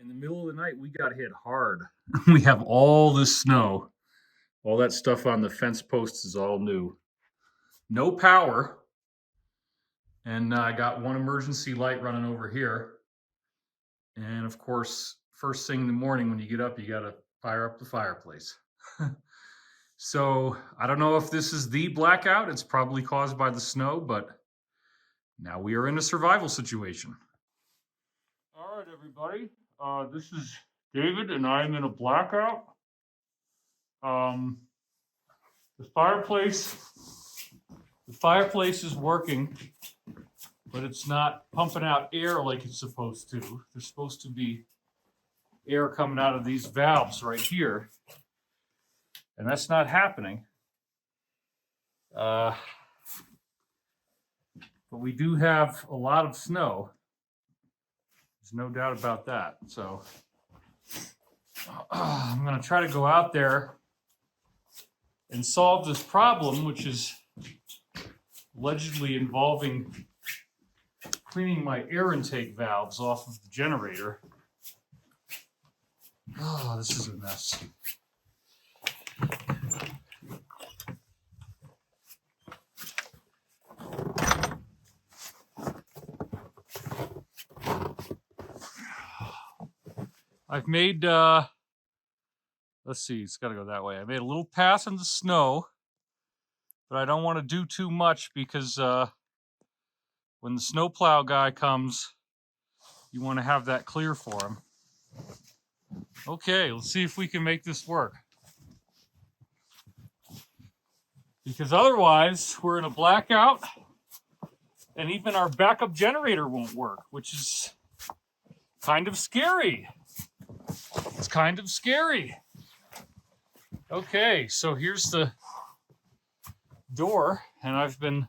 in the middle of the night, we got hit hard. We have all this snow. All that stuff on the fence posts is all new. No power. And I got one emergency light running over here. And of course, first thing in the morning when you get up, you got to fire up the fireplace. So I don't know if this is the blackout. It's probably caused by the snow, but now we are in a survival situation. All right, everybody. This is David, and I'm in a blackout. The fireplace is working, but it's not pumping out air like it's supposed to. There's supposed to be air coming out of these valves right here, and that's not happening. But we do have a lot of snow. There's no doubt about that. So I'm going to try to go out there and solve this problem, which is allegedly involving cleaning my air intake valves off of the generator. Oh, this is a mess. I've made, let's see, it's got to go that way. I made a little path in the snow, but I don't want to do too much because when the snowplow guy comes, you want to have that clear for him. Okay, let's see if we can make this work. Because otherwise, we're in a blackout, and even our backup generator won't work, which is kind of scary. It's kind of scary. Okay, so here's the door, and I've been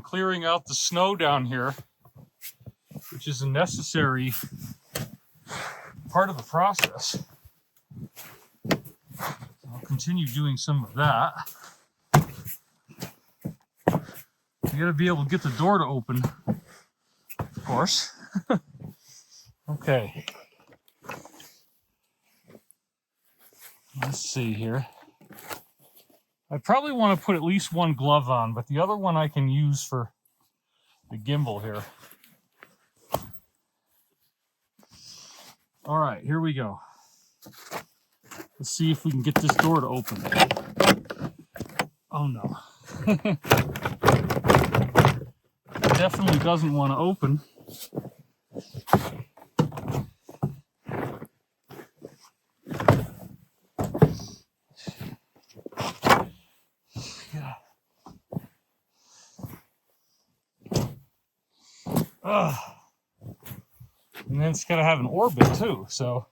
clearing out the snow down here, which is a necessary part of the process. I'll continue doing some of that. You gotta be able to get the door to open, of course. Okay. Let's see here. I probably want to put at least one glove on, but the other one I can use for the gimbal here. All right, here we go. Let's see if we can get this door to open. Oh no. It definitely doesn't want to open. And then it's got to have an orbit too, so.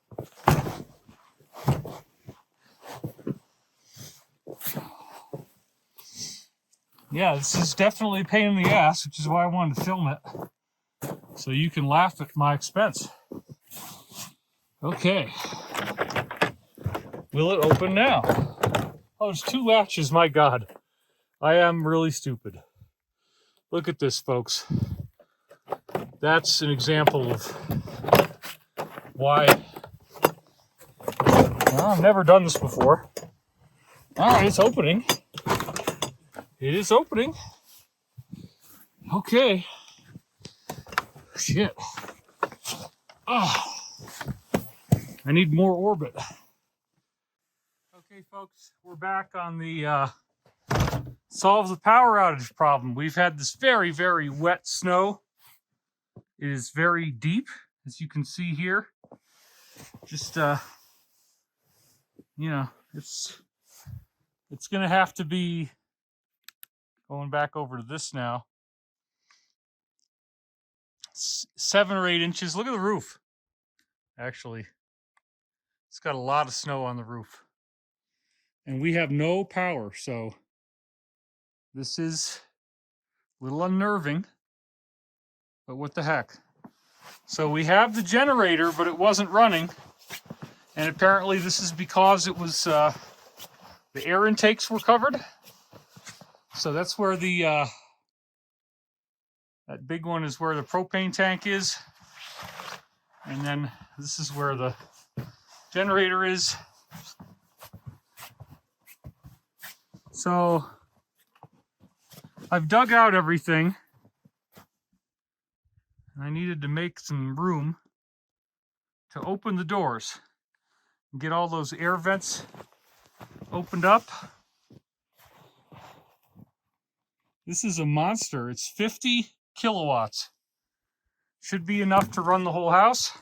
Yeah, this is definitely a pain in the ass, which is why I wanted to film it. So you can laugh at my expense. Okay. Will it open now? Oh, there's two latches, my God. I am really stupid. Look at this, folks. That's an example of why. Well, I've never done this before. All right, it's opening. It is opening. Okay. Shit. Oh, I need more orbit. Okay, folks, we're back on the solve the power outage problem. We've had this very, very wet snow. It is very deep, as you can see here. Just, you know, it's going to have to be going back over to this now. 7 or 8 inches. Look at the roof. Actually, it's got a lot of snow on the roof. And we have no power, so this is a little unnerving. But what the heck? So we have the generator, but it wasn't running. And apparently this is because it was, the air intakes were covered. So that's where the, that big one is where the propane tank is. And then this is where the generator is. So I've dug out everything. I needed to make some room to open the doors and get all those air vents opened up. This is a monster. It's 50 kilowatts. Should be enough to run the whole house.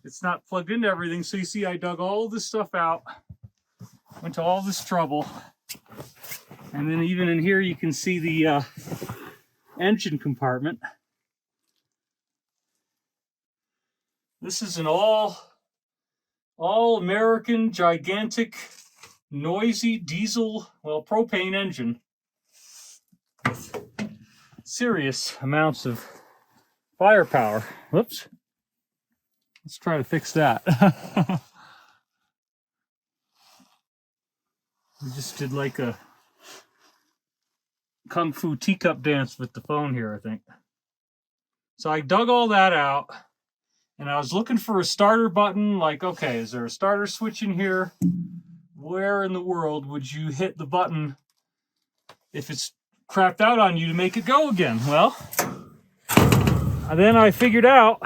It's not plugged into everything, so you see I dug all of this stuff out, went to all this trouble, and then even in here you can see the engine compartment. This is an all-American, gigantic, noisy diesel, well, propane engine with serious amounts of firepower. Whoops. Let's try to fix that. We just did like a kung fu teacup dance with the phone here, I think. So I dug all that out, and I was looking for a starter button. Like, okay, is there a starter switch in here? Where in the world would you hit the button if it's crapped out on you to make it go again? Well, then I figured out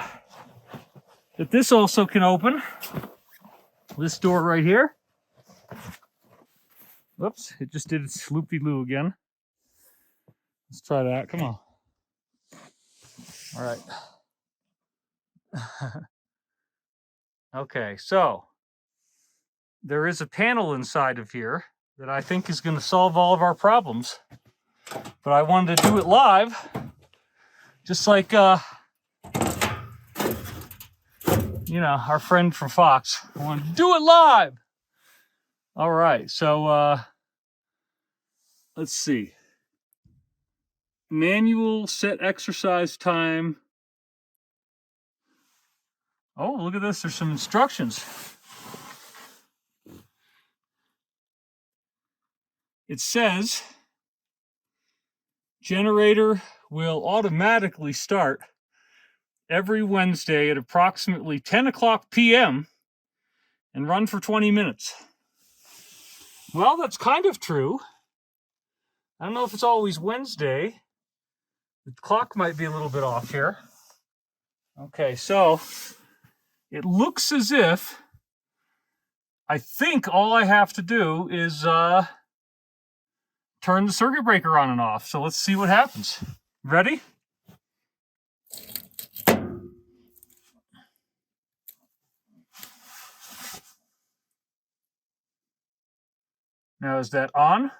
that this also can open. This door right here. Whoops, it just did its loopy-loo again. Let's try that, come on. All right. Okay, so there is a panel inside of here that I think is going to solve all of our problems. But I wanted to do it live, just like, you know, our friend from Fox. I wanted to do it live. All right, so let's see. Manual set exercise time. Oh, look at this. There's some instructions. It says generator will automatically start every Wednesday at approximately 10 o'clock p.m. and run for 20 minutes. Well, that's kind of true. I don't know if it's always Wednesday. The clock might be a little bit off here. Okay, so it looks as if I think all I have to do is turn the circuit breaker on and off. So let's see what happens. Ready? Now, is that on?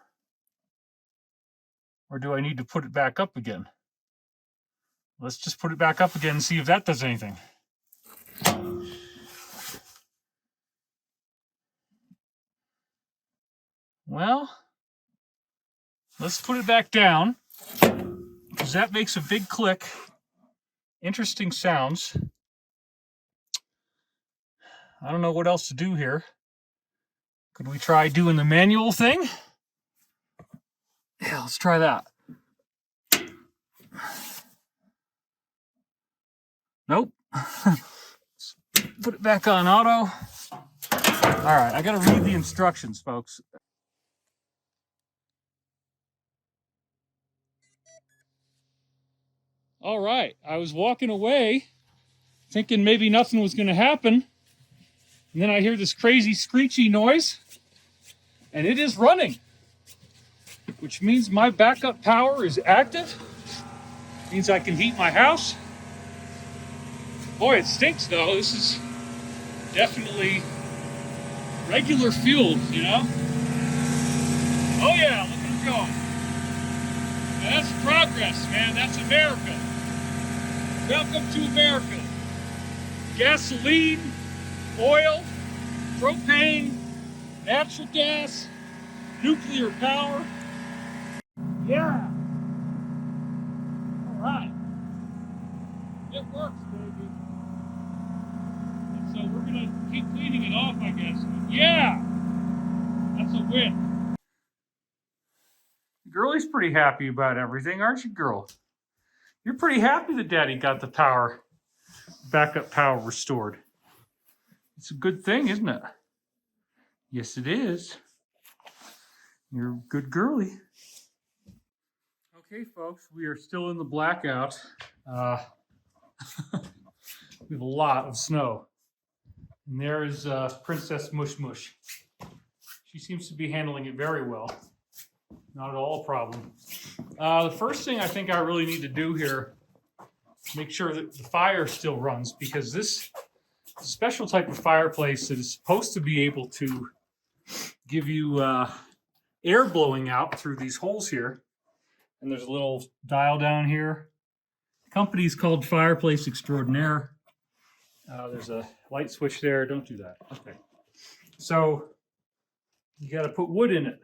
Or do I need to put it back up again? Let's just put it back up again and see if that does anything. Well, let's put it back down, because that makes a big click. Interesting sounds. I don't know what else to do here. Could we try doing the manual thing? Yeah, let's try that. Nope. Put it back on auto. All right, I gotta read the instructions, folks. All right, I was walking away thinking maybe nothing was gonna happen. And then I hear this crazy screechy noise, and it is running, which means my backup power is active. Means I can heat my house. Boy, it stinks though. This is definitely regular fuel, you know? Oh yeah, look at it going. Now, that's progress, man. That's America. Welcome to America. Gasoline, oil, propane, natural gas, nuclear power. Yeah. All right. It works, baby. And so we're going to keep cleaning it off, I guess. Yeah. That's a win. Girlie's pretty happy about everything, aren't you, girl? You're pretty happy that Daddy got the power backup power restored. It's a good thing, isn't it? Yes, it is. You're a good girlie. Okay, folks, we are still in the blackout. We have a lot of snow. And there is Princess Mush Mush. She seems to be handling it very well. Not at all a problem. The first thing I think I really need to do here, make sure that the fire still runs, because this is a special type of fireplace that is supposed to be able to give you air blowing out through these holes here. And there's a little dial down here. The company's called Fireplace Extraordinaire. There's a light switch there. Don't do that. Okay. So you got to put wood in it.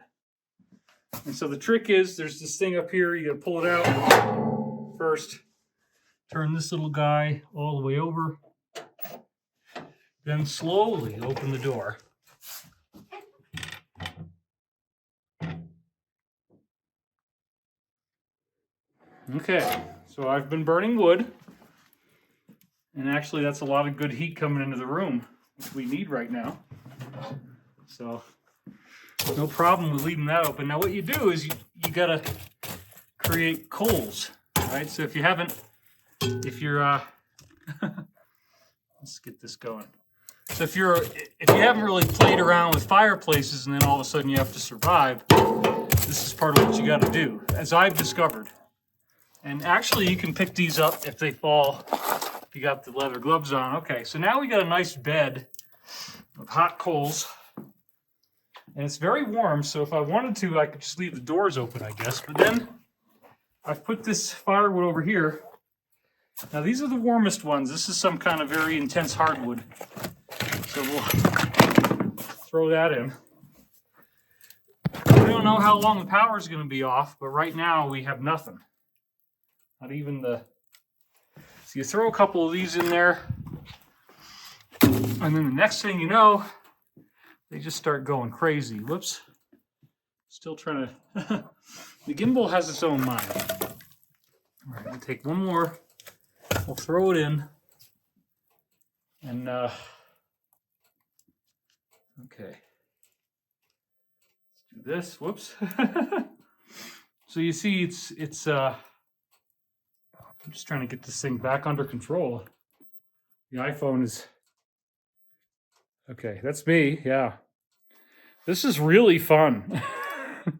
And so the trick is, there's this thing up here. You got to pull it out first. Turn this little guy all the way over. Then slowly open the door. Okay, so I've been burning wood. And actually, that's a lot of good heat coming into the room, which we need right now. So, no problem with leaving that open. Now, what you do is you got to create coals, right? So if you're, let's get this going. So if you haven't really played around with fireplaces and then all of a sudden you have to survive, this is part of what you got to do, as I've discovered. And actually, you can pick these up if they fall. If you got the leather gloves on. Okay, so now we got a nice bed of hot coals. And it's very warm, so if I wanted to, I could just leave the doors open, I guess. But then I've put this firewood over here. Now, these are the warmest ones. This is some kind of very intense hardwood. So we'll throw that in. We don't know how long the power is going to be off, but right now we have nothing. Not even the... So you throw a couple of these in there, and then the next thing you know, they just start going crazy. Whoops. Still trying to... The gimbal has its own mind. All right, we'll take one more. We'll throw it in. And, okay. Let's do this. Whoops. So you see, it's I'm just trying to get this thing back under control. The iPhone is... Okay, that's me, yeah. This is really fun. This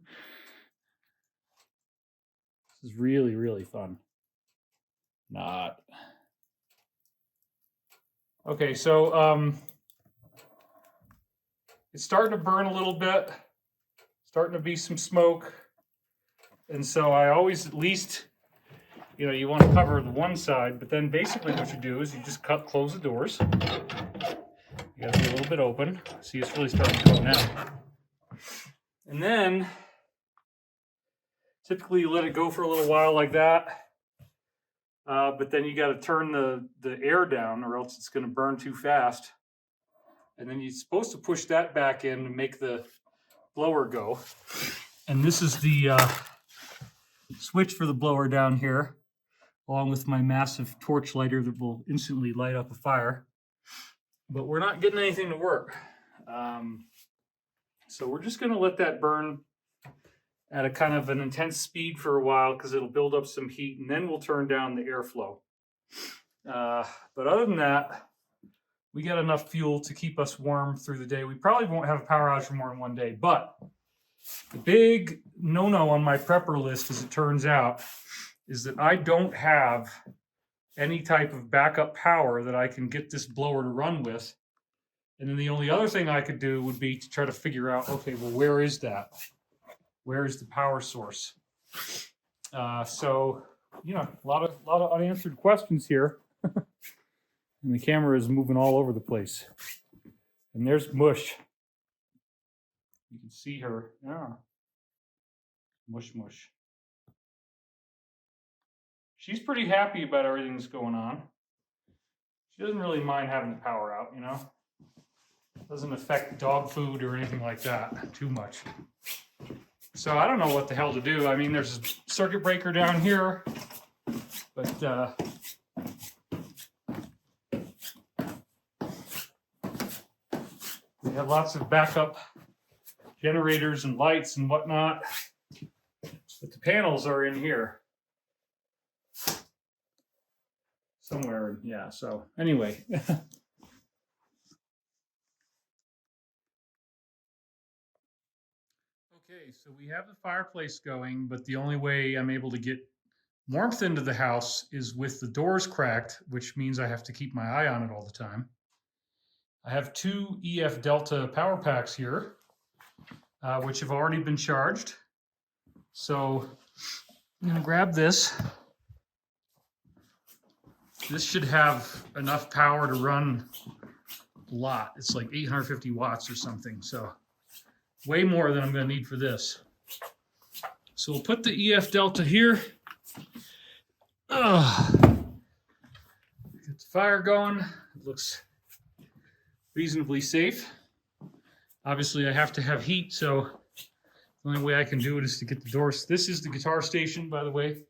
is really, really fun. Not. Okay, so it's starting to burn a little bit. Starting to be some smoke. And so I always at least... You know, you want to cover the one side, but then basically what you do is you just close the doors. You got to be a little bit open. See, it's really starting to go now. And then, typically you let it go for a little while like that. But then you got to turn the air down, or else it's going to burn too fast. And then you're supposed to push that back in to make the blower go. And this is the switch for the blower down here, along with my massive torch lighter that will instantly light up a fire. But we're not getting anything to work. So we're just going to let that burn at a kind of an intense speed for a while, because it'll build up some heat, and then we'll turn down the airflow. But other than that, we got enough fuel to keep us warm through the day. We probably won't have a power outage for more than one day, but the big no-no on my prepper list, as it turns out, is that I don't have any type of backup power that I can get this blower to run with. And then the only other thing I could do would be to try to figure out, okay, well, where is that? Where is the power source? So, you know, a lot of unanswered questions here. And the camera is moving all over the place. And there's Mush. You can see her. Yeah. Mush Mush. She's pretty happy about everything that's going on. She doesn't really mind having the power out, you know? Doesn't affect dog food or anything like that too much. So I don't know what the hell to do. I mean, there's a circuit breaker down here, but We have lots of backup generators and lights and whatnot. But the panels are in here. Somewhere, yeah, so anyway. Okay, so we have the fireplace going, but the only way I'm able to get warmth into the house is with the doors cracked, which means I have to keep my eye on it all the time. I have 2 EF Delta power packs here, which have already been charged. So I'm going to grab this. This should have enough power to run a lot. It's like 850 watts or something, so way more than I'm going to need for this. So we'll put the EF Delta here. Get the fire going. It looks reasonably safe. Obviously, I have to have heat, so the only way I can do it is to get the doors. This is the guitar station, by the way,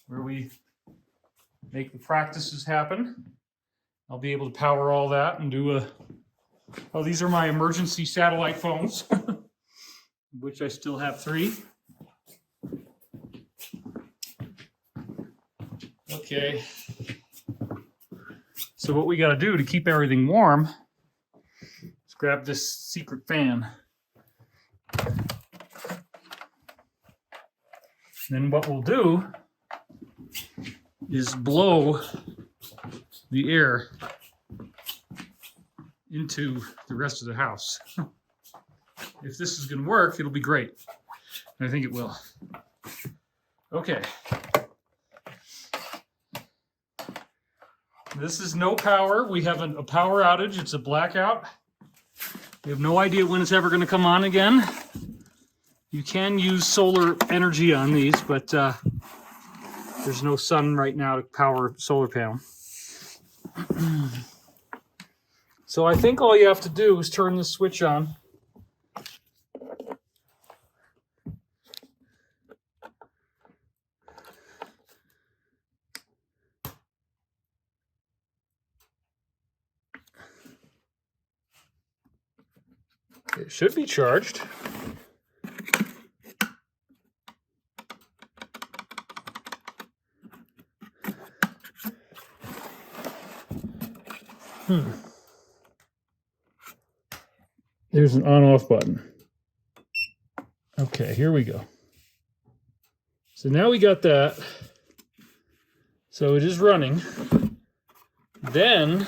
where we make the practices happen. I'll be able to power all that and do a... Oh, these are my emergency satellite phones, which I still have 3. Okay. So what we got to do to keep everything warm is grab this secret fan. Then what we'll do is blow the air into the rest of the house. If this is going to work, it'll be great. And I think it will. Okay. This is no power. We have a power outage. It's a blackout. We have no idea when it's ever going to come on again. You can use solar energy on these, but there's no sun right now to power a solar panel. So I think all you have to do is turn the switch on. It should be charged. There's an on-off button. Okay, here we go. So now we got that. So it is running. Then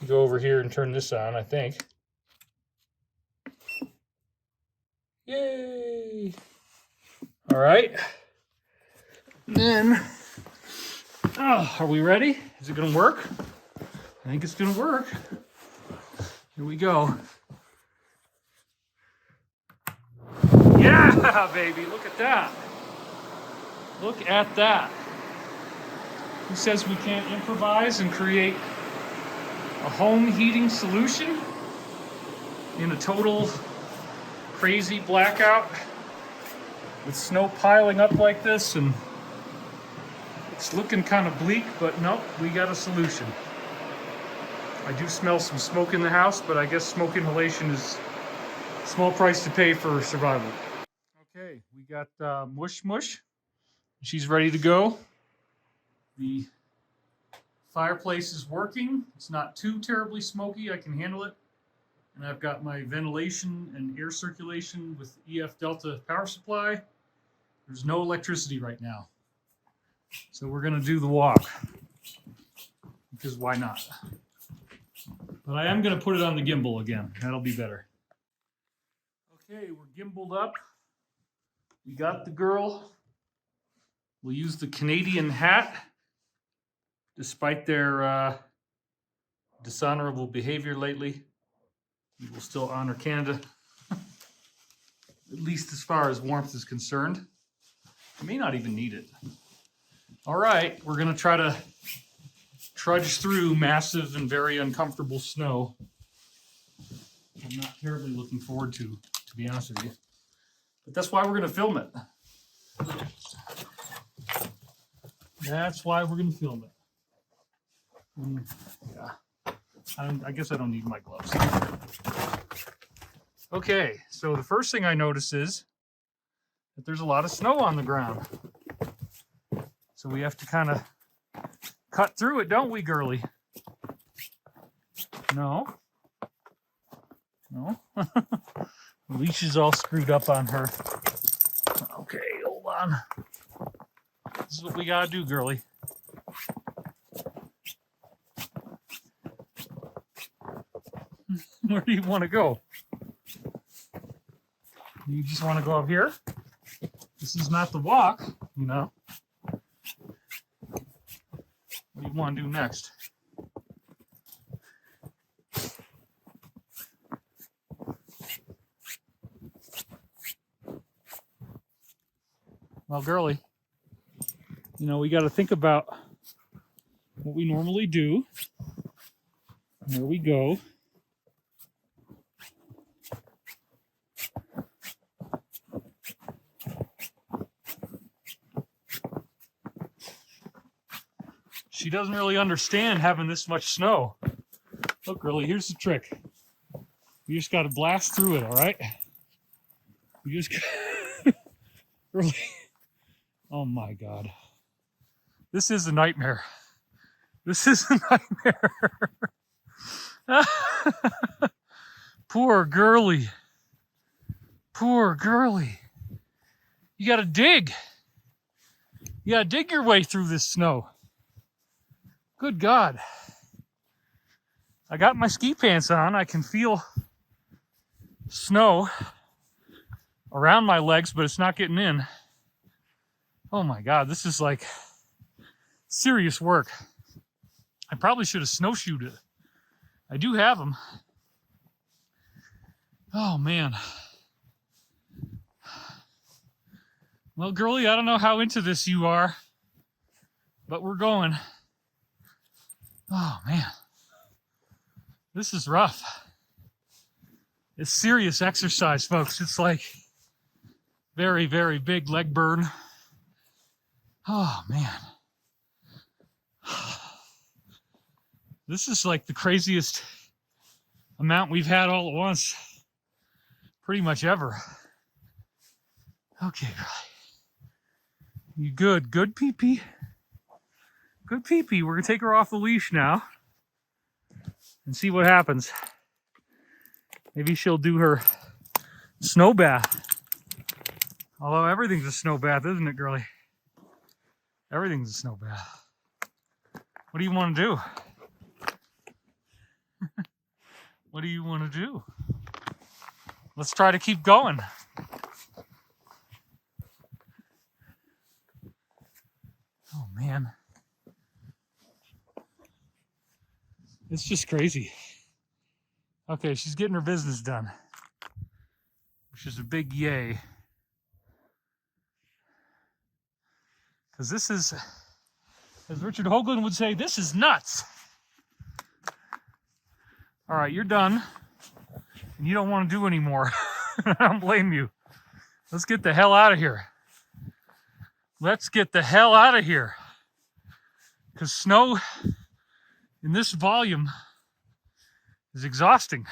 you go over here and turn this on, I think. Yay! All right. Then, are we ready? Is it going to work? I think it's going to work. Here we go. Yeah, baby, look at that. Look at that. Who says we can't improvise and create a home heating solution in a total crazy blackout with snow piling up like this? And it's looking kind of bleak, but nope, we got a solution. I do smell some smoke in the house, but I guess smoke inhalation is a small price to pay for survival. Okay, we got Mush Mush. She's ready to go. The fireplace is working. It's not too terribly smoky. I can handle it. And I've got my ventilation and air circulation with EF Delta power supply. There's no electricity right now. So we're going to do the walk. Because why not? But I am going to put it on the gimbal again. That'll be better. Okay, we're gimbaled up. We got the girl. We'll use the Canadian hat. Despite their dishonorable behavior lately, we will still honor Canada. At least as far as warmth is concerned. I may not even need it. All right, we're going to try to trudge through massive and very uncomfortable snow. I'm not terribly looking forward to be honest with you. But that's why we're going to film it. That's why we're going to film it. Yeah. I guess I don't need my gloves. Okay, so the first thing I notice is that there's a lot of snow on the ground. So we have to kind of cut through it, don't we, girlie? No? No? The leash is all screwed up on her. Okay, hold on. This is what we gotta do, girlie. Where do you want to go? You just want to go up here? This is not the walk, you know. What do you want to do next? Well, girlie, you know, we got to think about what we normally do. There we go. She doesn't really understand having this much snow. Look, girlie, here's the trick. You just got to blast through it, all right? You just really. Oh my God. This is a nightmare. This is a nightmare. Poor girlie. Poor girlie. You got to dig. You got to dig your way through this snow. Good God. I got my ski pants on. I can feel snow around my legs, but it's not getting in. Oh my God, this is like serious work. I probably should have snowshoed it. I do have them. Oh man. Well, girlie, I don't know how into this you are, but we're going. Oh man. This is rough. It's serious exercise, folks. It's like very, very big leg burn. Oh man. This is like the craziest amount we've had all at once. Pretty much ever. Okay, girlie. You good? Good pee-pee? Good pee-pee. We're gonna take her off the leash now and see what happens. Maybe she'll do her snow bath. Although everything's a snow bath, isn't it, girlie? Everything's a snow bath. What do you want to do? What do you want to do? Let's try to keep going. Oh, man. It's just crazy. Okay, she's getting her business done, which is a big yay. Because this is, as Richard Hoagland would say, this is nuts. All right, you're done. And you don't want to do anymore. I don't blame you. Let's get the hell out of here. Let's get the hell out of here. Because snow in this volume is exhausting.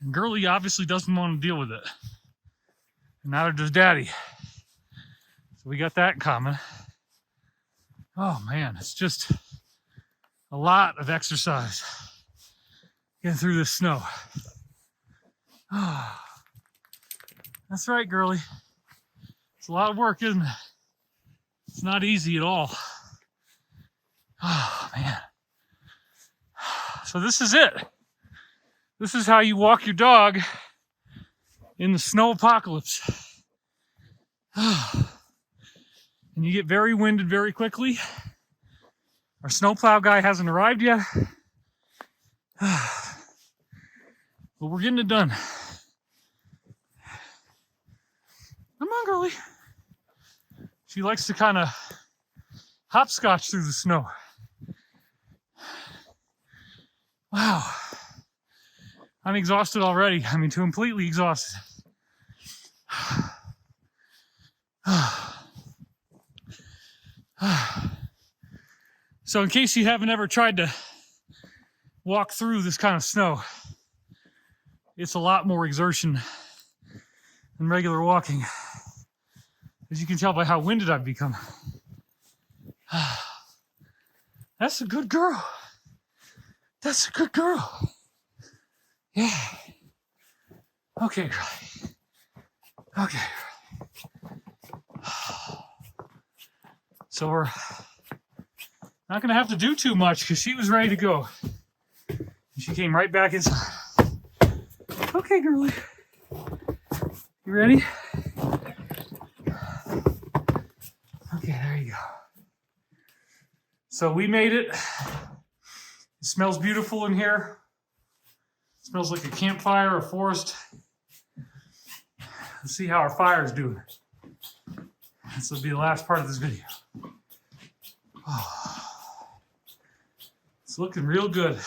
And girlie obviously doesn't want to deal with it. And neither does daddy. So we got that in common. Oh man, it's just a lot of exercise getting through this snow. Oh, that's right, girlie. It's a lot of work, isn't it? It's not easy at all. Oh man. So this is it. This is how you walk your dog in the snow apocalypse. And you get very winded very quickly. Our snowplow guy hasn't arrived yet. But we're getting it done. Come on, girlie. She likes to kind of hopscotch through the snow. Wow. I'm exhausted already. I mean, completely exhausted. So in case you haven't ever tried to walk through this kind of snow, it's a lot more exertion than regular walking, as you can tell by how winded I've become. That's a good girl. That's a good girl. Yeah. Okay, Girlie. Okay. So we're not going to have to do too much because she was ready to go. She came right back inside. Okay, Girlie. You ready? Okay, there you go. So we made it. It smells beautiful in here. It smells like a campfire, a forest. Let's see how our fire's doing. This will be the last part of this video. Oh, it's looking real good.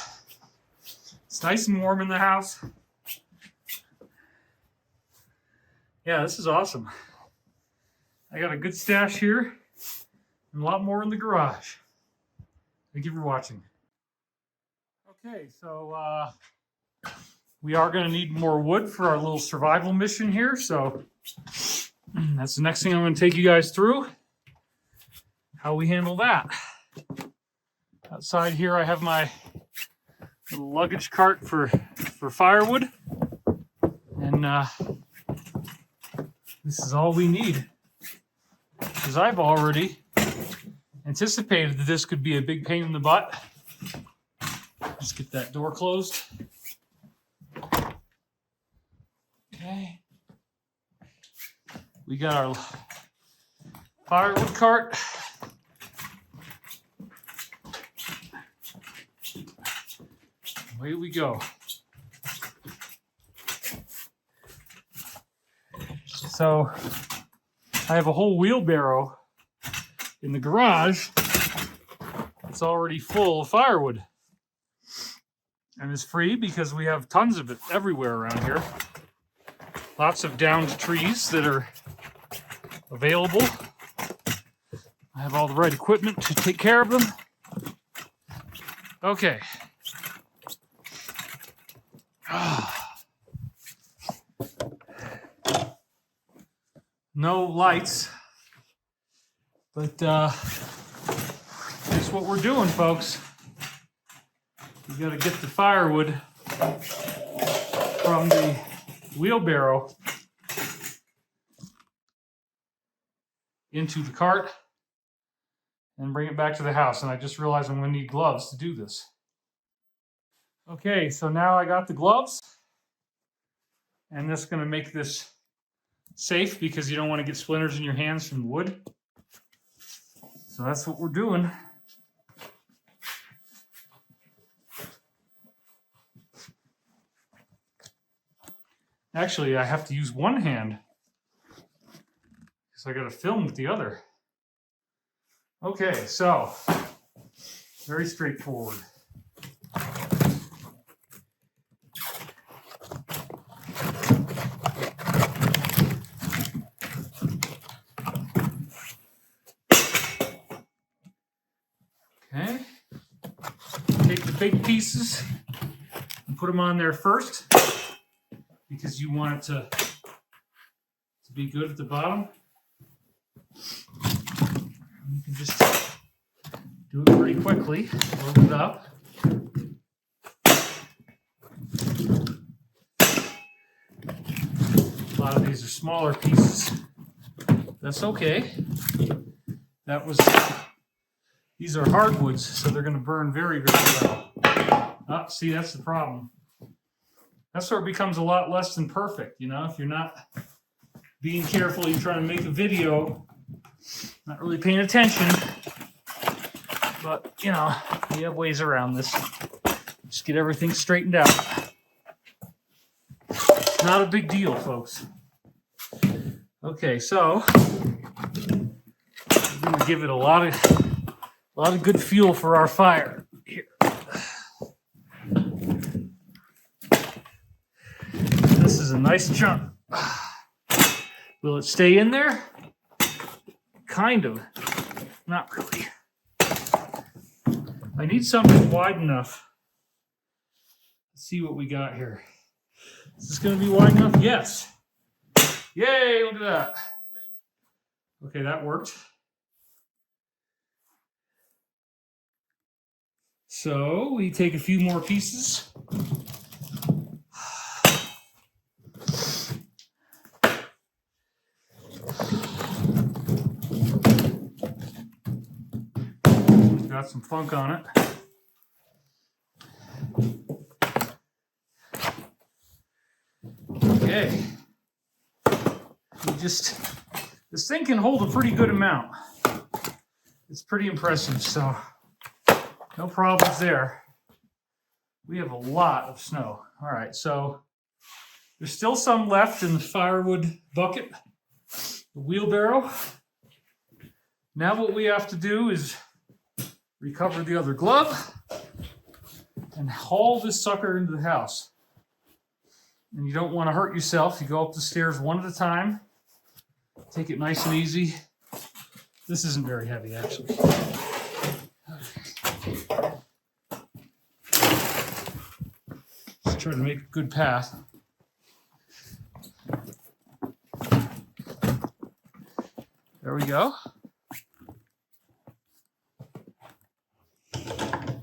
It's nice and warm in the house. Yeah, this is awesome. I got a good stash here and a lot more in the garage. Thank you for watching. Okay, so we are going to need more wood for our little survival mission here. So that's the next thing I'm going to take you guys through, how we handle that. Outside here I have my little luggage cart for firewood. And this is all we need. Because I've already anticipated that this could be a big pain in the butt. Let's get that door closed. Okay. We got our firewood cart. Away we go. So I have a whole wheelbarrow in the garage. It's already full of firewood. And it's free because we have tons of it everywhere around here. Lots of downed trees that are available. I have all the right equipment to take care of them. Okay. No lights, but that's what we're doing, folks. We got to get the firewood from the wheelbarrow into the cart and bring it back to the house. And I just realized I'm going to need gloves to do this. Okay, so now I got the gloves, and that's going to make this safe because you don't want to get splinters in your hands from the wood. So that's what we're doing. Actually, I have to use one hand because I got to film with the other. Okay, so very straightforward. Okay, take the big pieces and put them on there first because you want it to be good at the bottom. You can just do it pretty quickly, load it up. A lot of these are smaller pieces. That's okay. These are hardwoods, so they're going to burn very, very well. Ah, see, that's the problem. That's where it becomes a lot less than perfect, you know, if you're not being careful, you're trying to make a video, not really paying attention. But, you know, we have ways around this. Just get everything straightened out. Not a big deal, folks. Okay, so we're going to give it a lot of good fuel for our fire here. This is a nice chunk. Will it stay in there? Kind of. Not really. I need something wide enough. Let's see what we got here. Is this going to be wide enough? Yes. Yay, look at that. Okay, that worked. So we take a few more pieces. Got some funk on it. Okay. This thing can hold a pretty good amount. It's pretty impressive, so no problems there. We have a lot of snow. All right, so there's still some left in the firewood bucket, the wheelbarrow. Now what we have to do is recover the other glove and haul this sucker into the house. And you don't want to hurt yourself. You go up the stairs one at a time. Take it nice and easy. This isn't very heavy, actually. Let's try to make a good path. There we go.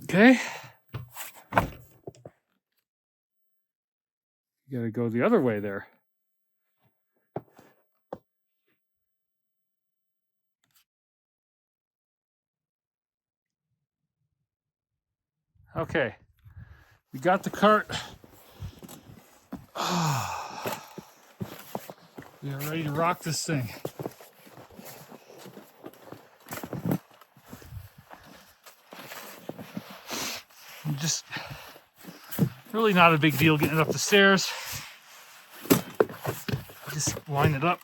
Okay. You gotta go the other way there. Okay. We got the cart. We are ready to rock this thing. Just really not a big deal getting it up the stairs. Just line it up.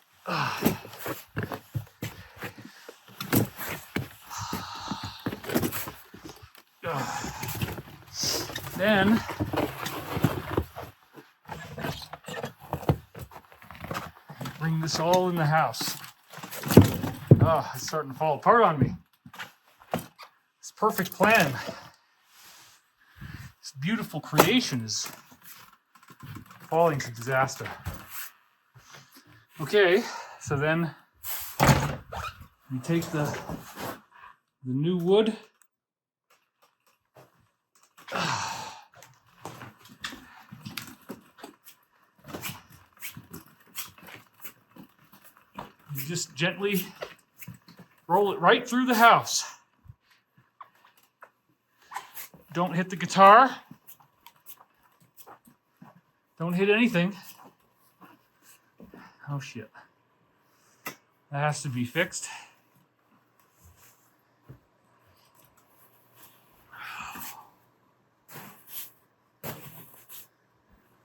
Then bring this all in the house. Oh, it's starting to fall apart on me. This perfect plan. This beautiful creation is falling to disaster. Okay, so then we take the new wood. You just gently roll it right through the house. Don't hit the guitar. Don't hit anything. Oh shit. That has to be fixed.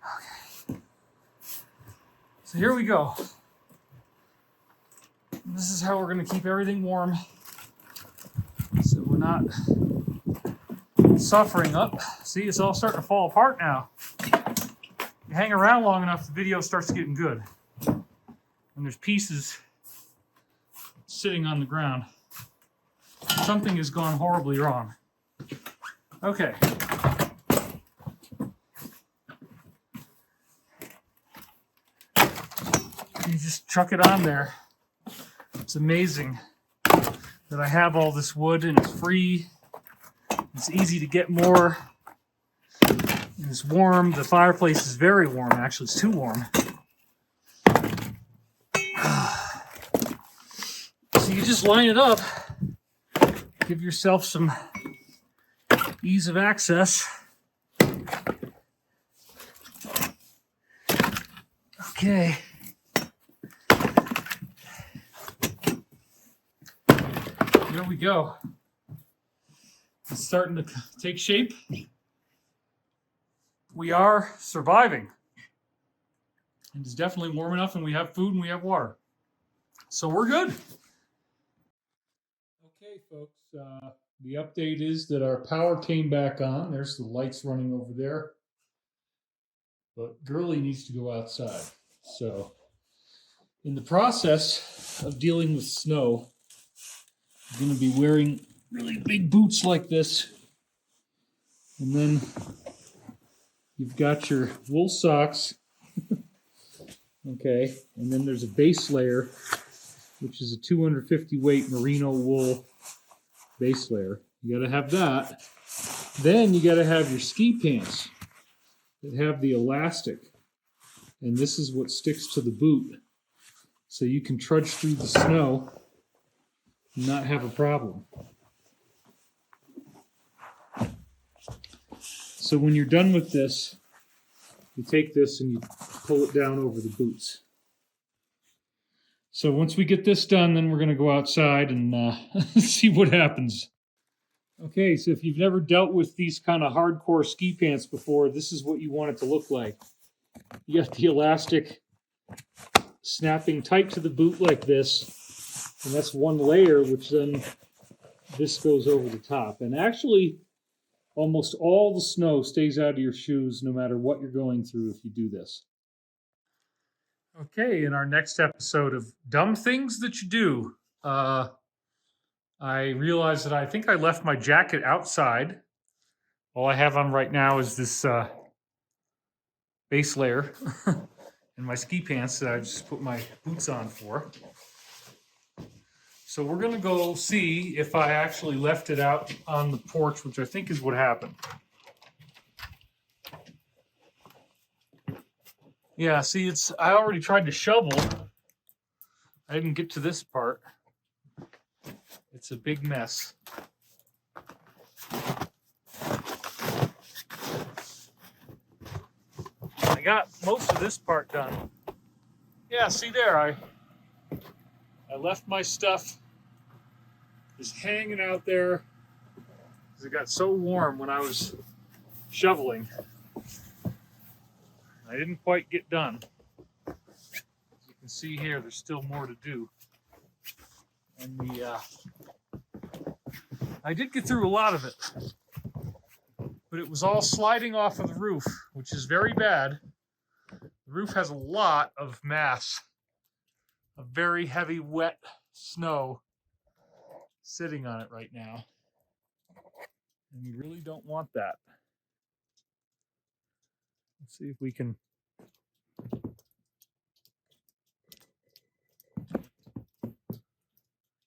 Okay. So here we go. This is how we're going to keep everything warm so we're not suffering up. See, it's all starting to fall apart now. You hang around long enough, the video starts getting good. And there's pieces sitting on the ground. Something has gone horribly wrong. Okay. You just chuck it on there. It's amazing that I have all this wood and it's free. It's easy to get more. And it's warm. The fireplace is very warm, actually. It's too warm. So you just line it up. Give yourself some ease of access. Okay. There we go. It's starting to take shape. We are surviving. And it's definitely warm enough, and we have food and we have water. So we're good. Okay, folks. The update is that our power came back on. There's the lights running over there. But Girlie needs to go outside. So in the process of dealing with snow, I'm going to be wearing really big boots like this And then you've got your wool socks. Okay, and then there's a base layer, which is a 250 weight merino wool base layer. You gotta have that. Then you gotta have your ski pants that have the elastic. And this is what sticks to the boot. So you can trudge through the snow and not have a problem. So when you're done with this, you take this and you pull it down over the boots. So once we get this done, then we're going to go outside and see what happens. Okay, so if you've never dealt with these kind of hardcore ski pants before, this is what you want it to look like. You got the elastic snapping tight to the boot like this, and that's one layer, which then this goes over the top. And actually, almost all the snow stays out of your shoes no matter what you're going through if you do this. Okay, in our next episode of Dumb Things That You Do, I realized that I think I left my jacket outside. All I have on right now is this base layer and my ski pants that I just put my boots on for. So we're going to go see if I actually left it out on the porch, which I think is what happened. Yeah, see, I already tried to shovel. I didn't get to this part. It's a big mess. I got most of this part done. Yeah, see there, I left my stuff just hanging out there because it got so warm when I was shoveling. I didn't quite get done. As you can see here, there's still more to do. And I did get through a lot of it, but it was all sliding off of the roof, which is very bad. The roof has a lot of mass of very heavy, wet snow sitting on it right now. And we really don't want that. Let's see if we can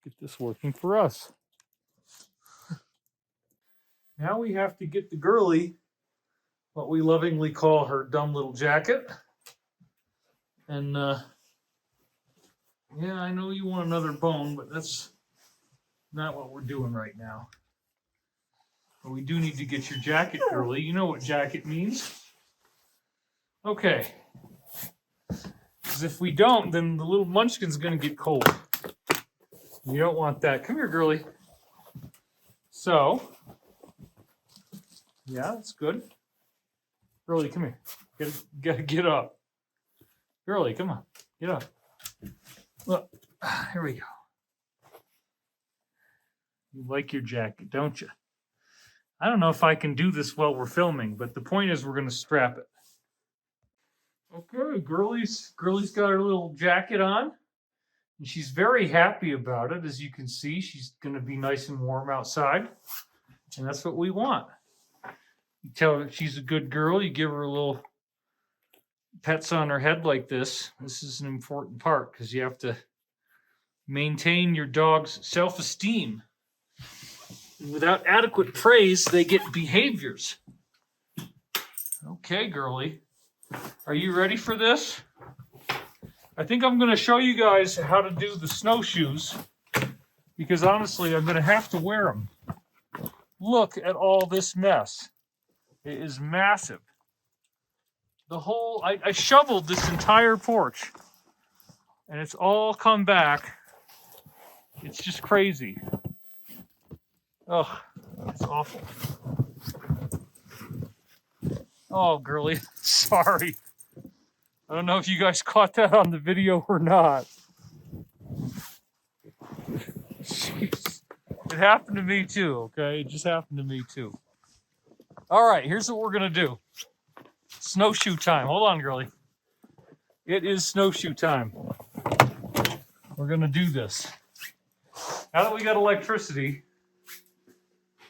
get this working for us. Now we have to get the girlie what we lovingly call her dumb little jacket. And yeah, I know you want another bone, but that's not what we're doing right now. But we do need to get your jacket, girlie. You know what jacket means. Okay. Because if we don't, then the little munchkin's going to get cold. You don't want that. Come here, girlie. So, yeah, that's good. Girlie, come here. Gotta get up. Girlie, come on. Get up. Look, here we go. You like your jacket, don't you? I don't know if I can do this while we're filming, but the point is we're going to strap it. Okay, Girlie's got her little jacket on, and she's very happy about it. As you can see, she's going to be nice and warm outside, and that's what we want. You tell her she's a good girl, you give her a little pets on her head like this. This is an important part because you have to maintain your dog's self-esteem. Without adequate praise, they get behaviors. Okay, girlie. Are you ready for this? I think I'm going to show you guys how to do the snowshoes because honestly, I'm going to have to wear them. Look at all this mess. It is massive. I shoveled this entire porch and it's all come back. It's just crazy. Oh, it's awful. Oh, girlie, sorry. I don't know if you guys caught that on the video or not. Jeez. It happened to me too, okay? It just happened to me too. All right, here's what we're going to do. Snowshoe time. Hold on, girlie. It is snowshoe time. We're going to do this. Now that we got electricity,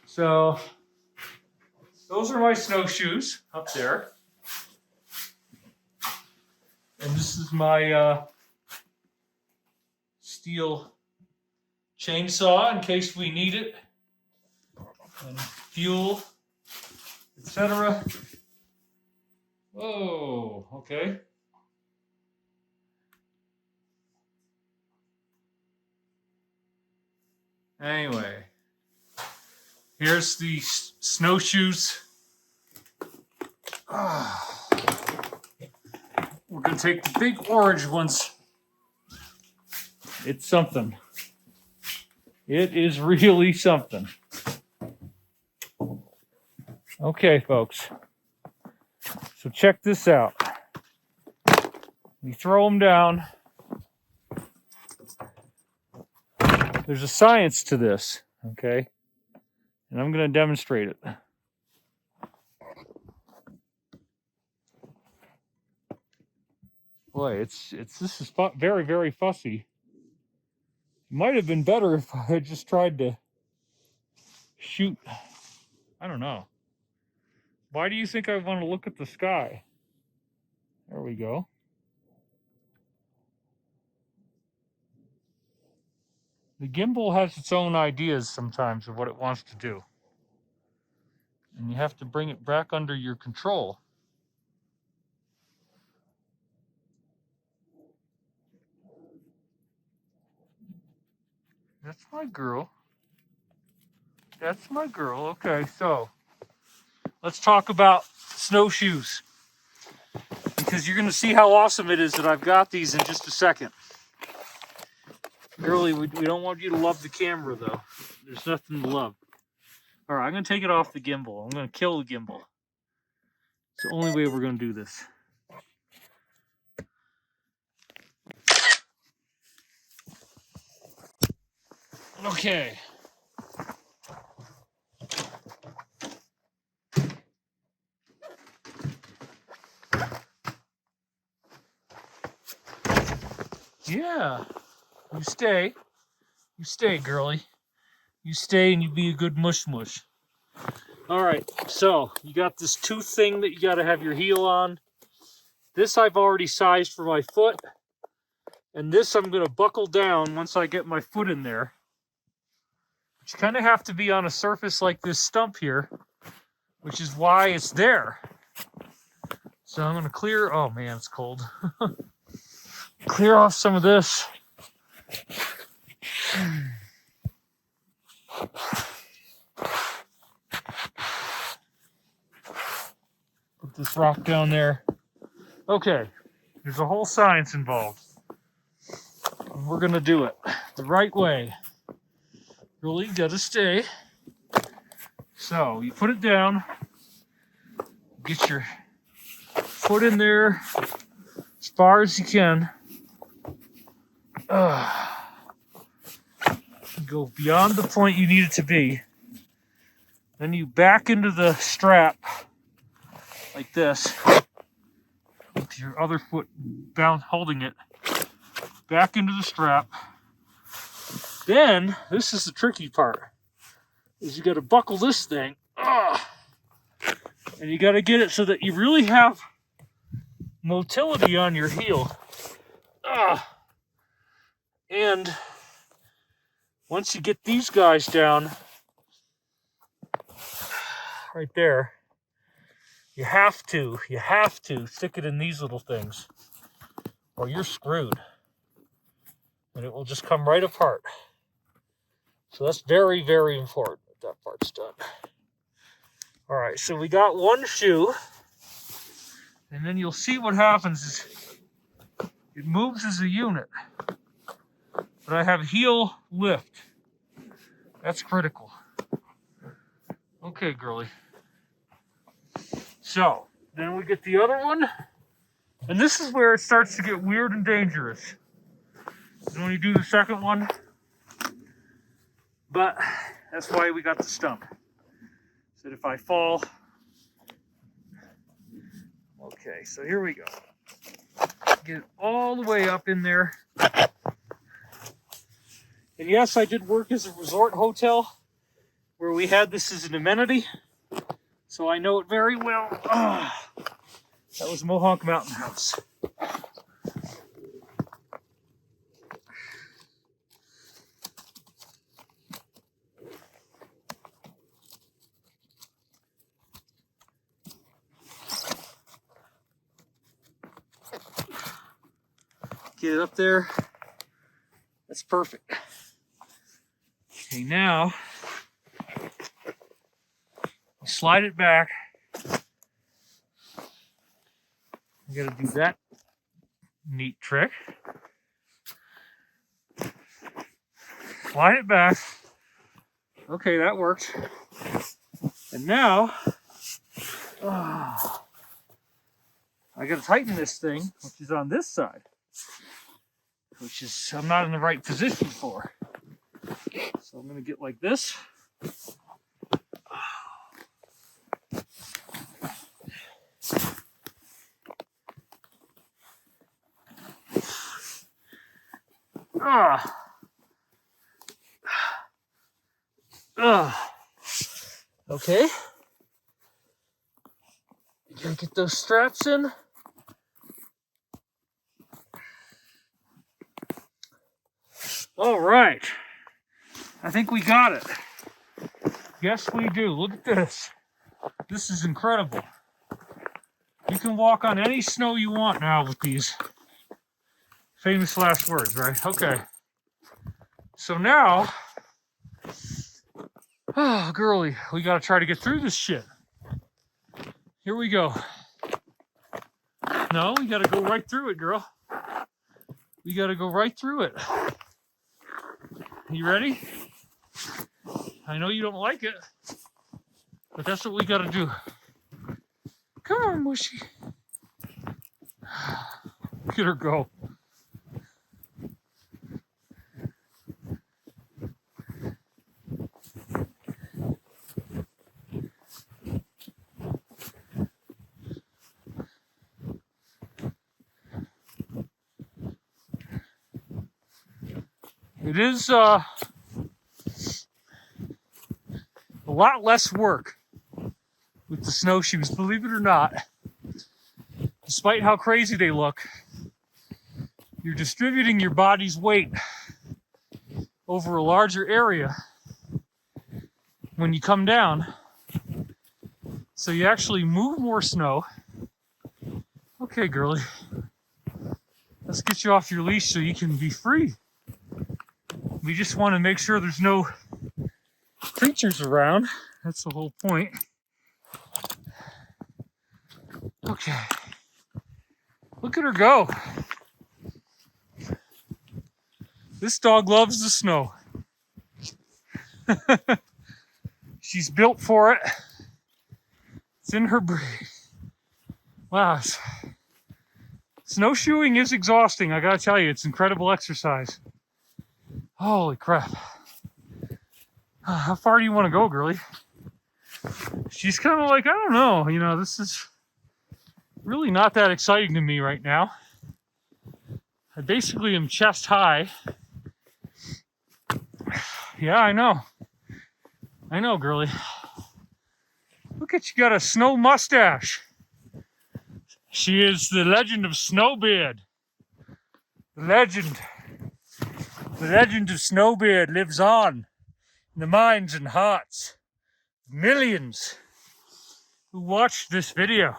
so those are my snowshoes up there. And this is my steel chainsaw in case we need it. And fuel, etc. Whoa, okay. Anyway, here's the snowshoes. We're going to take the big orange ones. It's something. It is really something. Okay, folks. So check this out. We throw them down. There's a science to this, okay? And I'm going to demonstrate it. Boy, this is very, very fussy. Might have been better if I had just tried to shoot. I don't know. Why do you think I want to look at the sky? There we go. The gimbal has its own ideas sometimes of what it wants to do. And you have to bring it back under your control. That's my girl. That's my girl. Okay, so let's talk about snowshoes. Because you're going to see how awesome it is that I've got these in just a second. Girlie, we don't want you to love the camera, though. There's nothing to love. All right, I'm going to take it off the gimbal. I'm going to kill the gimbal. It's the only way we're going to do this. Okay. Yeah. You stay. You stay, girlie. You stay and you be a good mush mush. All right, so you got this tooth thing that you got to have your heel on. This I've already sized for my foot. And this I'm going to buckle down once I get my foot in there. But you kind of have to be on a surface like this stump here, which is why it's there. So I'm going to clear, oh man, it's cold. Clear off some of this. Put this rock down there. Okay, there's a whole science involved. And we're going to do it the right way. Really got to stay. So you put it down, get your foot in there as far as you can. Go beyond the point you need it to be. Then you back into the strap like this with your other foot bound holding it. Back into the strap. Then, this is the tricky part, is you got to buckle this thing. And you got to get it so that you really have motility on your heel. And once you get these guys down, right there, you have to stick it in these little things, or you're screwed. And it will just come right apart. So that's very, very important that that part's done. All right, so we got one shoe, and then you'll see what happens is it moves as a unit. But I have heel lift. That's critical. Okay, girlie. So, then we get the other one, and this is where it starts to get weird and dangerous. And when you do the second one, but that's why we got the stump. So that if I fall, okay, so here we go. Get it all the way up in there. And yes, I did work as a resort hotel where we had this as an amenity. so I know it very well. That was Mohawk Mountain House. Get it up there. That's perfect. Okay, now slide it back. I gotta do that neat trick. Slide it back. Okay, that works. And now, I gotta tighten this thing, which is on this side, which is I'm not in the right position for. So I'm gonna get like this. Okay. Gotta get those straps in. All right. I think we got it. Yes, we do. Look at this. This is incredible. You can walk on any snow you want now with these famous last words, right? Okay. So now, girly, we gotta try to get through this shit. Here we go. No, we gotta go right through it, girl. We gotta go right through it. You ready? I know you don't like it, but that's what we gotta do. Come on, Mushy. Look at her go. It is a lot less work with the snowshoes, believe it or not. Despite how crazy they look, you're distributing your body's weight over a larger area when you come down. So you actually move more snow. Okay, girly. Let's get you off your leash so you can be free. We just want to make sure there's no creatures around. That's the whole point. Okay. Look at her go. This dog loves the snow. She's built for it. It's in her breed. Wow. Snowshoeing is exhausting, I gotta tell you. It's incredible exercise. Holy crap. How far do you want to go, girly? She's kind of like, I don't know. You know, this is really not that exciting to me right now. I basically am chest high. Yeah, I know. I know, girly. Look at you, got a snow mustache. She is the legend of Snowbeard. The legend. The legend of Snowbeard lives on in the minds and hearts of millions who watched this video.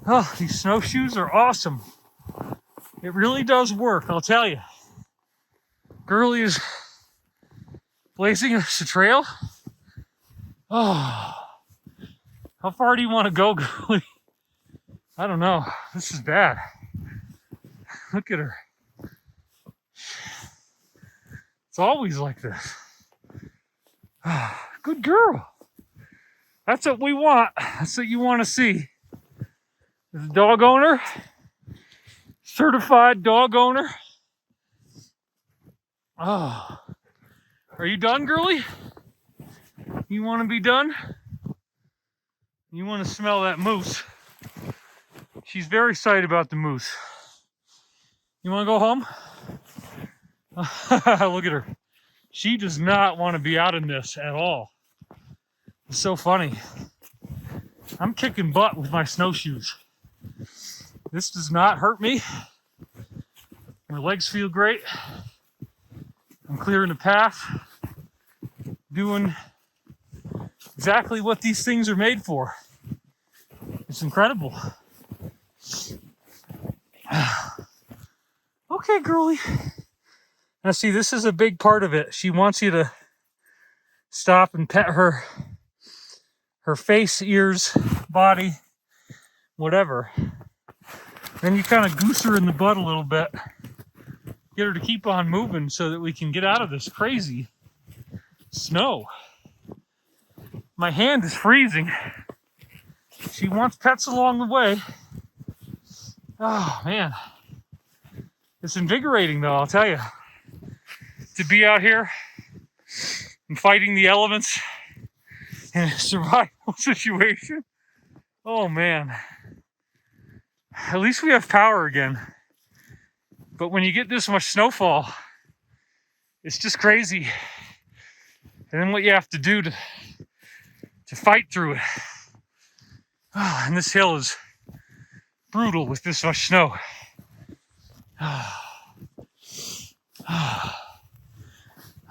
Oh, these snowshoes are awesome. It really does work, I'll tell you. Girly is blazing us a trail. Oh, how far do you want to go, girly? I don't know. This is bad. Look at her. It's always like this. Good girl. That's what we want. That's what you want to see. As a dog owner, certified dog owner. Oh, are you done, girly? You want to be done? You want to smell that moose? She's very excited about the moose. You want to go home? Look at her. She does not want to be out in this at all. It's so funny. I'm kicking butt with my snowshoes. This does not hurt me. My legs feel great. I'm clearing the path, doing exactly what these things are made for. It's incredible. Okay, girlie. Now see, this is a big part of it. She wants you to stop and pet her face, ears, body, whatever. Then you kind of goose her in the butt a little bit. Get her to keep on moving so that we can get out of this crazy snow. My hand is freezing. She wants pets along the way. Oh, man. It's invigorating, though, I'll tell you. To be out here and fighting the elements in a survival situation. Oh, man. At least we have power again. But when you get this much snowfall, it's just crazy. And then what you have to do to fight through it. Oh, and this hill is brutal with this much snow. All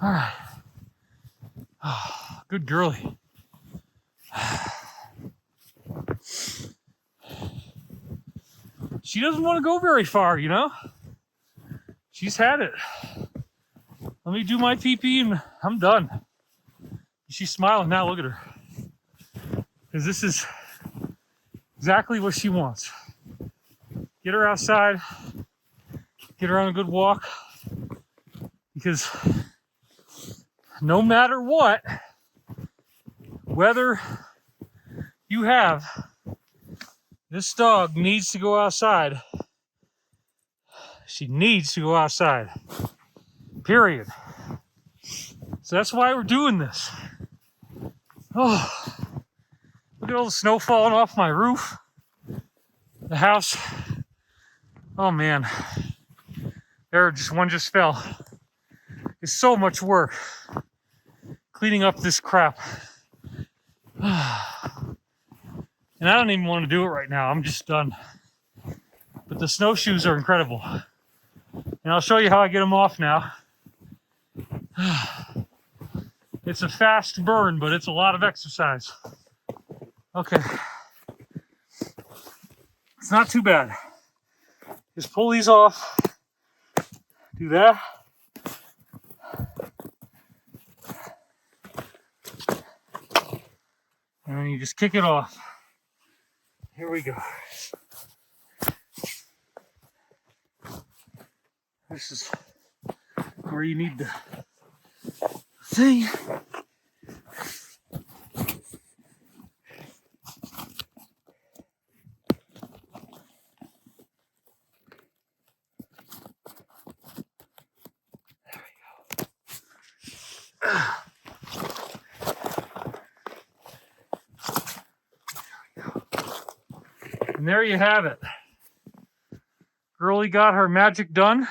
right. Good girlie. She doesn't want to go very far, you know? She's had it. Let me do my pee-pee and I'm done. She's smiling now, look at her. Because this is exactly what she wants. Get her outside, get her on a good walk. Because no matter what weather you have, this dog needs to go outside. She needs to go outside. Period. So that's why we're doing this. Oh, look at all the snow falling off my roof. The house. Oh man. One just fell. It's so much work cleaning up this crap. And I don't even want to do it right now. I'm just done. But the snowshoes are incredible. And I'll show you how I get them off now. It's a fast burn, but it's a lot of exercise. Okay. It's not too bad. Just pull these off. Do that. And then you just kick it off. Here we go. This is where you need the thing. And there you have it. Girlie got her magic done.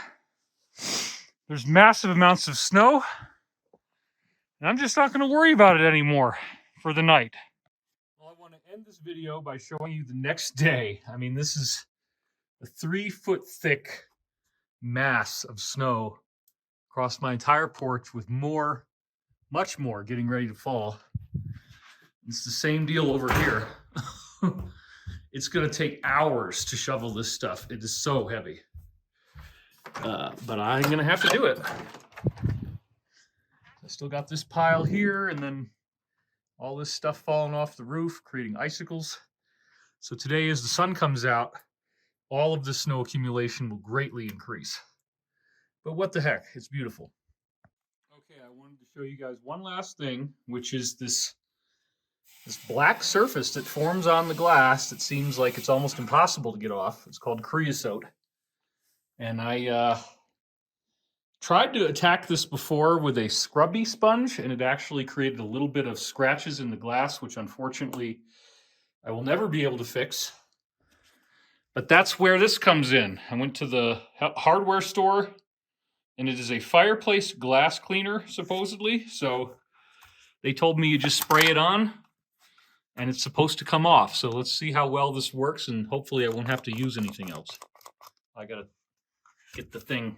There's massive amounts of snow. And I'm just not going to worry about it anymore for the night. Well, I want to end this video by showing you the next day. I mean, this is a 3-foot thick mass of snow across my entire porch with more, much more getting ready to fall. It's the same deal over here. It's going to take hours to shovel this stuff. It is so heavy. But I'm going to have to do it. I still got this pile here, and then all this stuff falling off the roof, creating icicles. So today, as the sun comes out, all of the snow accumulation will greatly increase. But what the heck, it's beautiful. Okay, I wanted to show you guys one last thing, which is this black surface that forms on the glass that seems like it's almost impossible to get off. It's called creosote. And I tried to attack this before with a scrubby sponge, and it actually created a little bit of scratches in the glass, which unfortunately I will never be able to fix. But that's where this comes in. I went to the hardware store, and it is a fireplace glass cleaner, supposedly. So they told me you just spray it on, and it's supposed to come off. So let's see how well this works, and hopefully I won't have to use anything else. I gotta get the thing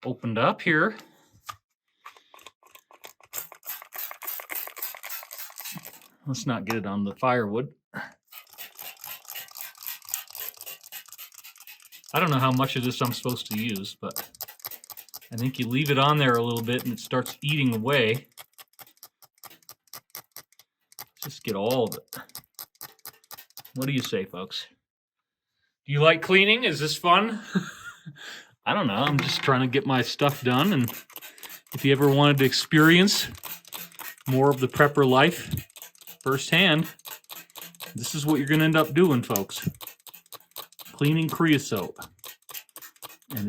opened up here. Let's not get it on the firewood. I don't know how much of this I'm supposed to use, but I think you leave it on there a little bit and it starts eating away. Just get all of it. What do you say, folks? Do you like cleaning? Is this fun? I don't know. I'm just trying to get my stuff done. And if you ever wanted to experience more of the prepper life firsthand, this is what you're going to end up doing, folks. Cleaning creosote. And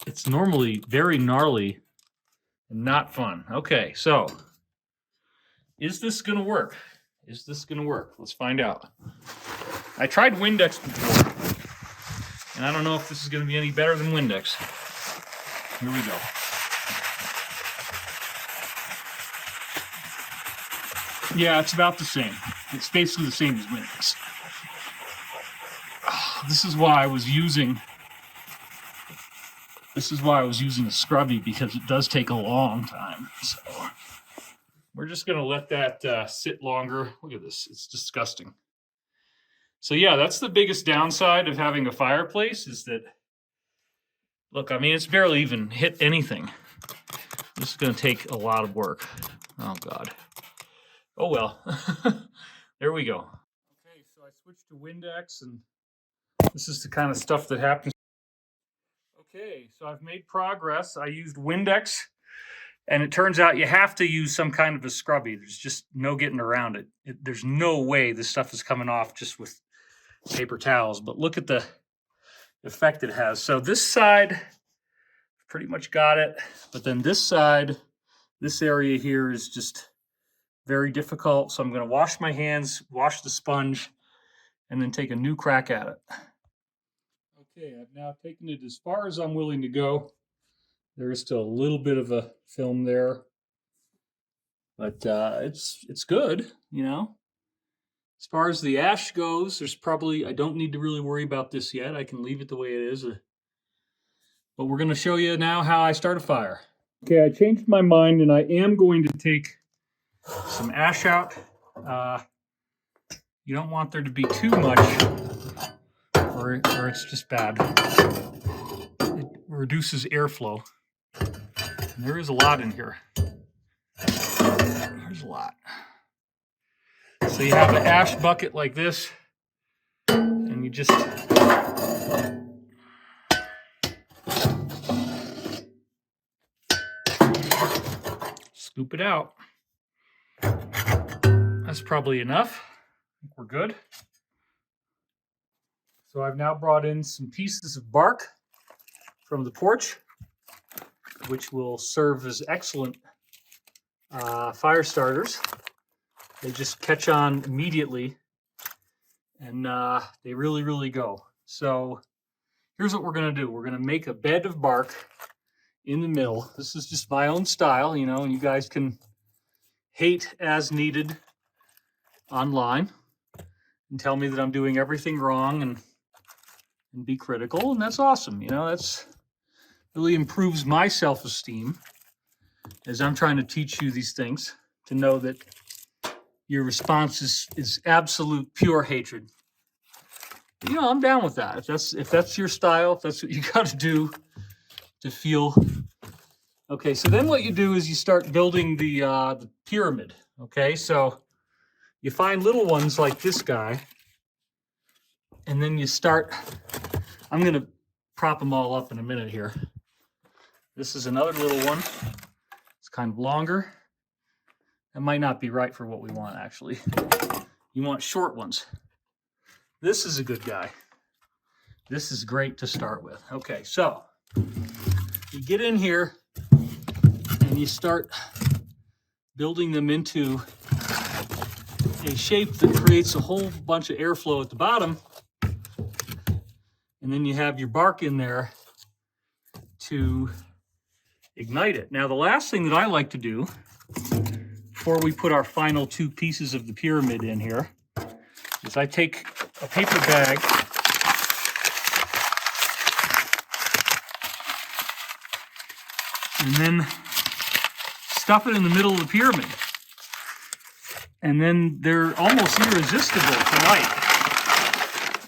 it's normally very gnarly and not fun. Okay, so is this going to work? Is this going to work? Let's find out. I tried Windex before, and I don't know if this is going to be any better than Windex. Here we go. Yeah, it's about the same. It's basically the same as Windex. This is why I was using a scrubby, because it does take a long time. So we're just going to let that sit longer. Look at this. It's disgusting. So yeah, that's the biggest downside of having a fireplace, is that, look, I mean, it's barely even hit anything. This is going to take a lot of work. Oh, God. Oh, well. There we go. Okay, so I switched to Windex, and this is the kind of stuff that happens. Okay, so I've made progress. I used Windex, and it turns out you have to use some kind of a scrubby. There's just no getting around it. There's no way this stuff is coming off just with paper towels, but look at the effect it has. So this side, pretty much got it, but then this side, this area here is just very difficult. So I'm going to wash my hands, wash the sponge, and then take a new crack at it. Okay, I've now taken it as far as I'm willing to go. There is still a little bit of a film there, but it's good, you know. As far as the ash goes, I don't need to really worry about this yet. I can leave it the way it is. But we're going to show you now how I start a fire. Okay, I changed my mind, and I am going to take some ash out. You don't want there to be too much, or it's just bad. It reduces airflow. And there is a lot in here. There's a lot. So you have an ash bucket like this, and you just scoop it out. That's probably enough. I think we're good. So I've now brought in some pieces of bark from the porch, which will serve as excellent fire starters. They just catch on immediately, and they really, really go. So here's what we're going to do. We're going to make a bed of bark in the middle. This is just my own style, you know, and you guys can hate as needed online and tell me that I'm doing everything wrong and be critical, and that's awesome. You know, that's really improves my self-esteem as I'm trying to teach you these things, to know that your response is absolute pure hatred. You know, I'm down with that. If that's your style, if that's what you got to do to feel. Okay, so then what you do is you start building the pyramid. Okay, so you find little ones like this guy, and then you start. I'm going to prop them all up in a minute here. This is another little one. It's kind of longer. That might not be right for what we want, actually. You want short ones. This is a good guy. This is great to start with. Okay, so you get in here and you start building them into a shape that creates a whole bunch of airflow at the bottom. And then you have your bark in there to ignite it. Now, the last thing that I like to do before we put our final 2 pieces of the pyramid in here is I take a paper bag and then stuff it in the middle of the pyramid. And then they're almost irresistible to light.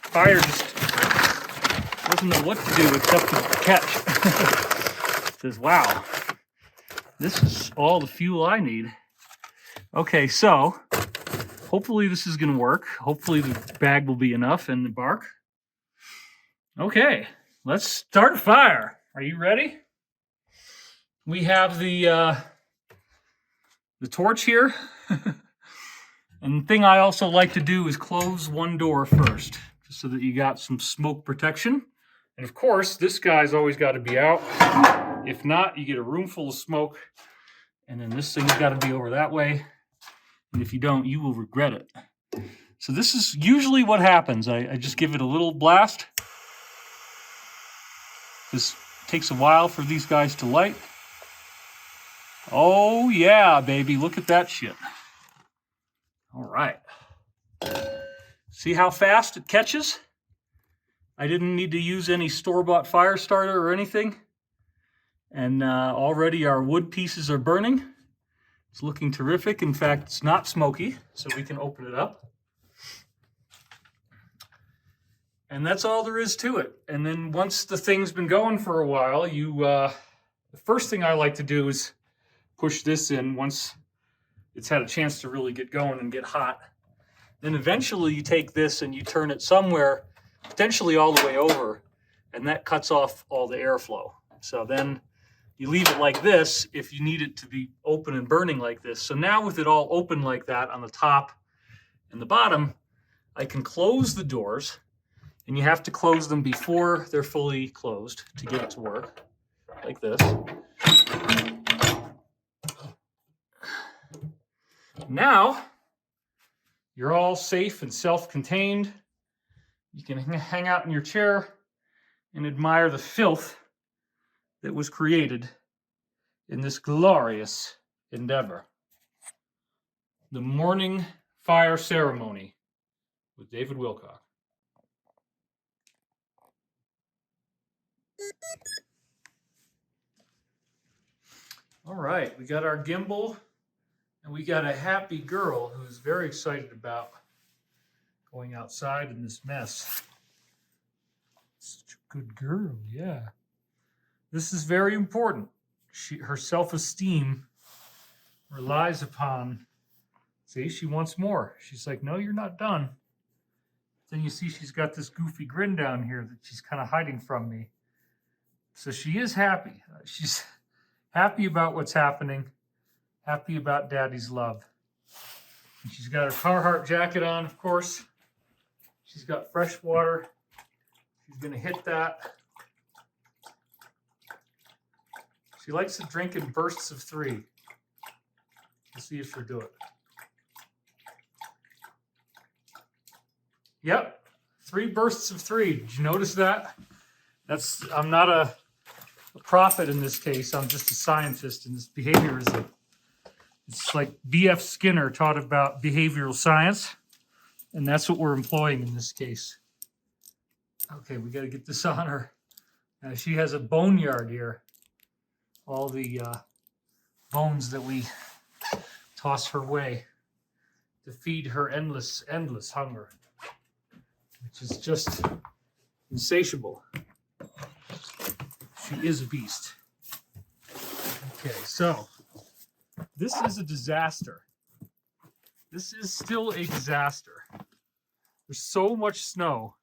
Fire just doesn't know what to do except to catch. Says, wow, this is all the fuel I need. Okay, so hopefully this is going to work. Hopefully the bag will be enough and the bark. Okay, let's start a fire. Are you ready? We have the torch here. And the thing I also like to do is close one door first, just so that you got some smoke protection. And of course, this guy's always got to be out. If not, you get a room full of smoke. And then this thing's got to be over that way. And if you don't, you will regret it. So this is usually what happens. I just give it a little blast. This takes a while for these guys to light. Oh yeah, baby, look at that shit. All right. See how fast it catches? I didn't need to use any store-bought fire starter or anything. And already our wood pieces are burning. It's looking terrific. In fact, it's not smoky, so we can open it up. And that's all there is to it. And then once the thing's been going for a while, the first thing I like to do is push this in once it's had a chance to really get going and get hot. Then eventually you take this and you turn it somewhere, potentially all the way over, and that cuts off all the airflow. So then you leave it like this if you need it to be open and burning like this. So now with it all open like that on the top and the bottom, I can close the doors, and you have to close them before they're fully closed to get it to work, like this. Now, you're all safe and self-contained. You can hang out in your chair and admire the filth that was created in this glorious endeavor. The morning fire ceremony with David Wilcock. All right, we got our gimbal. And we got a happy girl who's very excited about going outside in this mess. Such a good girl, yeah. This is very important. Her self-esteem relies upon, see, she wants more. She's like, no, you're not done. Then you see she's got this goofy grin down here that she's kind of hiding from me. So she is happy. She's happy about what's happening. Happy about Daddy's love. And she's got her Carhartt jacket on, of course. She's got fresh water. She's going to hit that. She likes to drink in bursts of 3. Let's see if she'll do it. Yep, 3 bursts of 3. Did you notice that? I'm not a prophet in this case. I'm just a scientist in this behaviorism. It's like B.F. Skinner taught about behavioral science, and that's what we're employing in this case. Okay, we got to get this on her. She has a boneyard here. All the bones that we toss her way to feed her endless, endless hunger, which is just insatiable. She is a beast. Okay, so this is a disaster. This is still a disaster. There's so much snow.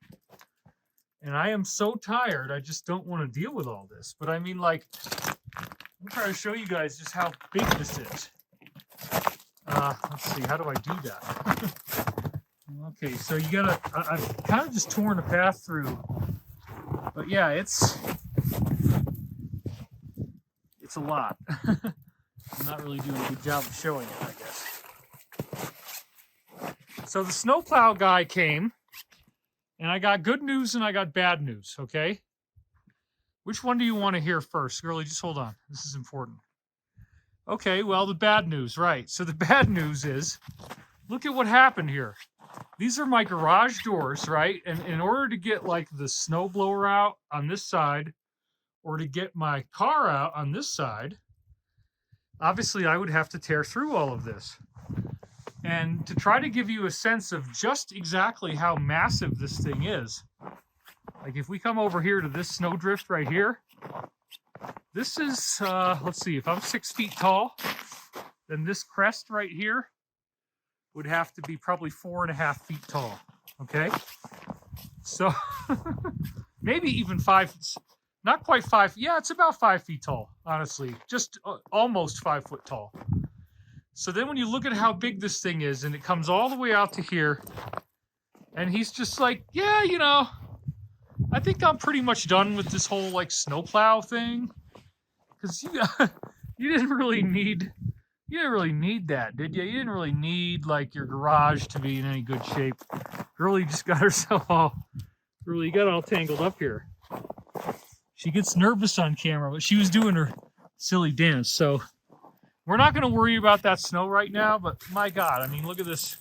And I am so tired, I just don't want to deal with all this. But I mean, like, I'm trying to show you guys just how big this is. Let's see, how do I do that? Okay, so you gotta, I've kind of just torn a path through. But yeah, it's a lot. I'm not really doing a good job of showing it, I guess. So the snowplow guy came, and I got good news and I got bad news, okay? Which one do you want to hear first? Girlie, just hold on. This is important. Okay, well, the bad news, right. So the bad news is, look at what happened here. These are my garage doors, right? And in order to get like the snow blower out on this side, or to get my car out on this side, obviously I would have to tear through all of this. And to try to give you a sense of just exactly how massive this thing is, like if we come over here to this snowdrift right here, this is, let's see, if I'm 6 feet tall, then this crest right here would have to be probably 4.5 feet tall, okay? So maybe even 5, not quite 5, yeah, it's about 5 feet tall, honestly, just almost 5 foot tall. So then when you look at how big this thing is, and it comes all the way out to here, and he's just like, yeah, you know, I think I'm pretty much done with this whole like snowplow thing, because you didn't really need that, did you? You didn't really need like your garage to be in any good shape. Girlie just got herself really got all tangled up here. She gets nervous on camera, but she was doing her silly dance. So we're not going to worry about that snow right now, but my God, I mean, look at this.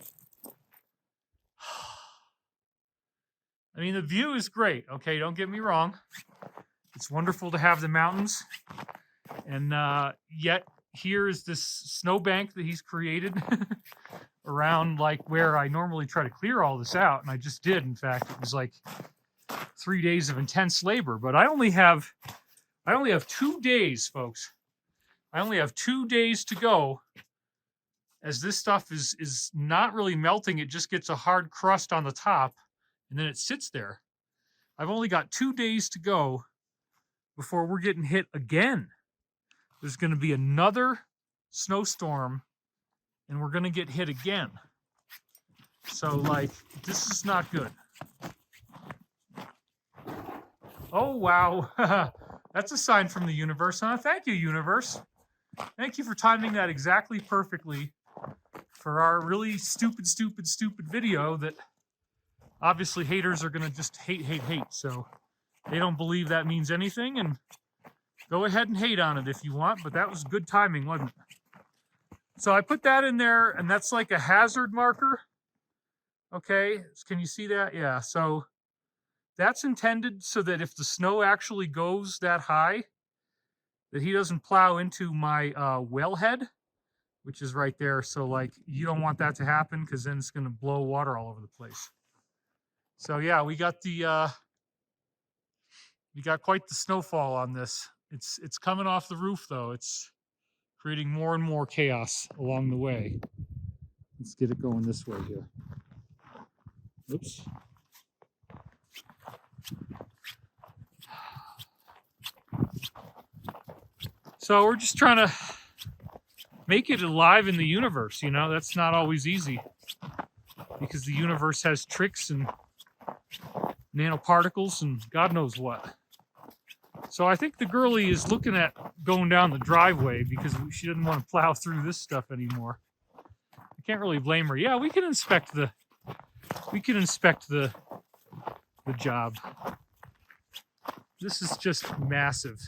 I mean, the view is great. Okay, don't get me wrong. It's wonderful to have the mountains. And yet here is this snowbank that he's created around like where I normally try to clear all this out. And I just did. In fact, it was like 3 days of intense labor, but I only have 2 days, folks. I only have 2 days to go, as this stuff is not really melting. It just gets a hard crust on the top, and then it sits there. I've only got 2 days to go before we're getting hit again. There's going to be another snowstorm, and we're going to get hit again. So, like, this is not good. Oh, wow. That's a sign from the universe, huh? Thank you, universe. Thank you for timing that exactly perfectly for our really stupid video that obviously haters are going to just hate. So they don't believe that means anything, and go ahead and hate on it if you want, but that was good timing, wasn't it? So I put that in there, and that's like a hazard marker. Okay, can you see that? Yeah, so that's intended so that if the snow actually goes that high, that he doesn't plow into my wellhead, which is right there. So like, you don't want that to happen, because then it's going to blow water all over the place. So yeah, we got quite the snowfall on this. It's coming off the roof though. It's creating more and more chaos along the way. Let's get it going this way here. Oops. So we're just trying to make it alive in the universe, you know. That's not always easy, because the universe has tricks and nanoparticles and God knows what. So I think the girlie is looking at going down the driveway because she didn't want to plow through this stuff anymore. I can't really blame her. Yeah, we can inspect the job. This is just massive.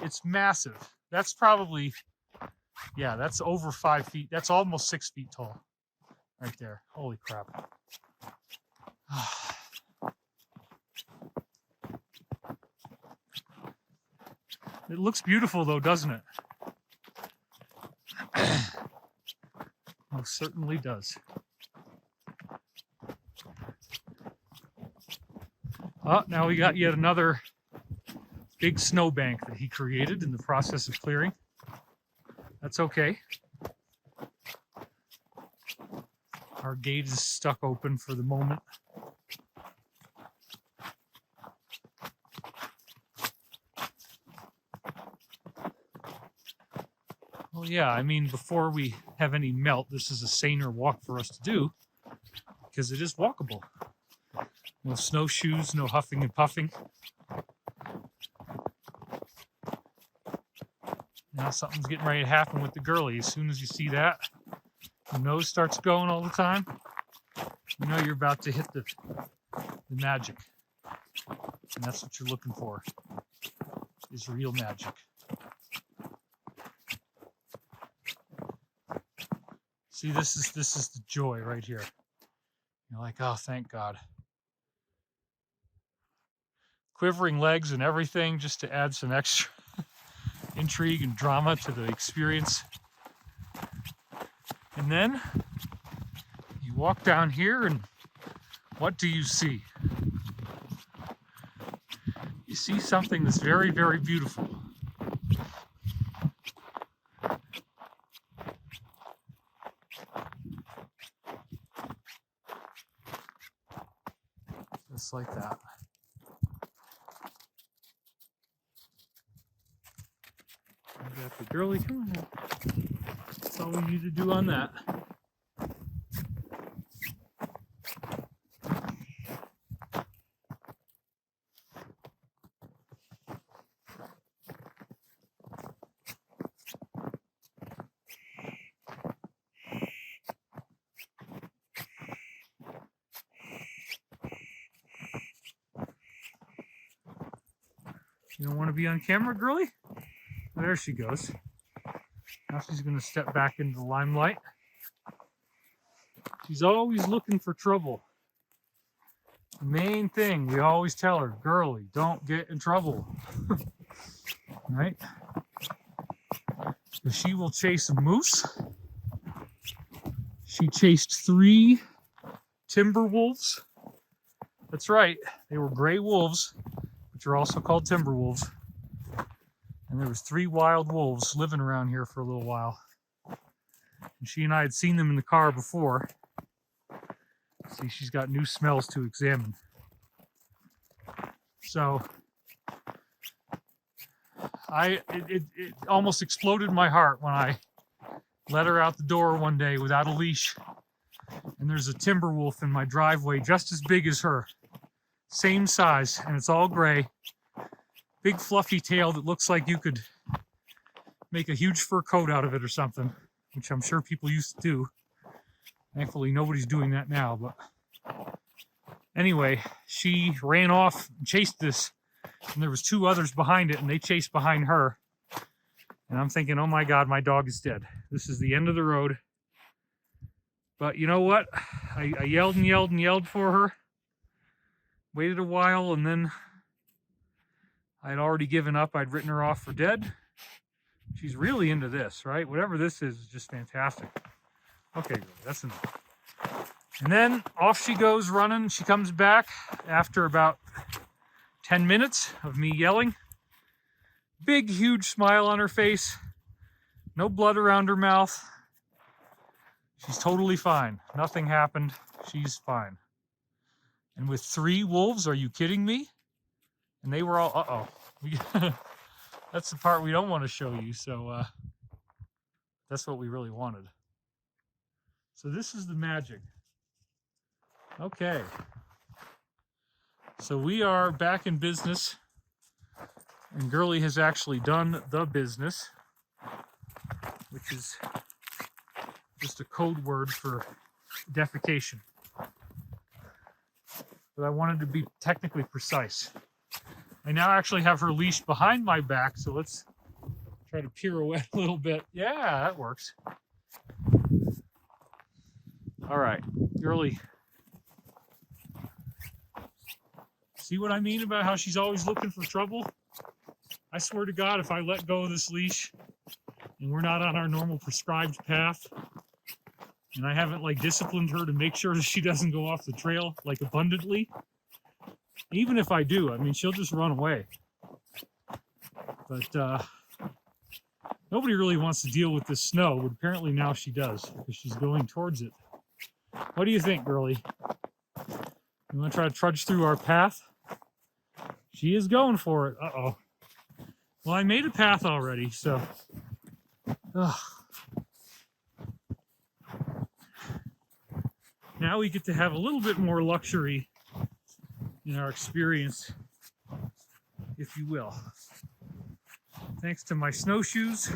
It's massive. That's probably, yeah, that's over 5 feet. That's almost 6 feet tall right there. Holy crap. It looks beautiful though, doesn't it? Most certainly does. Oh, now we got yet another big snowbank that he created in the process of clearing. That's okay. Our gate is stuck open for the moment. Well, yeah, I mean, before we have any melt, this is a saner walk for us to do, because it is walkable. No snowshoes, no huffing and puffing. Now something's getting ready to happen with the girlie. As soon as you see that, the nose starts going all the time, you know you're about to hit the magic. And that's what you're looking for, is real magic. See, this is the joy right here. You're like, oh, thank God. Quivering legs and everything just to add some extra intrigue and drama to the experience. And then you walk down here and what do you see? You see something that's very, very beautiful. Just like that. I got the girlie, come on out. That's all we need to do on that. You don't want to be on camera, girlie? Well, there she goes. Now she's going to step back into the limelight. She's always looking for trouble. The main thing we always tell her, girlie, don't get in trouble. Right? So she will chase a moose. She chased 3 timber wolves. That's right, they were gray wolves, which are also called timber wolves. And there was 3 wild wolves living around here for a little while. And she and I had seen them in the car before. See, she's got new smells to examine. So, it almost exploded my heart when I let her out the door one day without a leash. And there's a timber wolf in my driveway just as big as her. Same size, and it's all gray. Big fluffy tail that looks like you could make a huge fur coat out of it or something, which I'm sure people used to do. Thankfully, nobody's doing that now, but anyway, she ran off and chased this, and there was 2 others behind it, and they chased behind her. And I'm thinking, oh my God, my dog is dead. This is the end of the road. But you know what? I yelled and yelled and yelled for her. Waited a while, and then I'd already given up. I'd written her off for dead. She's really into this, right? Whatever this is just fantastic. Okay, that's enough. And then off she goes running. She comes back after about 10 minutes of me yelling. Big, huge smile on her face. No blood around her mouth. She's totally fine. Nothing happened. She's fine. And with 3 wolves, are you kidding me? And they were all, that's the part we don't want to show you. So that's what we really wanted. So this is the magic. Okay. So we are back in business. And Girlie has actually done the business, which is just a code word for defecation. But I wanted to be technically precise. I now actually have her leashed behind my back, so let's try to pirouette a little bit. Yeah, that works. All right, Girlie. See what I mean about how she's always looking for trouble? I swear to God, if I let go of this leash and we're not on our normal prescribed path, and I haven't disciplined her to make sure that she doesn't go off the trail abundantly, even if I do, I mean, she'll just run away. But nobody really wants to deal with this snow, but apparently now she does, because she's going towards it. What do you think, Girlie? You want to try to trudge through our path? She is going for it. Uh-oh. Well, I made a path already, so... Now we get to have a little bit more luxury in our experience, if you will. Thanks to my snowshoes,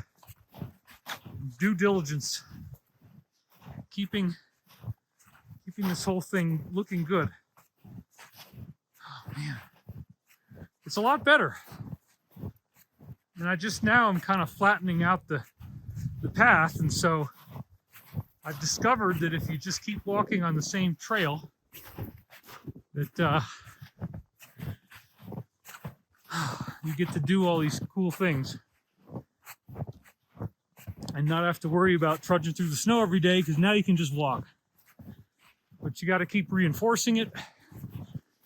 due diligence, keeping this whole thing looking good. Oh man, it's a lot better. And I'm kind of flattening out the path, and so I've discovered that if you just keep walking on the same trail, that you get to do all these cool things and not have to worry about trudging through the snow every day, because now you can just walk. But you got to keep reinforcing it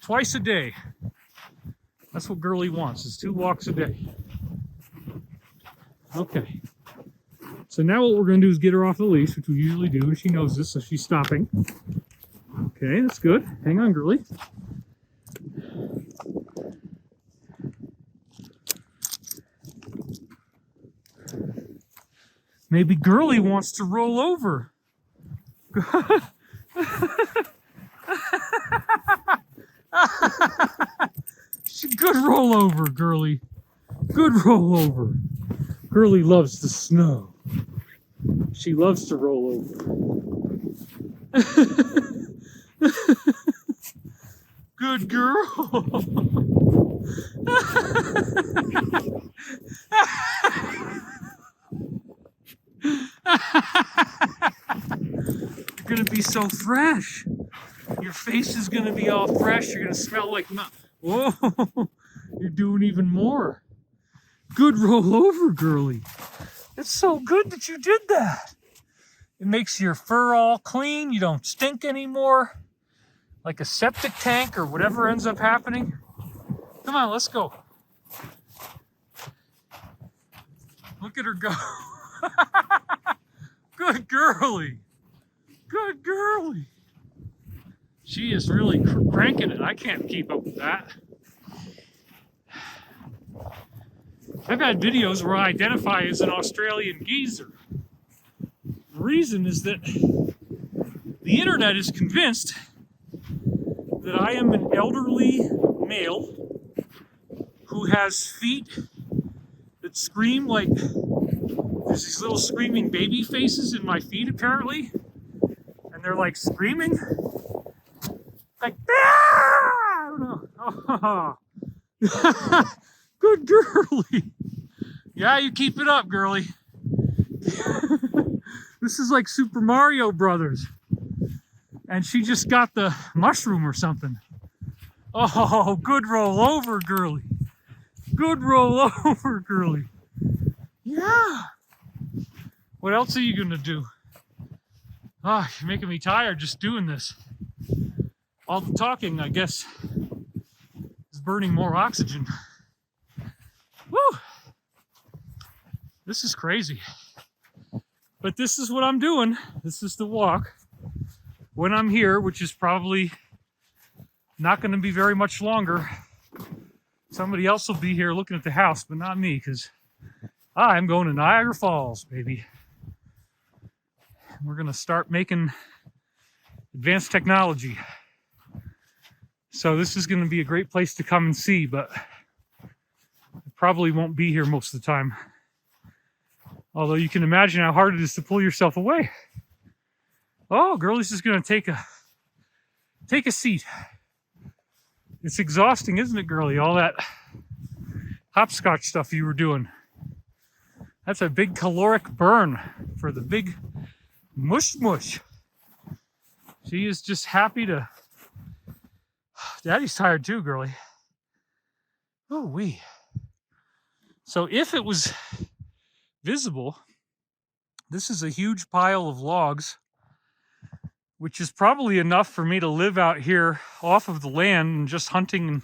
twice a day. That's what Girlie wants, is 2 walks a day. Okay. So now what we're going to do is get her off the leash, which we usually do, and she knows this, so she's stopping. Okay, that's good. Hang on, Girlie. Maybe Girlie wants to roll over. Good roll over, Girlie. Good roll over. Girlie loves the snow. She loves to roll over. Good girl. You're gonna be so fresh. Your face is gonna be all fresh. You're gonna smell like whoa, you're doing even more. Good roll over, Girlie. It's so good that you did that. It makes your fur all clean. You don't stink anymore, like a septic tank or whatever ends up happening. Come on, let's go. Look at her go. Good Girlie. Good Girlie. She is really cranking it. I can't keep up with that. I've had videos where I identify as an Australian geezer. The reason is that the internet is convinced that I am an elderly male who has feet that scream like, there's these little screaming baby faces in my feet apparently, and they're like screaming like, ah! I don't know. Oh. Good Girlie. Yeah, you keep it up, Girlie. This is like Super Mario Brothers. And she just got the mushroom or something. Oh, good roll over, Girlie. Good roll over, Girlie. Yeah. What else are you gonna do? Ah, you're making me tired just doing this. All the talking, I guess, is burning more oxygen. Woo! This is crazy. But this is what I'm doing. This is the walk when I'm here, which is probably not going to be very much longer. Somebody else will be here looking at the house, but not me, because I'm going to Niagara Falls, baby. We're going to start making advanced technology. So this is going to be a great place to come and see, but probably won't be here most of the time. Although you can imagine how hard it is to pull yourself away. Oh, Girlie's just gonna take a seat. It's exhausting, isn't it, Girlie? All that hopscotch stuff you were doing. That's a big caloric burn for the big mush mush. She is just happy to. Daddy's tired too, Girlie. Oh wee. So if it was visible, this is a huge pile of logs, which is probably enough for me to live out here off of the land and just hunting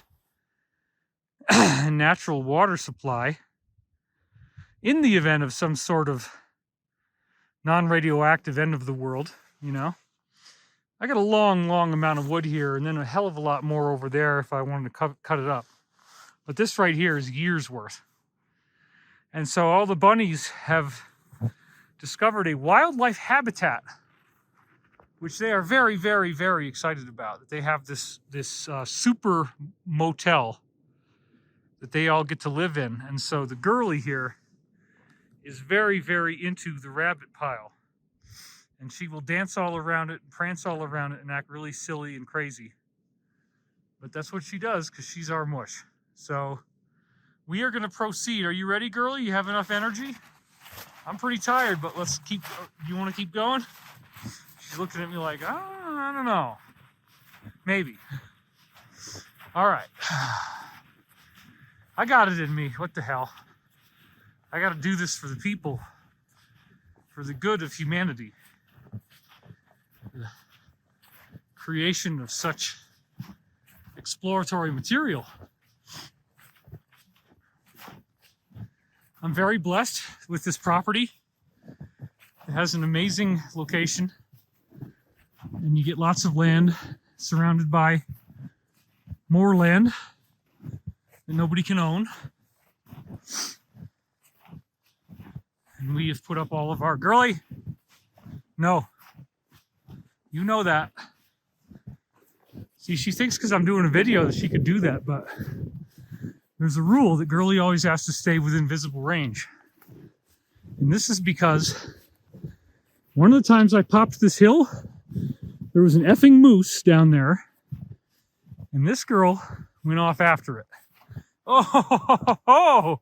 and natural water supply in the event of some sort of non-radioactive end of the world, you know. I got a long amount of wood here and then a hell of a lot more over there if I wanted to cut it up. But this right here is years worth. And so all the bunnies have discovered a wildlife habitat, which they are very, very, very excited about. That they have this super motel that they all get to live in. And so the Girlie here is very, very into the rabbit pile. And she will dance all around it, prance all around it, and act really silly and crazy. But that's what she does, because she's our mush. So we are going to proceed. Are you ready, Girlie? You have enough energy? I'm pretty tired, but let's keep. You want to keep going? She's looking at me like, oh, I don't know. Maybe. All right. I got it in me. What the hell? I got to do this for the people, for the good of humanity. The creation of such exploratory material. I'm very blessed with this property. It has an amazing location, and you get lots of land surrounded by more land that nobody can own. And we have put up all of our girly. No, you know that. See, she thinks because I'm doing a video that she could do that, but there's a rule that girly always has to stay within visible range. And this is because one of the times I popped this hill, there was an effing moose down there, and this girl went off after it. Oh,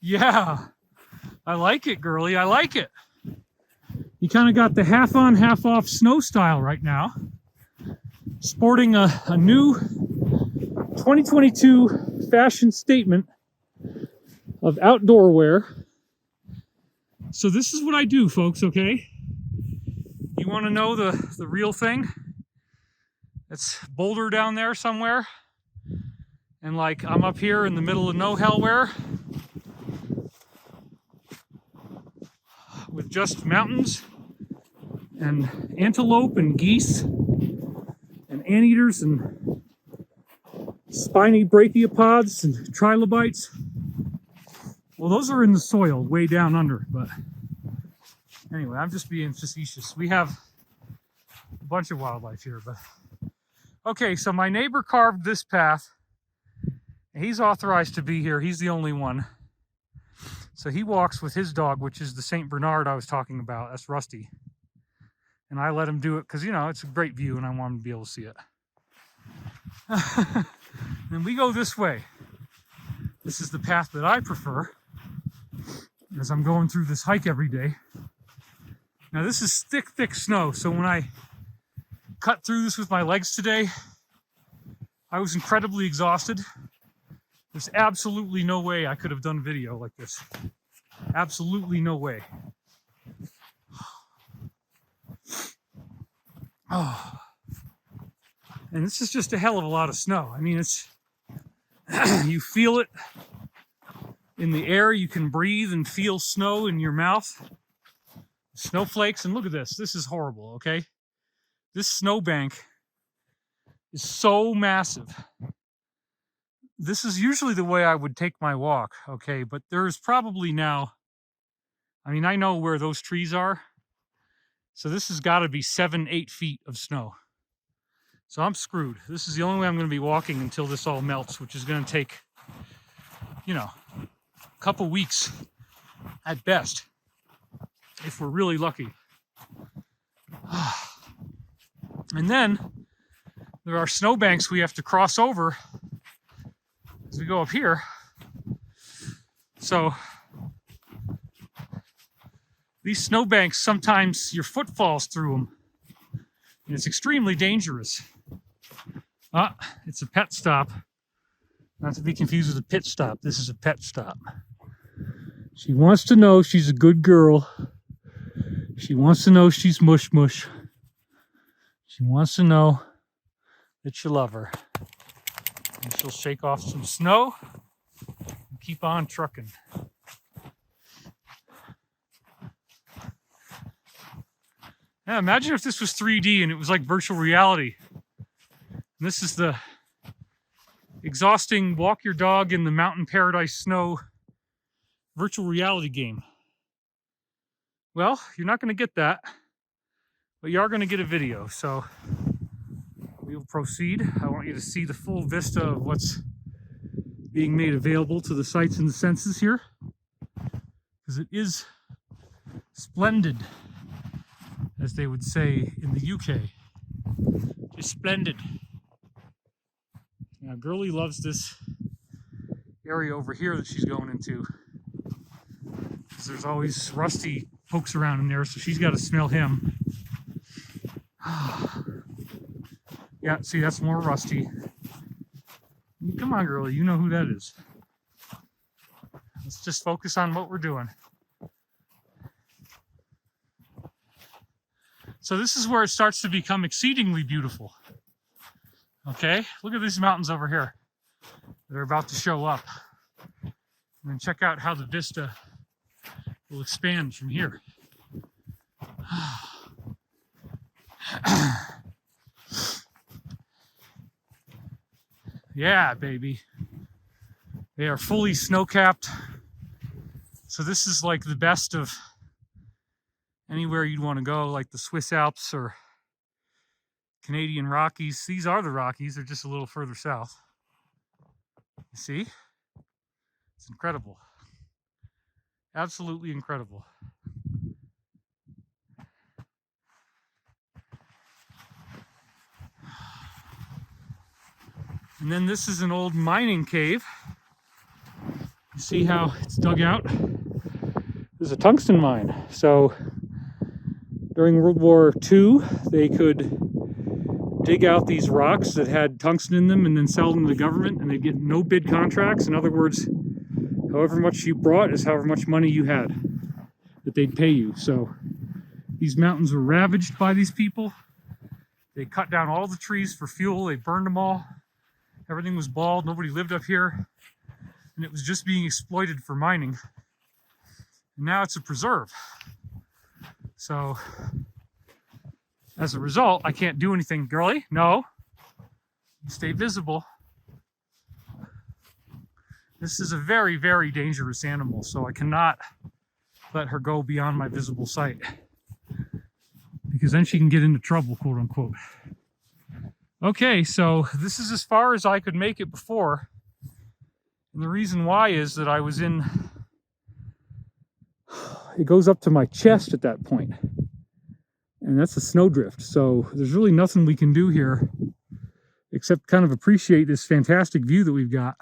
yeah. I like it, girly. I like it. You kind of got the half on, half off snow style right now. Sporting a new 2022 fashion statement of outdoor wear. So this is what I do, folks, okay? You want to know the real thing? It's Boulder down there somewhere. And like I'm up here in the middle of no hellwhere with just mountains and antelope and geese and anteaters and spiny brachiopods and trilobites. Well, those are in the soil way down under, but anyway, I'm just being facetious. We have a bunch of wildlife here, but okay, so my neighbor carved this path. He's authorized to be here. He's the only one. So he walks with his dog, which is the St. Bernard I was talking about. That's Rusty. And I let him do it because, you know, it's a great view and I want him to be able to see it. And we go this way. This is the path that I prefer as I'm going through this hike every day. Now this is thick, thick snow. So when I cut through this with my legs today, I was incredibly exhausted. There's absolutely no way I could have done a video like this. Absolutely no way. Oh. And this is just a hell of a lot of snow. I mean, it's, you feel it in the air. You can breathe and feel snow in your mouth. Snowflakes, and look at this. This is horrible, okay? This snowbank is so massive. This is usually the way I would take my walk, okay? But there's probably now, I mean, I know where those trees are. So this has got to be 7-8 feet of snow. So I'm screwed. This is the only way I'm going to be walking until this all melts, which is going to take, you know, a couple weeks at best, if we're really lucky. And then there are snowbanks we have to cross over as we go up here. So these snowbanks, sometimes your foot falls through them. And it's extremely dangerous. It's a pet stop. Not to be confused with a pit stop. This is a pet stop. She wants to know she's a good girl. She wants to know she's mush mush. She wants to know that you love her. And she'll shake off some snow and keep on trucking. Yeah, imagine if this was 3D and it was like virtual reality. And this is the exhausting walk your dog in the mountain paradise snow virtual reality game. Well, you're not going to get that, but you are going to get a video. So we will proceed. I want you to see the full vista of what's being made available to the sights and the senses here, because it is splendid, as they would say in the UK. Just splendid. Now, Girlie loves this area over here that she's going into, because there's always Rusty pokes around in there, so she's got to smell him. Yeah, see, that's more rusty. Come on, girlie, you know who that is. Let's just focus on what we're doing. So this is where it starts to become exceedingly beautiful. Okay, look at these mountains over here that are about to show up. And then check out how the vista will expand from here. Yeah, baby. They are fully snow-capped. So this is like the best of anywhere you'd want to go, like the Swiss Alps or Canadian Rockies. These are the Rockies, they're just a little further south. You see? It's incredible. Absolutely incredible. And then this is an old mining cave. You see how it's dug out? There's a tungsten mine. So during World War II, they could dig out these rocks that had tungsten in them and then sell them to the government, and they'd get no bid contracts. In other words, however much you brought is however much money you had that they'd pay you. So these mountains were ravaged by these people. They cut down all the trees for fuel. They burned them all. Everything was bald. Nobody lived up here. And it was just being exploited for mining. And now it's a preserve. So as a result, I can't do anything. Girlie, no. You stay visible. This is a very, very dangerous animal, so I cannot let her go beyond my visible sight, because then she can get into trouble, quote unquote. Okay, so this is as far as I could make it before. And the reason why is that I was in, it goes up to my chest at that point. And that's a snowdrift. So there's really nothing we can do here except kind of appreciate this fantastic view that we've got.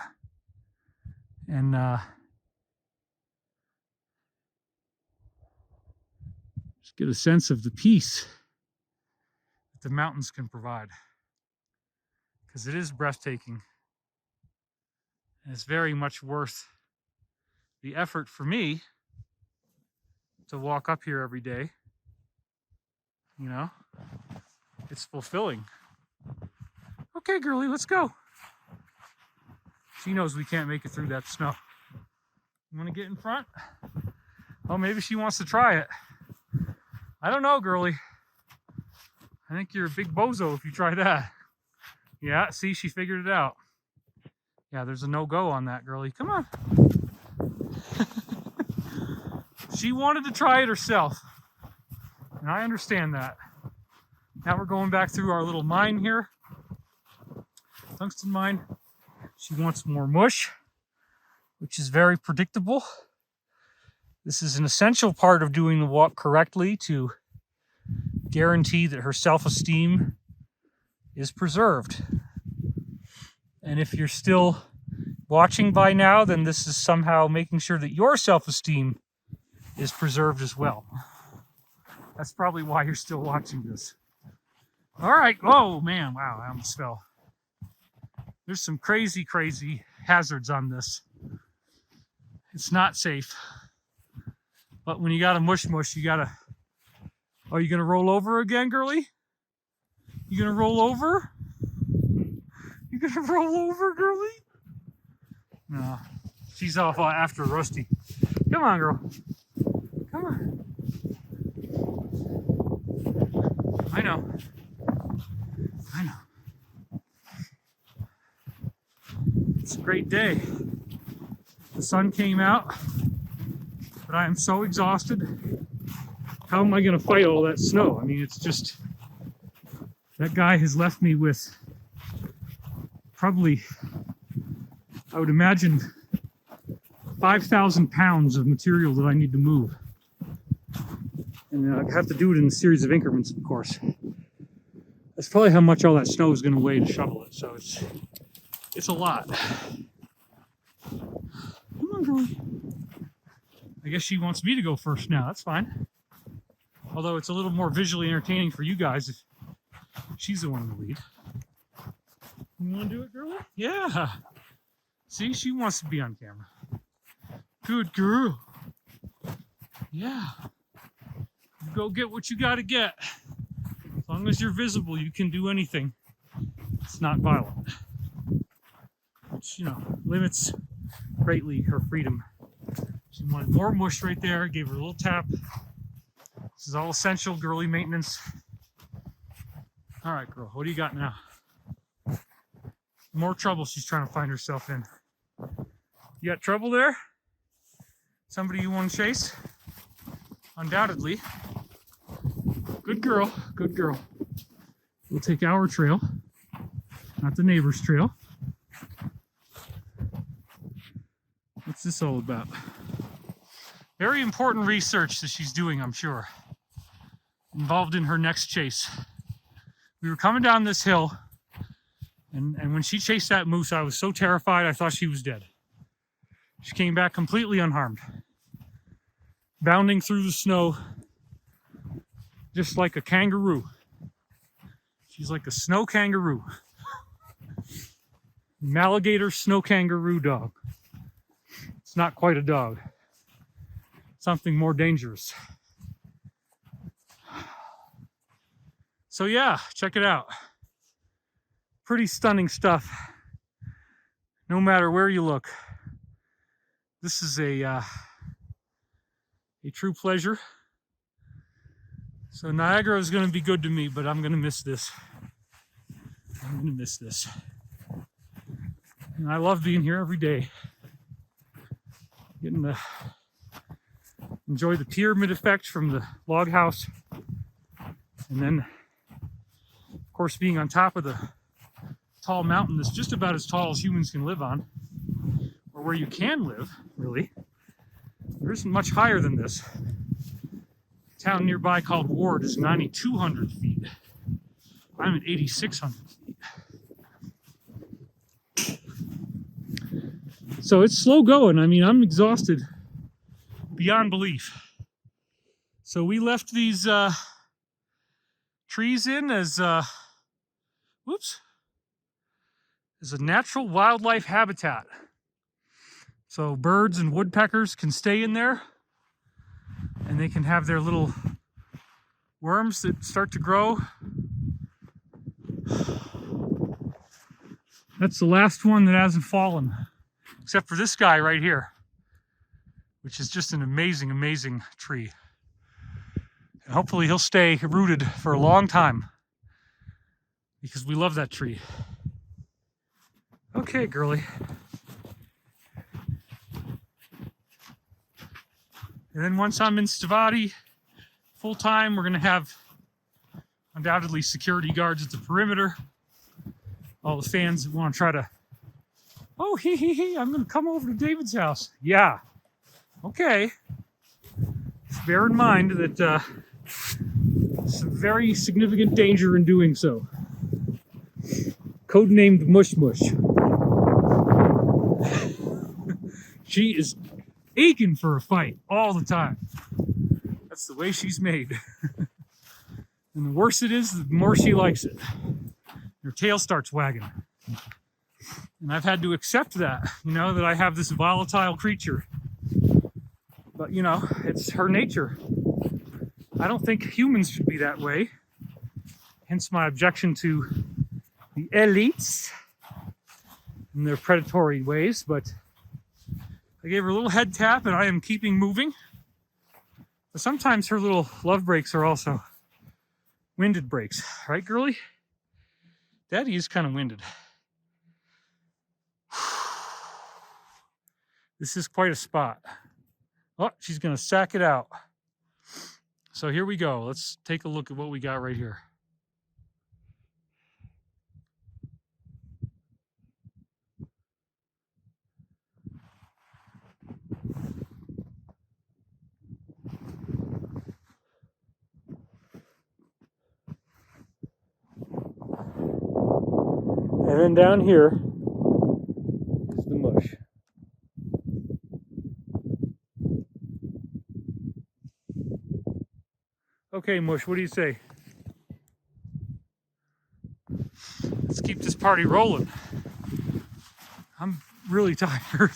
And just get a sense of the peace that the mountains can provide. Because it is breathtaking. And it's very much worth the effort for me to walk up here every day. You know, it's fulfilling. Okay, girlie, let's go. She knows we can't make it through that snow. You want to get in front? Oh, maybe she wants to try it. I don't know, girlie. I think you're a big bozo if you try that. Yeah, see, she figured it out. Yeah, there's a no-go on that, girlie. Come on. She wanted to try it herself. And I understand that. Now we're going back through our little mine here. Tungsten mine. She wants more mush, which is very predictable. This is an essential part of doing the walk correctly to guarantee that her self-esteem is preserved. And if you're still watching by now, then this is somehow making sure that your self-esteem is preserved as well. That's probably why you're still watching this. All right. Oh, man. Wow, I almost fell. There's some crazy, crazy hazards on this. It's not safe. But when you got a mush, you got to... Are you going to roll over again, girlie? You going to roll over? You going to roll over, girlie? No. She's off after Rusty. Come on, girl. Come on. I know. I know. It's a great day. The sun came out, but I am so exhausted. How am I going to fight all that snow? I mean, it's just, that guy has left me with probably, I would imagine, 5,000 pounds of material that I need to move. And I have to do it in a series of increments, of course. That's probably how much all that snow is going to weigh to shovel it. So it's a lot. Come on, girlie. I guess she wants me to go first now. That's fine. Although it's a little more visually entertaining for you guys She's the one in the lead. You want to do it, girlie? Yeah. See, she wants to be on camera. Good girl. Yeah. You go get what you got to get. As long as you're visible, you can do anything. It's not violent. Which, you know, limits greatly her freedom. She wanted more mush right there. Gave her a little tap. This is all essential girly maintenance. All right, girl, what do you got now? More trouble she's trying to find herself in. You got trouble there? Somebody you want to chase? Undoubtedly. Good girl, good girl. We'll take our trail, not the neighbor's trail. What's this all about? Very important research that she's doing, I'm sure. Involved in her next chase. We were coming down this hill, and when she chased that moose, I was so terrified I thought she was dead. She came back completely unharmed, bounding through the snow just like a kangaroo. She's like a snow kangaroo. An alligator snow kangaroo dog. It's not quite a dog. Something more dangerous. So yeah, check it out. Pretty stunning stuff. No matter where you look. This is a true pleasure. So Niagara is going to be good to me, but I'm going to miss this. I'm going to miss this. And I love being here every day. Getting to enjoy the pyramid effect from the log house. And then, of course, being on top of the tall mountain that's just about as tall as humans can live on. Or where you can live, really. There isn't much higher than this. A town nearby called Ward is 9,200 feet. I'm at 8,600 feet. So it's slow going. I mean, I'm exhausted beyond belief. So we left these trees in as a natural wildlife habitat. So birds and woodpeckers can stay in there, and they can have their little worms that start to grow. That's the last one that hasn't fallen, except for this guy right here, which is just an amazing, amazing tree. And hopefully he'll stay rooted for a long time, because we love that tree. Okay, girlie. And then once I'm in Stavati full time, we're going to have undoubtedly security guards at the perimeter. All the fans that want to try to, oh, I'm going to come over to David's house. Yeah. Okay. Just bear in mind that some very significant danger in doing so. Codenamed Mush Mush. She is aching for a fight all the time. That's the way she's made. And the worse it is, the more she likes it. Her tail starts wagging. And I've had to accept that, that I have this volatile creature. But, it's her nature. I don't think humans should be that way. Hence my objection to the elites and their predatory ways. But I gave her a little head tap, and I am keeping moving. But sometimes her little love breaks are also winded breaks. Right, girlie? Daddy is kind of winded. This is quite a spot. Oh, she's going to sack it out. So here we go. Let's take a look at what we got right here. And then down here is the mush. Okay, Mush, what do you say? Let's keep this party rolling. I'm really tired.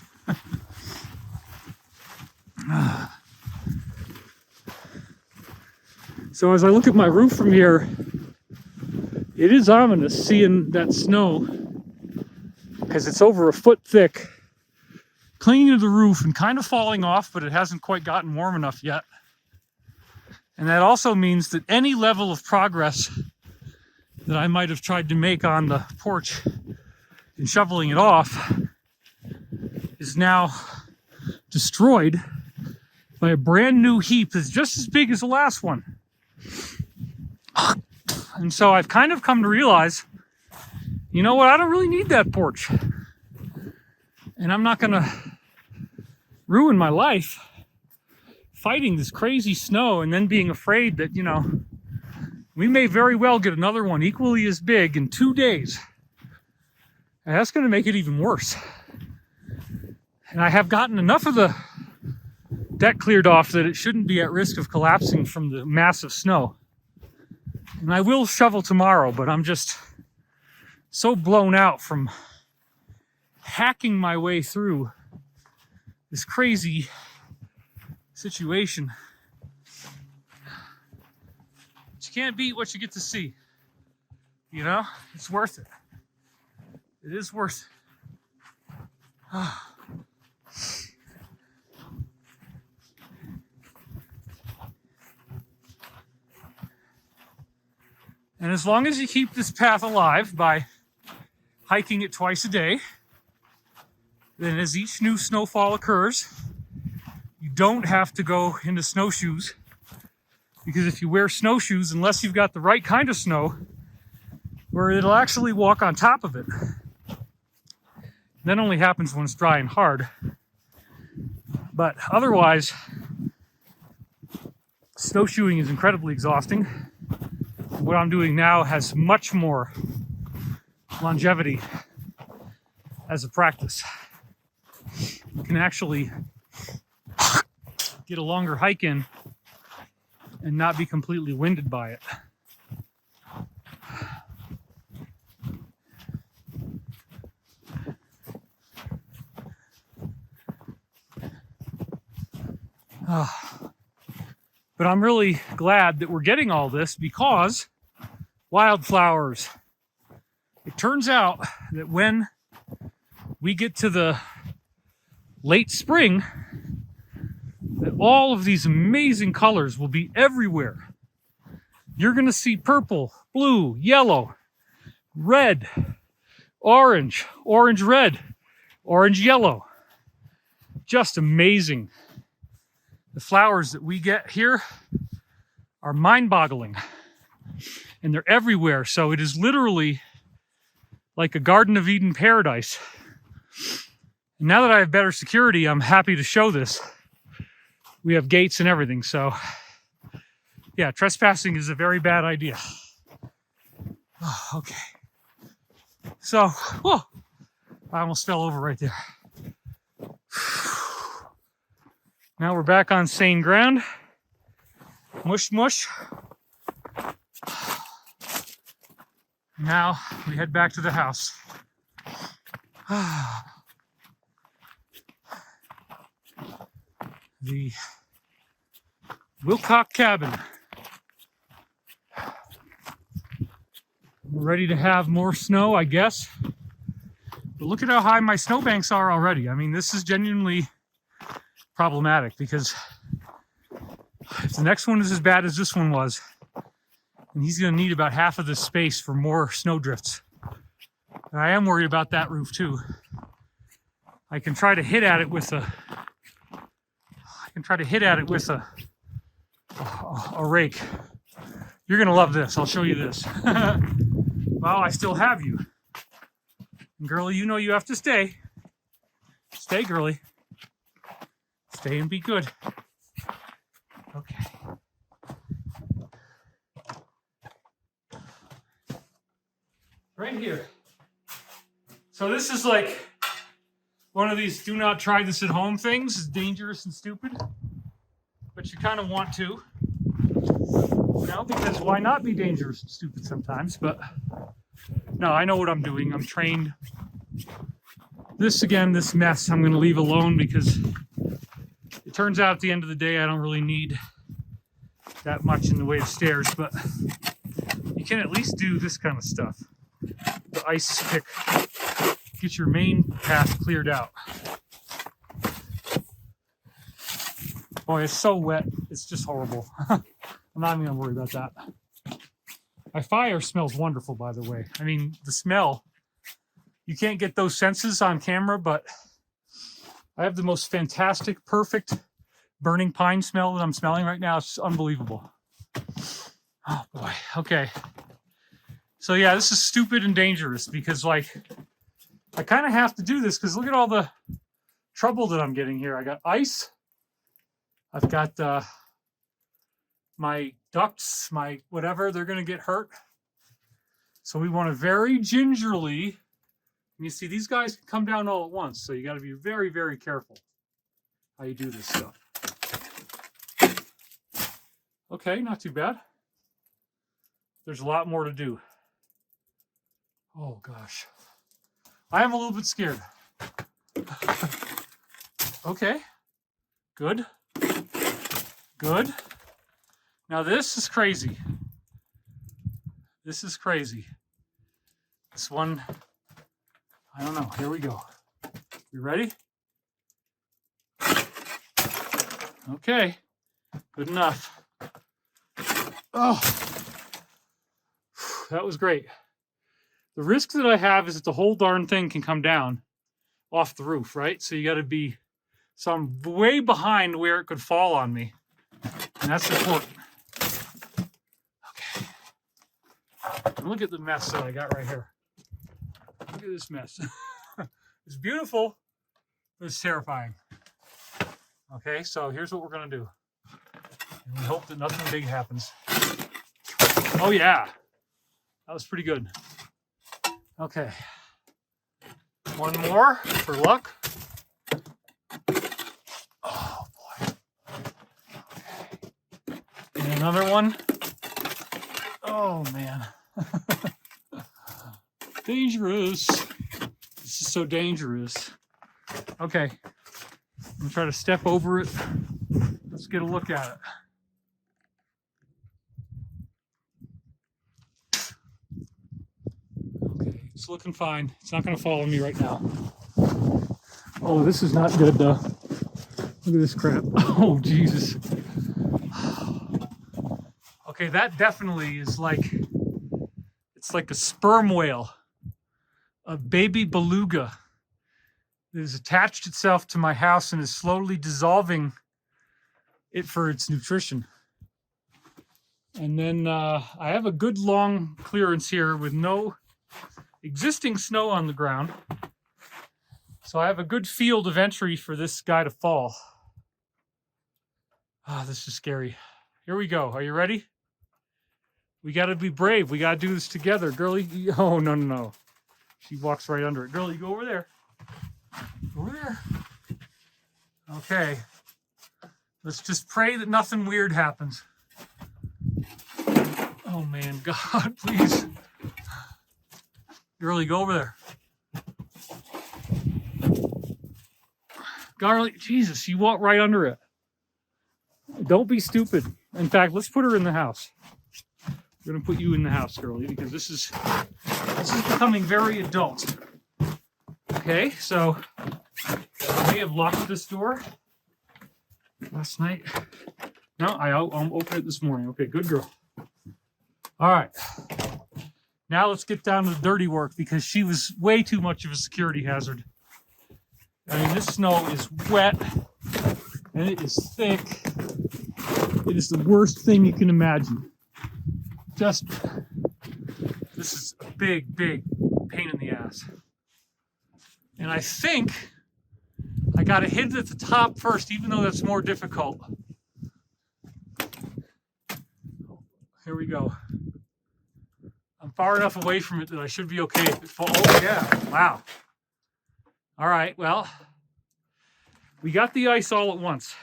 So as I look at my roof from here, it is ominous seeing that snow, because it's over a foot thick, clinging to the roof and kind of falling off, but it hasn't quite gotten warm enough yet. And that also means that any level of progress that I might have tried to make on the porch in shoveling it off is now destroyed by a brand new heap that's just as big as the last one. And so I've kind of come to realize, you know what, I don't really need that porch. And I'm not gonna ruin my life fighting this crazy snow and then being afraid that, you know, we may very well get another one equally as big in 2 days. And that's gonna make it even worse. And I have gotten enough of the deck cleared off that it shouldn't be at risk of collapsing from the massive snow. And I will shovel tomorrow, but I'm just so blown out from hacking my way through this crazy situation. But you can't beat what you get to see. You know, it's worth it. It is worth it. And as long as you keep this path alive by hiking it twice a day, then as each new snowfall occurs, you don't have to go into snowshoes. Because if you wear snowshoes, unless you've got the right kind of snow, where it'll actually walk on top of it. That only happens when it's dry and hard. But otherwise, snowshoeing is incredibly exhausting. What I'm doing now has much more longevity as a practice. You can actually get a longer hike in and not be completely winded by it. But I'm really glad that we're getting all this because wildflowers. It turns out that when we get to the late spring, that all of these amazing colors will be everywhere. You're going to see purple, blue, yellow, red, orange, orange red, orange yellow. Just amazing. The flowers that we get here are mind-boggling. And they're everywhere. So it is literally like a Garden of Eden paradise. And now that I have better security, I'm happy to show this. We have gates and everything. So yeah, trespassing is a very bad idea. Oh, okay. So, whoa, I almost fell over right there. Now we're back on sane ground. Mush, mush. Now we head back to the house. The Wilcock cabin. We're ready to have more snow, I guess. But look at how high my snowbanks are already. I mean, this is genuinely problematic because if the next one is as bad as this one was, and he's going to need about half of this space for more snow drifts. And I am worried about that roof too. I can try to hit at it with a rake. You're going to love this. I'll show you this. Well, I still have you. And Girlie, you know you have to stay. Stay, Girlie. Stay and be good. Okay. Right here. So this is like one of these do not try this at home things. It's dangerous and stupid. But you kind of want to. You know, because why not be dangerous and stupid sometimes? But No, I know what I'm doing. I'm trained. This mess, I'm going to leave alone because it turns out at the end of the day, I don't really need that much in the way of stairs, but you can at least do this kind of stuff. The ice pick, get your main path cleared out. Boy, it's so wet. It's just horrible. I'm not even gonna worry about that. My fire smells wonderful, by the way. I mean, the smell, you can't get those senses on camera, but I have the most fantastic, perfect burning pine smell that I'm smelling right now. It's unbelievable. Oh boy. Okay. So yeah, this is stupid and dangerous because like I kind of have to do this because look at all the trouble that I'm getting here. I got ice. I've got my ducts, my whatever, they're going to get hurt. So we want to very gingerly, and you see these guys can come down all at once. So you got to be very, very careful how you do this stuff. Okay, not too bad. There's a lot more to do. Oh gosh. I am a little bit scared. Okay, good. Good. Now this is crazy. This is crazy. This one, I don't know. Here we go. You ready? Okay. Good enough. Oh, that was great. The risk that I have is that the whole darn thing can come down off the roof, right? So you got to be, so I'm way behind where it could fall on me. And that's important. Okay. And look at the mess that I got right here. Look at this mess. It's beautiful, but it's terrifying. Okay, so here's what we're going to do. And we hope that nothing big happens. Oh, yeah. That was pretty good. Okay. One more for luck. Oh, boy. Okay. And another one. Oh, man. Dangerous. This is so dangerous. Okay. I'm going to try to step over it. Let's get a look at it. Okay, it's looking fine. It's not going to fall on me right now. Oh, this is not good, though. Look at this crap. Oh, Jesus. Okay, that definitely is like, it's like a sperm whale, a baby beluga that has attached itself to my house and is slowly dissolving it for its nutrition. And then I have a good long clearance here with no existing snow on the ground. So I have a good field of entry for this guy to fall. Ah, this is scary. Here we go. Are you ready? We got to be brave. We got to do this together. Girlie, oh, no, no, no. She walks right under it. Girlie, go over there. Over there. Okay. Let's just pray that nothing weird happens. Oh, man. God, please. Girlie, go over there. Girlie, Jesus, you walk right under it. Don't be stupid. In fact, let's put her in the house. We're going to put you in the house, Girlie, because this is becoming very adult. Okay, so I may have locked this door last night. No, I'll open it this morning. Okay, good girl. All right. Now let's get down to the dirty work because she was way too much of a security hazard. I mean, this snow is wet and it is thick. It is the worst thing you can imagine. Just, this is a big, big pain in the ass. And I think I got to hit it at the top first, even though that's more difficult. Here we go. I'm far enough away from it that I should be okay if it falls. Oh, yeah. Wow. All right. Well, we got the ice all at once.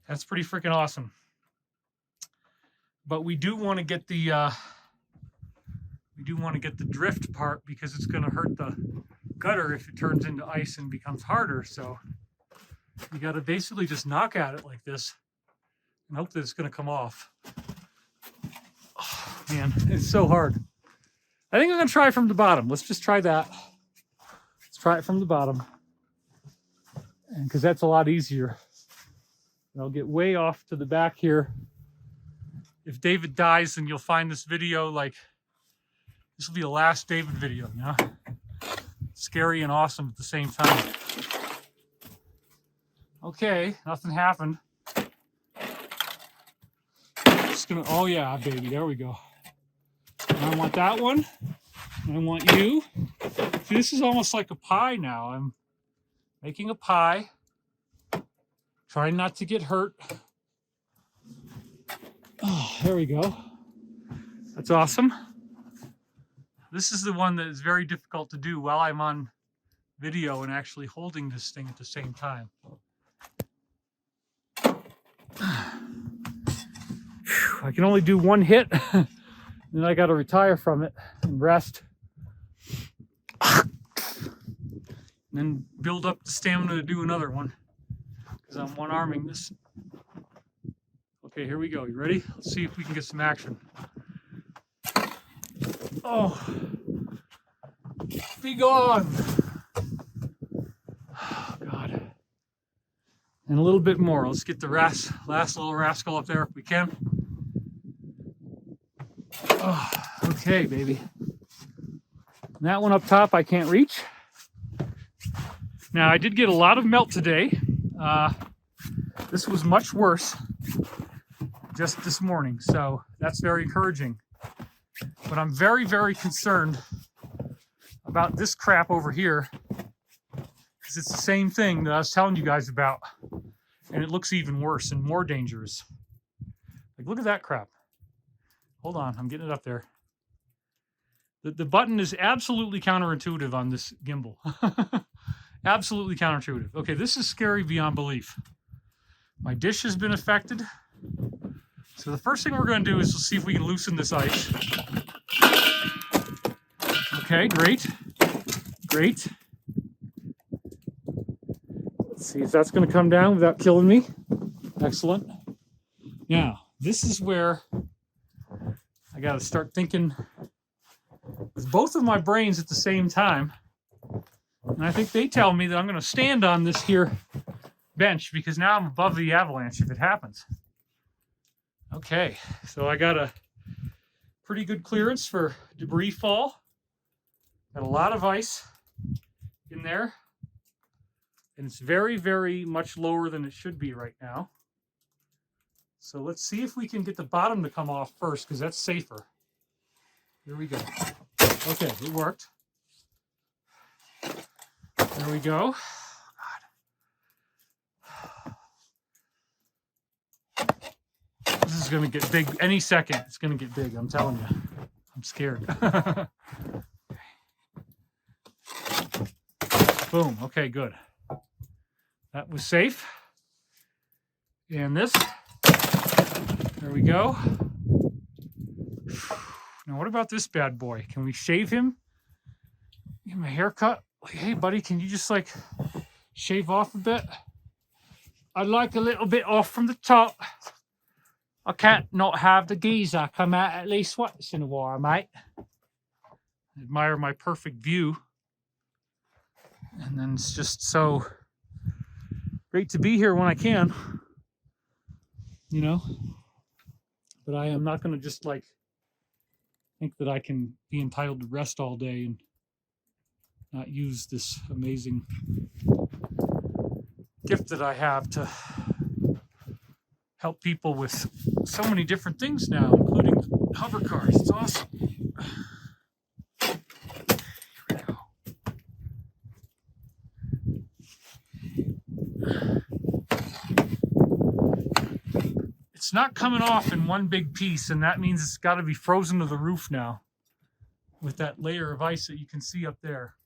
That's pretty freaking awesome. But we do want to get the do want to get the drift part because it's going to hurt the gutter if it turns into ice and becomes harder. So you got to basically just knock at it like this and hope that it's going to come off. Oh, man, it's so hard. I think I'm going to try from the bottom. Let's just try that. Let's try it from the bottom. And because that's a lot easier. And I'll get way off to the back here. If David dies, then you'll find this video like, this will be the last David video, you know? Scary and awesome at the same time. Okay, nothing happened. Just gonna, oh yeah, baby, there we go. And I want that one. And I want you. See, this is almost like a pie now. I'm making a pie. Trying not to get hurt. Oh, there we go. That's awesome. This is the one that is very difficult to do while I'm on video and actually holding this thing at the same time. I can only do one hit, then I got to retire from it and rest. And then build up the stamina to do another one because I'm one-arming this. Okay, here we go. You ready? Let's see if we can get some action. Oh, be gone. Oh, God. And a little bit more. Let's get the last little rascal up there if we can. Oh, okay, baby. And that one up top I can't reach. Now, I did get a lot of melt today. This was much worse just this morning, so that's very encouraging. But I'm very, very concerned about this crap over here because it's the same thing that I was telling you guys about, and it looks even worse and more dangerous. Like, look at that crap. Hold on, I'm getting it up there. The button is absolutely counterintuitive on this gimbal. Absolutely counterintuitive. Okay, this is scary beyond belief. My dish has been affected. So the first thing we're going to do is see if we can loosen this ice. Okay, great. Great. Let's see if that's going to come down without killing me. Excellent. Now, this is where I got to start thinking with both of my brains at the same time. And I think they tell me that I'm going to stand on this here bench because now I'm above the avalanche if it happens. Okay, so I got a pretty good clearance for debris fall. Got a lot of ice in there. And it's very, very much lower than it should be right now. So let's see if we can get the bottom to come off first because that's safer. Here we go. Okay, it worked. There we go. God. This is going to get big any second. It's going to get big, I'm telling you. I'm scared. Boom. Okay, good. That was safe. And this. There we go. Now, what about this bad boy? Can we shave him? Give him a haircut? Like, hey, buddy, can you just, like, shave off a bit? I'd like a little bit off from the top. I can't not have the geezer come out at least once in a while, mate. Admire my perfect view. And then it's just so great to be here when I can. You know? But I am not going to just, like, think that I can be entitled to rest all day and not use this amazing gift that I have to help people with so many different things now, including hover cars. It's awesome. Here we go. It's not coming off in one big piece, and that means it's got to be frozen to the roof now with that layer of ice that you can see up there.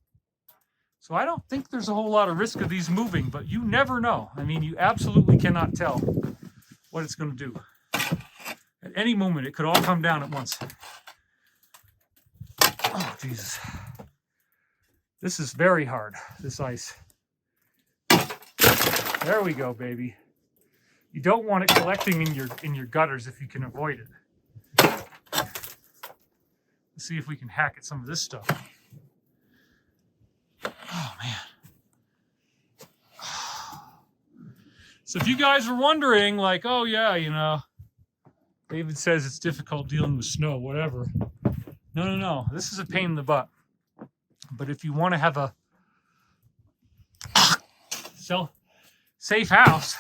So I don't think there's a whole lot of risk of these moving, but you never know. I mean, you absolutely cannot tell what it's going to do. At any moment, it could all come down at once. Jesus. This is very hard, this ice. There we go, baby. You don't want it collecting in your gutters if you can avoid it. Let's see if we can hack at some of this stuff. Oh, man. So if you guys were wondering, like, oh, yeah, you know, David says it's difficult dealing with snow, whatever. No. This is a pain in the butt. But if you want to have a safe house,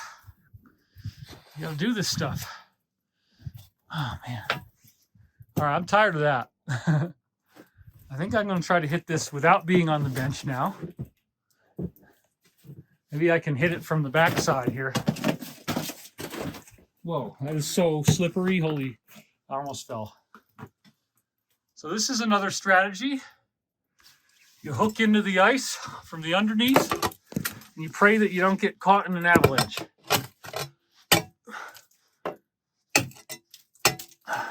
you got to do this stuff. Oh, man. All right, I'm tired of that. I think I'm going to try to hit this without being on the bench now. Maybe I can hit it from the back side here. Whoa, that is so slippery. Holy, I almost fell. So this is another strategy. You hook into the ice from the underneath, and you pray that you don't get caught in an avalanche.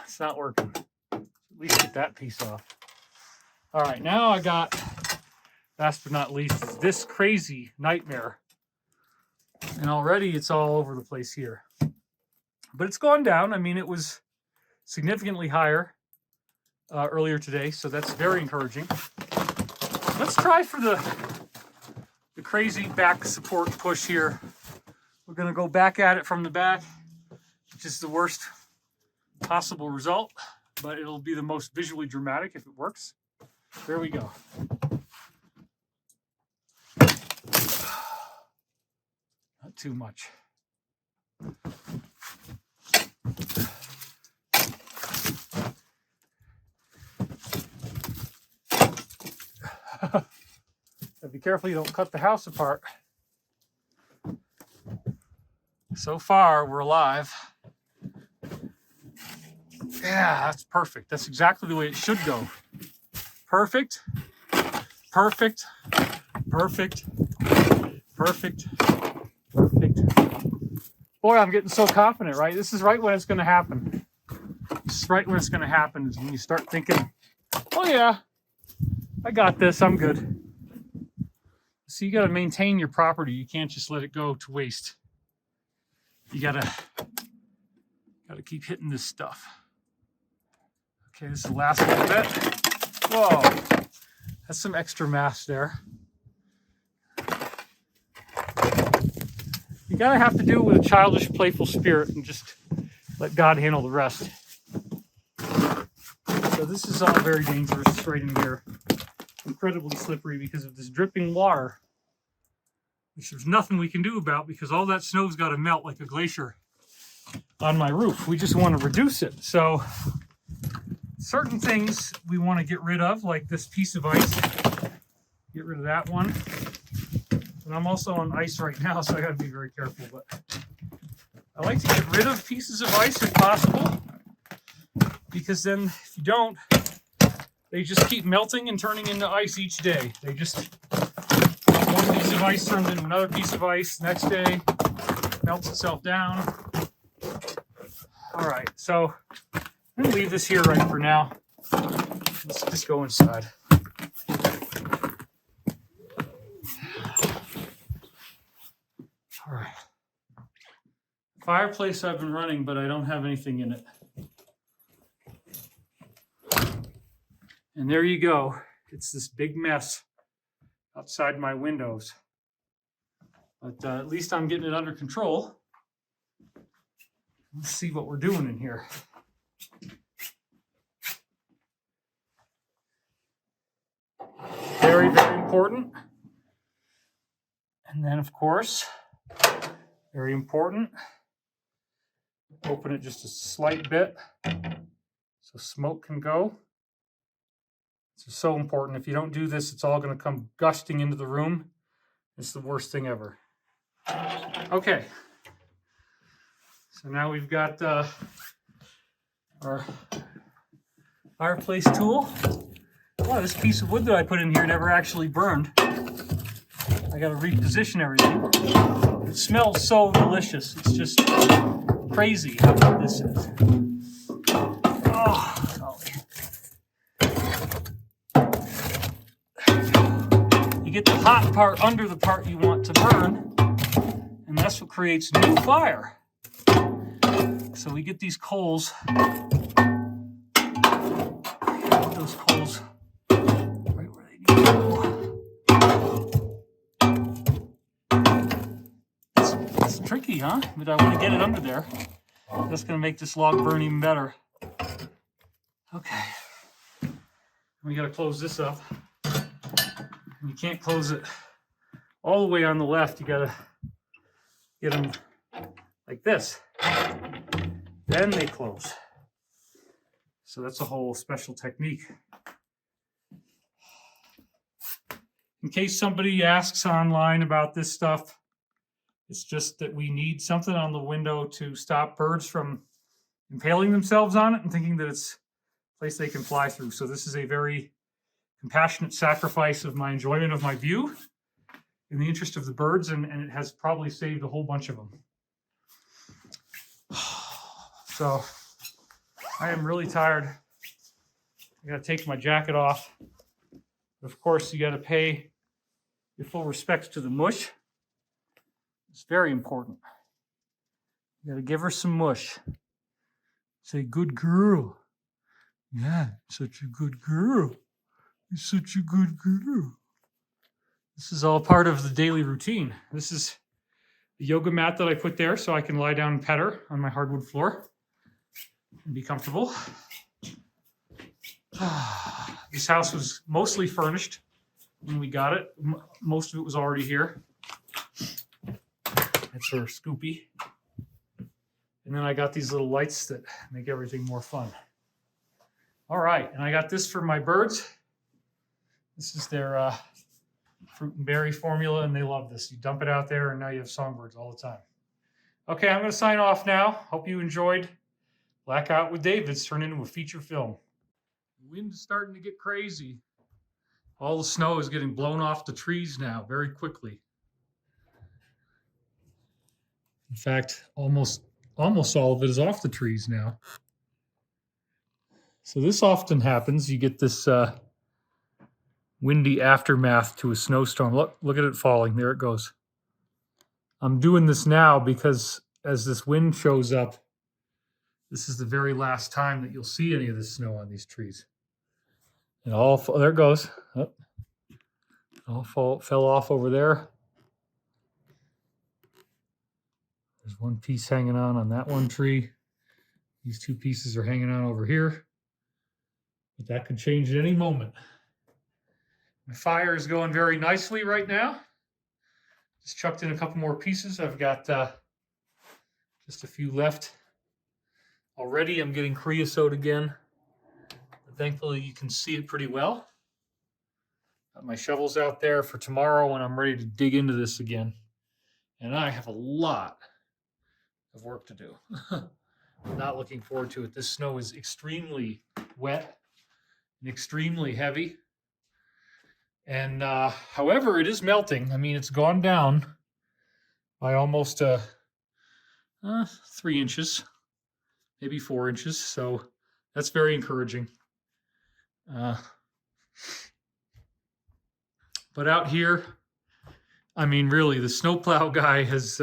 It's not working. At least get that piece off. All right, now I got, last but not least, is this crazy nightmare. And already it's all over the place here. But it's gone down. I mean, it was significantly higher earlier today, so that's very encouraging. Let's try for the crazy back support push here. We're going to go back at it from the back, which is the worst possible result, but it'll be the most visually dramatic if it works. There we go. Not too much. Be careful you don't cut the house apart. So far, we're alive. Yeah, that's perfect. That's exactly the way it should go. Perfect, perfect, perfect, perfect, perfect. Boy, I'm getting so confident, right? This is right when it's going to happen. This is right when it's going to happen is when you start thinking, oh yeah, I got this, I'm good. So you got to maintain your property. You can't just let it go to waste. You got to keep hitting this stuff. Okay, this is the last little bit. Whoa, that's some extra mass there. You gotta have to do it with a childish, playful spirit and just let God handle the rest. So this is all very dangerous right in here. Incredibly slippery because of this dripping water, which there's nothing we can do about because all that snow's got to melt like a glacier on my roof. We just want to reduce it. So certain things we want to get rid of, like this piece of ice. Get rid of that one. And I'm also on ice right now, so I got to be very careful. But I like to get rid of pieces of ice if possible, because then if you don't, they just keep melting and turning into ice each day. They just, one piece of ice turns into another piece of ice. Next day, melts itself down. All right, so I'm going to leave this here right for now. Let's just go inside. All right. Fireplace I've been running, but I don't have anything in it. And there you go. It's this big mess outside my windows. But at least I'm getting it under control. Let's see what we're doing in here. Very, very important. And then, of course, very important, open it just a slight bit so smoke can go. This is so important. If you don't do this, it's all going to come gusting into the room. It's the worst thing ever. Okay. So now we've got our fireplace tool. Wow, this piece of wood that I put in here never actually burned. I got to reposition everything. It smells so delicious. It's just crazy how good this is. Oh, golly. get the hot part under the part you want to burn, and that's what creates new fire. So we get these coals, those coals right where they need to go. It's tricky, huh? But I want to get it under there. That's going to make this log burn even better. Okay. We got to close this up. And you can't close it all the way on the left. You got to get them like this. Then they close. So that's a whole special technique. In case somebody asks online about this stuff, it's just that we need something on the window to stop birds from impaling themselves on it and thinking that it's a place they can fly through. So this is a very compassionate sacrifice of my enjoyment of my view in the interest of the birds, and it has probably saved a whole bunch of them. So I am really tired. I got to take my jacket off. But of course, you got to pay your full respects to the mush. It's very important. You got to give her some mush. Say, good girl. Yeah, such a good girl. You're such a good girl. This is all part of the daily routine. This is the yoga mat that I put there so I can lie down and pet her on my hardwood floor and be comfortable. This house was mostly furnished when we got it. Most of it was already here. That's her Scoopy. And then I got these little lights that make everything more fun. All right, and I got this for my birds. This is their fruit and berry formula, and they love this. You dump it out there, and now you have songbirds all the time. Okay, I'm going to sign off now. Hope you enjoyed Blackout with David. It's turned into a feature film. The wind is starting to get crazy. All the snow is getting blown off the trees now very quickly. In fact, almost all of it is off the trees now. So this often happens. You get this windy aftermath to a snowstorm. Look at it falling. There it goes. I'm doing this now because as this wind shows up, this is the very last time that you'll see any of this snow on these trees. And there it goes. Oh, it all fell off over there. There's one piece hanging on that one tree. These two pieces are hanging on over here. But that could change at any moment. My fire is going very nicely right now. Just chucked in a couple more pieces. I've got just a few left. Already I'm getting creosote again. But thankfully you can see it pretty well. Got my shovels out there for tomorrow when I'm ready to dig into this again. And I have a lot of work to do. I'm not looking forward to it. This snow is extremely wet and extremely heavy. And however, it is melting. I mean, it's gone down by almost 3 inches, maybe 4 inches. So that's very encouraging. But out here, I mean, really, the snowplow guy has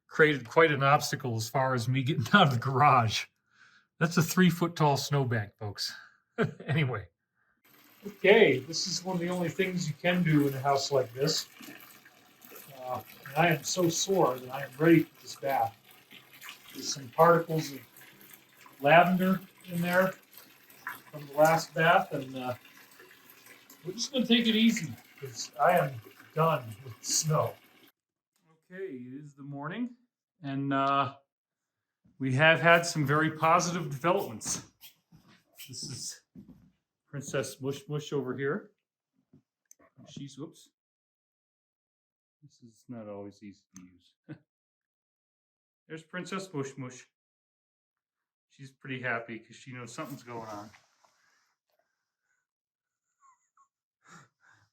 created quite an obstacle as far as me getting out of the garage. That's a 3-foot tall snowbank, folks. Anyway. Okay, this is one of the only things you can do in a house like this. I am so sore that I am ready for this bath. There's some particles of lavender in there from the last bath, and we're just going to take it easy because I am done with the snow. Okay, it is the morning, and we have had some very positive developments. This is Princess Mush Mush over here. Whoops. This is not always easy to use. There's Princess Mush Mush. She's pretty happy because she knows something's going on.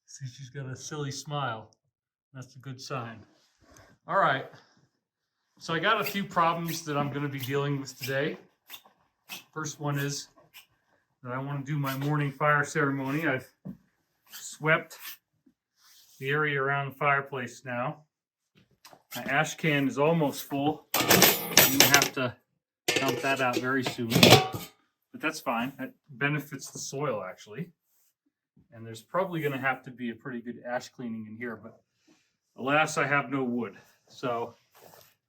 See, she's got a silly smile. That's a good sign. All right. So I got a few problems that I'm going to be dealing with today. First one is that I want to do my morning fire ceremony. I've swept the area around the fireplace now. My ash can is almost full. I'm gonna have to dump that out very soon, but that's fine. That benefits the soil actually. And there's probably gonna have to be a pretty good ash cleaning in here, but alas, I have no wood. So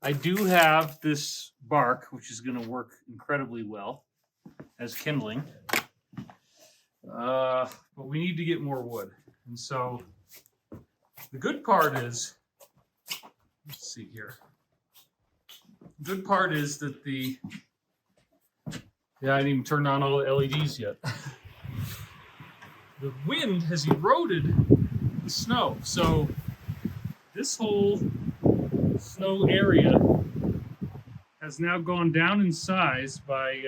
I do have this bark, which is gonna work incredibly well as kindling. But we need to get more wood. And so the good part is, let's see here. The good part is that I didn't even turn on all the LEDs yet. The wind has eroded the snow. So this whole snow area has now gone down in size by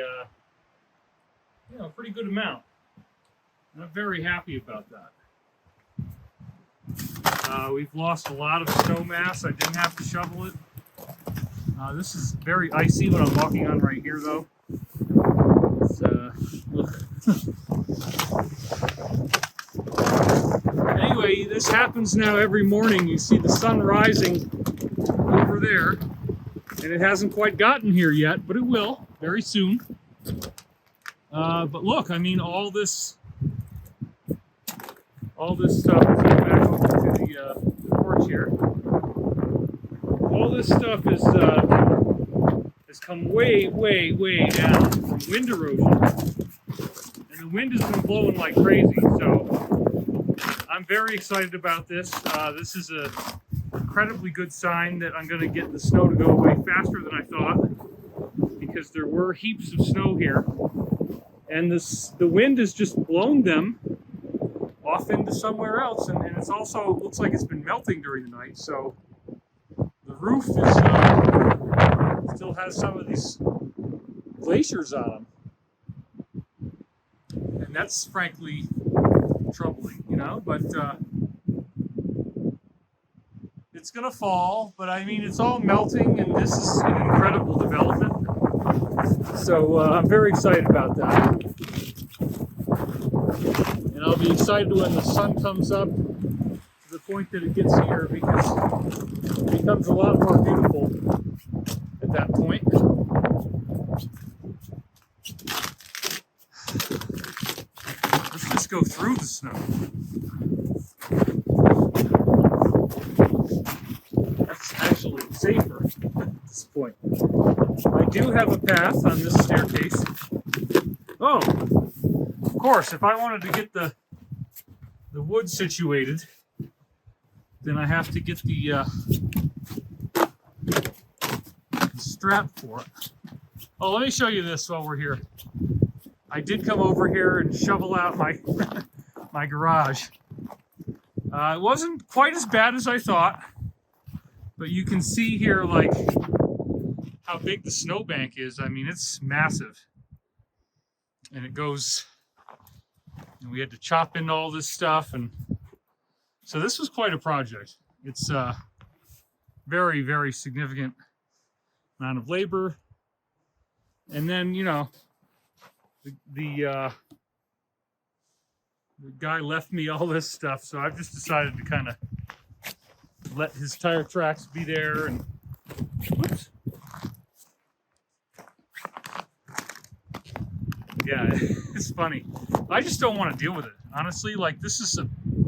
a pretty good amount. And I'm very happy about that. We've lost a lot of snow mass. I didn't have to shovel it. This is very icy what I'm walking on right here, though. It's, anyway, this happens now every morning. You see the sun rising over there, and it hasn't quite gotten here yet, but it will very soon. But look, I mean, all this stuff. Let's go back over to the porch here. All this stuff has come way, way, way down from wind erosion, and the wind has been blowing like crazy. So I'm very excited about this. This is an incredibly good sign that I'm going to get the snow to go away faster than I thought, because there were heaps of snow here, and the wind has just blown them off into somewhere else, and it's also looks like it's been melting during the night. So the roof is still has some of these glaciers on them, and that's frankly troubling, but it's gonna fall. But I mean, it's all melting, and this is an incredible development. So I'm very excited about that. And I'll be excited when the sun comes up to the point that it gets here, because it becomes a lot more beautiful at that point. Let's just go through the snow. That's actually safer at this point. I do have a path on this staircase. Oh! Of course, if I wanted to get the wood situated, then I have to get the strap for it. Oh, let me show you this while we're here. I did come over here and shovel out my my garage. It wasn't quite as bad as I thought, but you can see here like how big the snowbank is. I mean, it's massive, and it goes. And we had to chop in all this stuff, and so this was quite a project. It's a very, very significant amount of labor. And then, the guy left me all this stuff, so I've just decided to kind of let his tire tracks be there. And whoops. Yeah, it's funny. I just don't want to deal with it. Honestly, like, this is a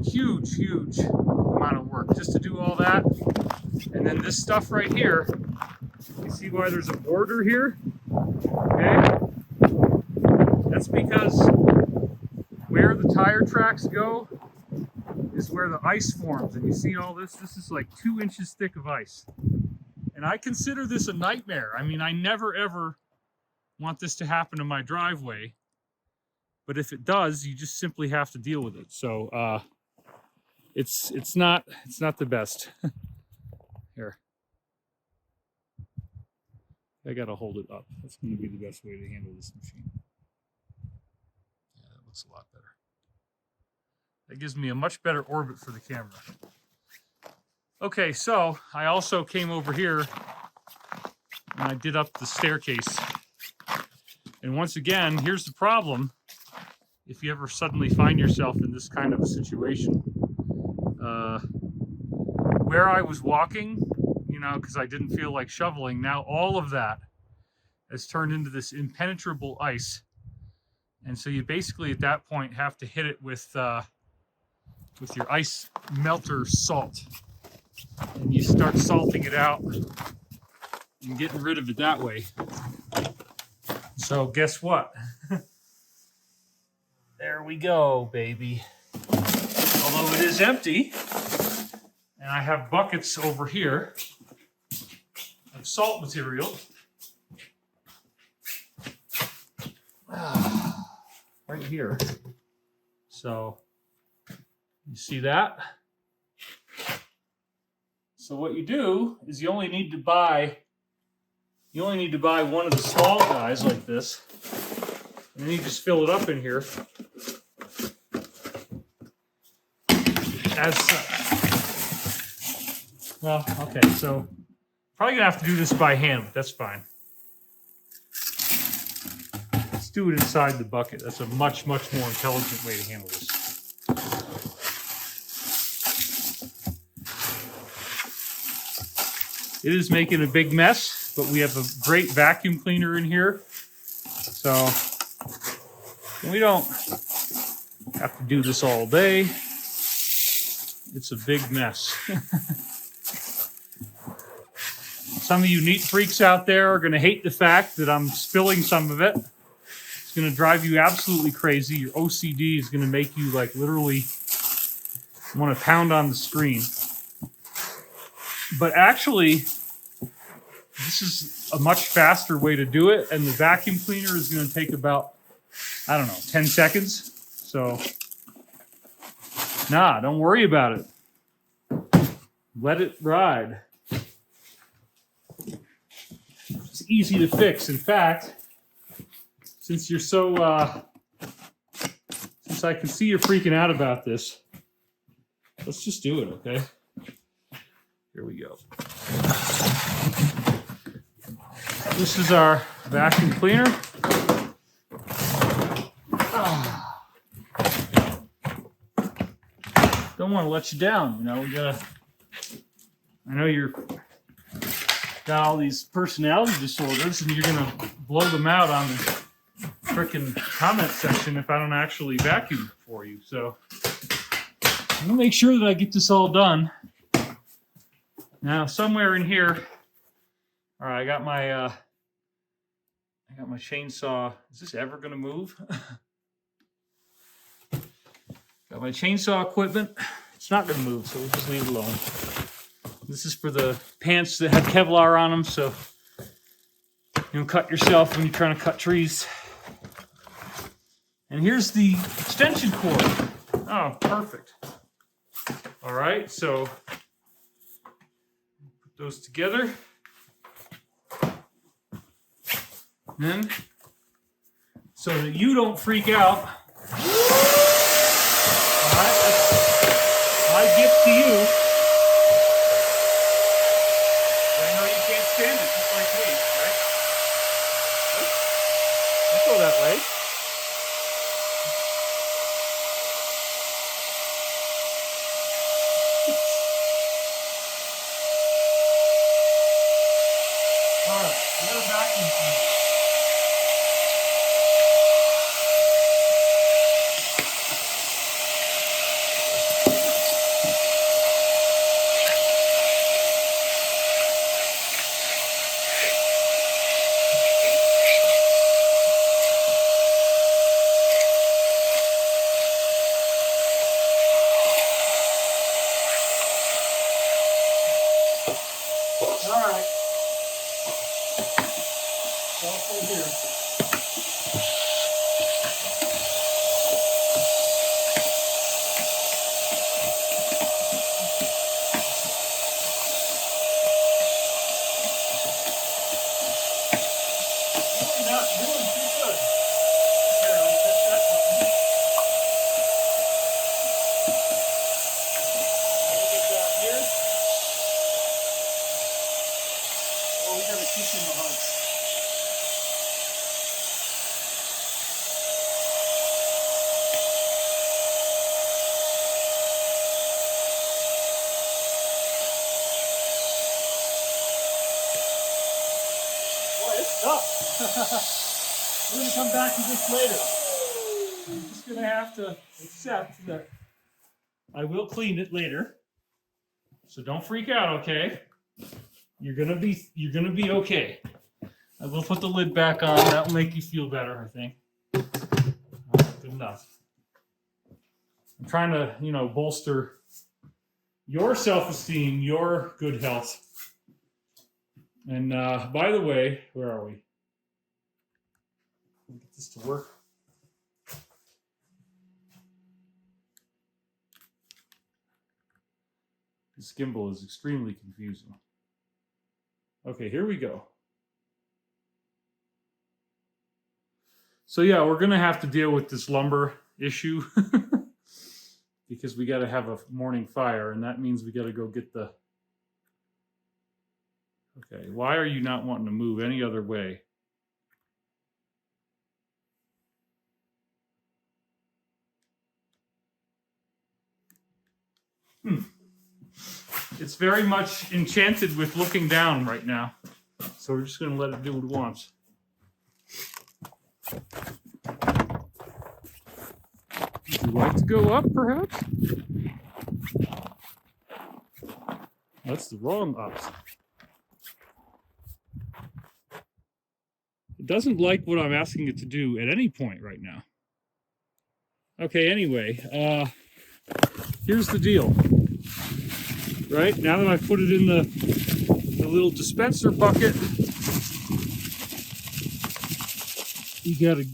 huge, huge amount of work just to do all that. And then this stuff right here, you see why there's a border here? Okay? That's because where the tire tracks go is where the ice forms. And you see all this? This is like 2 inches thick of ice. And I consider this a nightmare. I mean, I never, ever want this to happen to my driveway, but if it does, you just simply have to deal with it. So it's not the best. Here, I gotta hold it up. That's going to be the best way to handle this machine. Yeah, that looks a lot better. That gives me a much better orbit for the camera. Okay, so I also came over here and I did up the staircase. And once again, here's the problem. If you ever suddenly find yourself in this kind of a situation, where I was walking, you know, because I didn't feel like shoveling, now all of that has turned into this impenetrable ice. And so you basically at that point have to hit it with your ice melter salt. And you start salting it out and getting rid of it that way. So guess what? There we go, baby. Although it is empty, and I have buckets over here of salt material. Right here. So you see that? So what you do is you only need to buy one of the small guys like this, and then you just fill it up in here as such. Well, okay, so probably gonna have to do this by hand, but that's fine. Let's do it inside the bucket. That's a much, much more intelligent way to handle this. It is making a big mess, but we have a great vacuum cleaner in here. So we don't have to do this all day. It's a big mess. Some of you neat freaks out there are going to hate the fact that I'm spilling some of it. It's going to drive you absolutely crazy. Your OCD is going to make you like literally want to pound on the screen. But actually, this is a much faster way to do it, and the vacuum cleaner is going to take about, I don't know, 10 seconds. So, nah, don't worry about it. Let it ride. It's easy to fix. In fact, since you're so, since I can see you're freaking out about this, let's just do it, okay? Here we go. This is our vacuum cleaner. Don't want to let you down, you know. We gotta. I know you're got all these personality disorders, and you're gonna blow them out on the frickin' comment section if I don't actually vacuum for you. So I'm gonna make sure that I get this all done. Now, somewhere in here, all right, I got my chainsaw. Is this ever gonna move? Got my chainsaw equipment. It's not gonna move, so we'll just leave it alone. This is for the pants that have Kevlar on them, so you don't cut yourself when you're trying to cut trees. And here's the extension cord. Oh, perfect. All right, so put those together. Then, so that you don't freak out. All right, that's my gift to you. I know you can't stand it, just like me, right? Don't go that way. All right, we're vacuum cleaner. up. We're going to come back to this later. I'm just going to have to accept that I will clean it later. So don't freak out, okay? You're gonna be okay. I will put the lid back on. That'll make you feel better, I think. All right, good enough. I'm trying to, bolster your self-esteem, your good health. And by the way, where are we? Get this to work. This gimbal is extremely confusing. Okay, here we go. So yeah, we're gonna have to deal with this lumber issue because we gotta have a morning fire, and that means we gotta go get the... Okay, why are you not wanting to move any other way? It's very much enchanted with looking down right now. So we're just going to let it do what it wants. Would you like to go up, perhaps? That's the wrong ups. It doesn't like what I'm asking it to do at any point right now. Okay, anyway, here's the deal. Right, now that I've put it in the little dispenser bucket, you gotta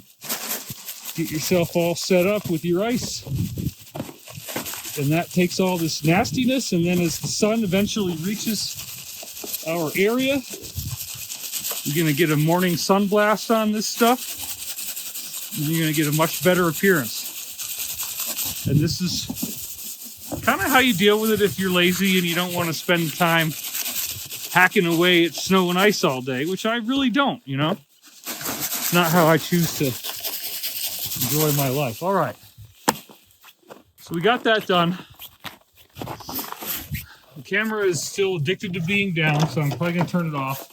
get yourself all set up with your ice. And that takes all this nastiness, and then as the sun eventually reaches our area, you're gonna get a morning sun blast on this stuff, and you're gonna get a much better appearance. And this is kind of how you deal with it if you're lazy and you don't want to spend time hacking away at snow and ice all day, which I really don't, It's not how I choose to enjoy my life. All right. So we got that done. The camera is still addicted to being down, so I'm probably going to turn it off.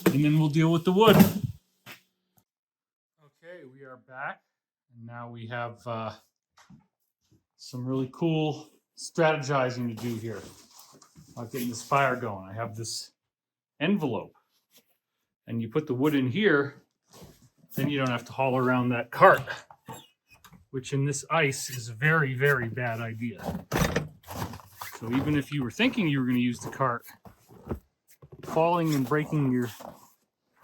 And then we'll deal with the wood. Okay, we are back. And now we have... some really cool strategizing to do here about getting this fire going. I have this envelope, and you put the wood in here, then you don't have to haul around that cart, which in this ice is a very, very bad idea. So even if you were thinking you were going to use the cart, falling and breaking your...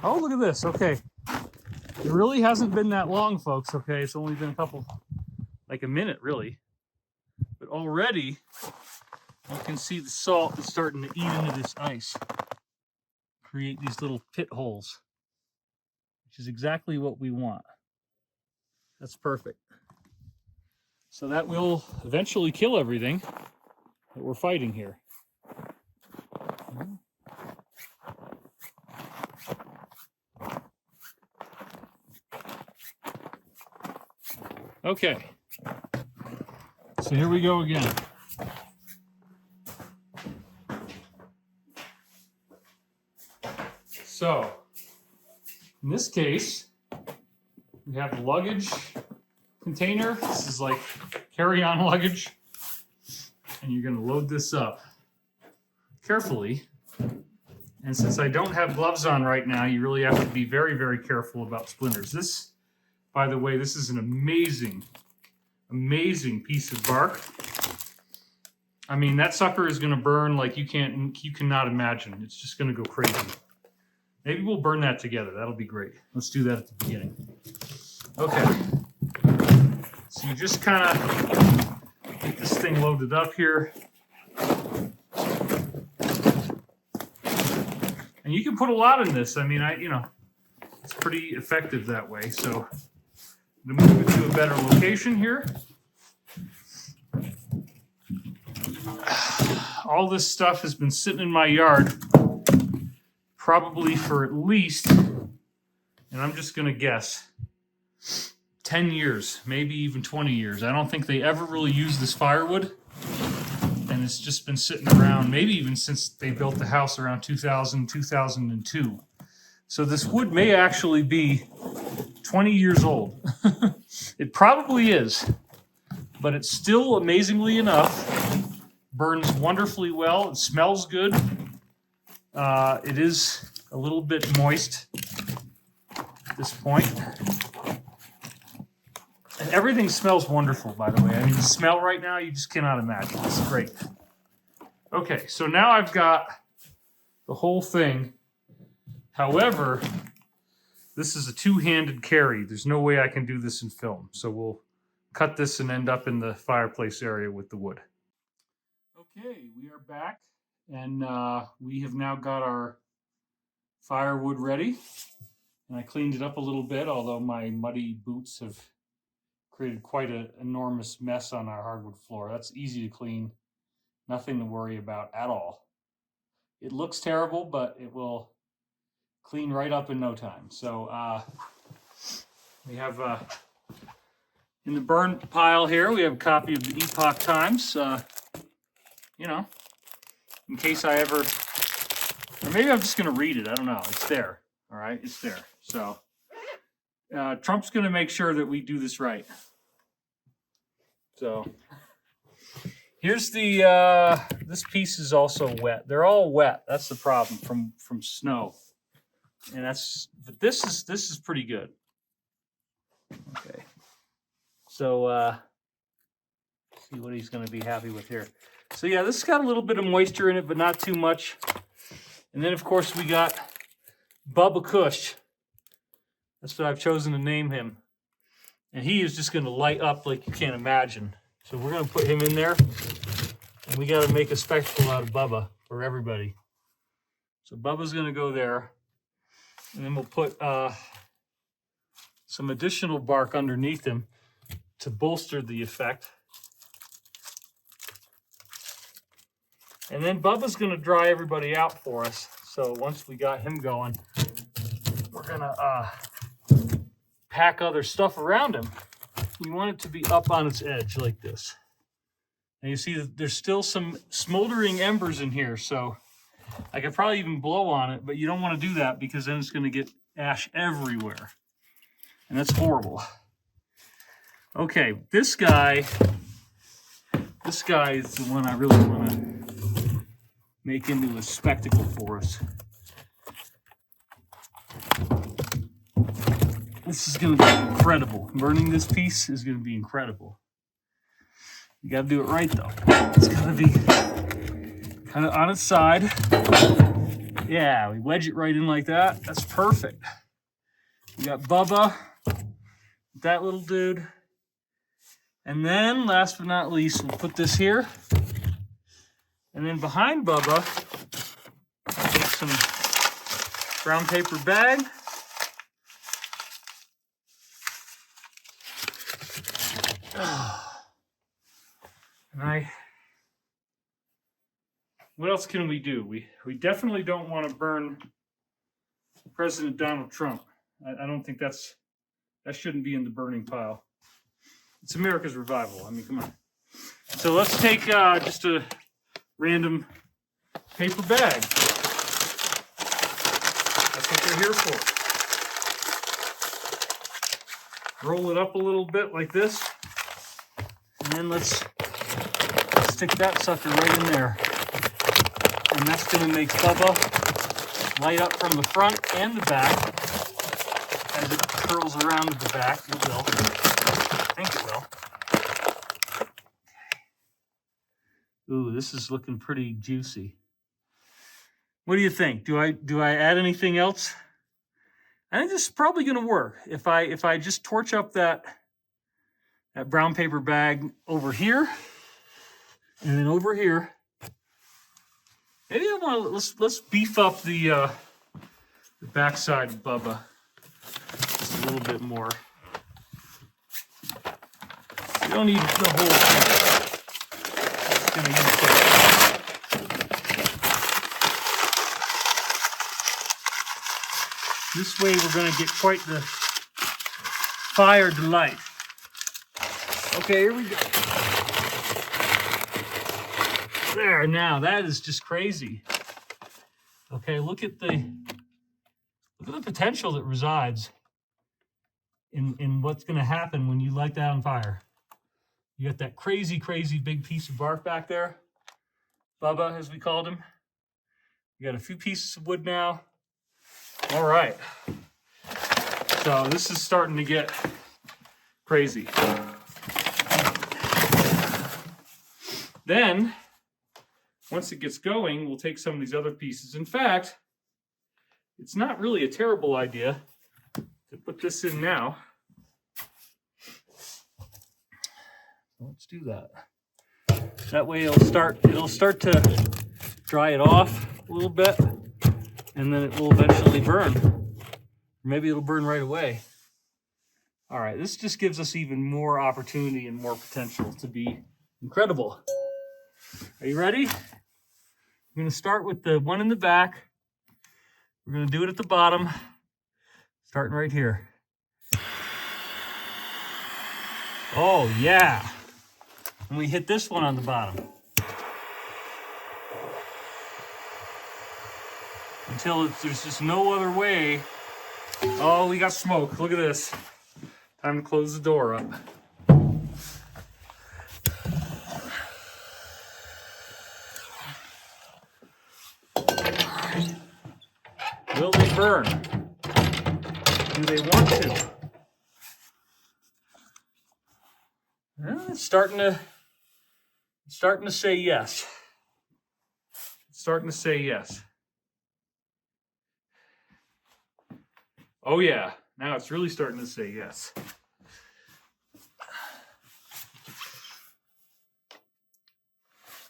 Oh, look at this. Okay. It really hasn't been that long, folks. Okay. It's only been like a minute, really. But already, you can see the salt is starting to eat into this ice. Create these little pit holes, which is exactly what we want. That's perfect. So that will eventually kill everything that we're fighting here. Okay. So here we go again. So, in this case, we have the luggage container. This is like carry-on luggage. And you're going to load this up carefully. And since I don't have gloves on right now, you really have to be very, very careful about splinters. This, by the way, this is an amazing piece of bark. I mean, that sucker is going to burn like you cannot imagine. It's just going to go crazy. Maybe we'll burn that together. That'll be great. Let's do that at the beginning. Okay. So you just kind of get this thing loaded up here. And you can put a lot in this. I mean, it's pretty effective that way. So I'm going to move it to a better location here. All this stuff has been sitting in my yard probably for at least, and I'm just going to guess, 10 years, maybe even 20 years. I don't think they ever really used this firewood, and it's just been sitting around maybe even since they built the house around 2000, 2002. So this wood may actually be 20 years old. It probably is, but it's still, amazingly enough, burns wonderfully well. It smells good. It is a little bit moist at this point. And everything smells wonderful, by the way. I mean, the smell right now, you just cannot imagine. It's great. Okay, so now I've got the whole thing. However, this is a two-handed carry. There's no way I can do this in film. So we'll cut this and end up in the fireplace area with the wood. Okay, we are back. And we have now got our firewood ready. And I cleaned it up a little bit, although my muddy boots have created quite an enormous mess on our hardwood floor. That's easy to clean. Nothing to worry about at all. It looks terrible, but it will clean right up in no time. So we have, in the burn pile here, we have a copy of the Epoch Times. You know, in case I ever, or maybe I'm just going to read it. I don't know. It's there. All right, it's there. So Trump's going to make sure that we do this right. So here's the, this piece is also wet. They're all wet. That's the problem from snow. And that's, but this is pretty good. Okay. So see what he's going to be happy with here. So yeah, this has got a little bit of moisture in it, but not too much. And then of course we got Bubba Kush. That's what I've chosen to name him. And he is just going to light up like you can't imagine. So we're going to put him in there. And we got to make a spectacle out of Bubba for everybody. So Bubba's going to go there. And then we'll put some additional bark underneath him to bolster the effect. And then Bubba's going to dry everybody out for us. So once we got him going, we're going to pack other stuff around him. We want it to be up on its edge like this. And you see that there's still some smoldering embers in here. So I could probably even blow on it, but you don't want to do that because then it's going to get ash everywhere. And that's horrible. Okay, this guy is the one I really want to make into a spectacle for us. This is going to be incredible. Burning this piece is going to be incredible. You got to do it right, though. It's got to be kind of on its side. Yeah, we wedge it right in like that. That's perfect. We got Bubba, that little dude. And then, last but not least, we'll put this here. And then behind Bubba, I'll take some brown paper bag. And what else can we do? We definitely don't want to burn President Donald Trump. I don't think that shouldn't be in the burning pile. It's America's revival. I mean, come on. So let's take just a random paper bag. That's what they're here for. Roll it up a little bit like this. And then let's stick that sucker right in there. And that's going to make Bubba light up from the front and the back. As it curls around to the back, it will. I think it will. Ooh, this is looking pretty juicy. What do you think? Do I add anything else? I think this is probably going to work. If I just torch up that brown paper bag over here and then over here. Maybe I want to let's beef up the backside of Bubba just a little bit more. You don't need the whole thing. Just gonna use that. This way we're gonna get quite the fire delight. Okay, here we go. There, now that is just crazy. Okay, look at Look at the potential that resides in what's going to happen when you light that on fire. You got that crazy, crazy big piece of bark back there. Bubba, as we called him. You got a few pieces of wood now. All right. So this is starting to get crazy. Then, once it gets going, we'll take some of these other pieces. In fact, it's not really a terrible idea to put this in now. Let's do that. That way it'll start to dry it off a little bit, and then it will eventually burn. Or maybe it'll burn right away. All right, this just gives us even more opportunity and more potential to be incredible. Are you ready? I'm going to start with the one in the back. We're going to do it at the bottom, starting right here. Oh, yeah. And we hit this one on the bottom. Until there's just no other way. Oh, we got smoke. Look at this. Time to close the door up. Will they burn? Do they want to? Well, it's starting to say yes. It's starting to say yes. Oh yeah, now it's really starting to say yes.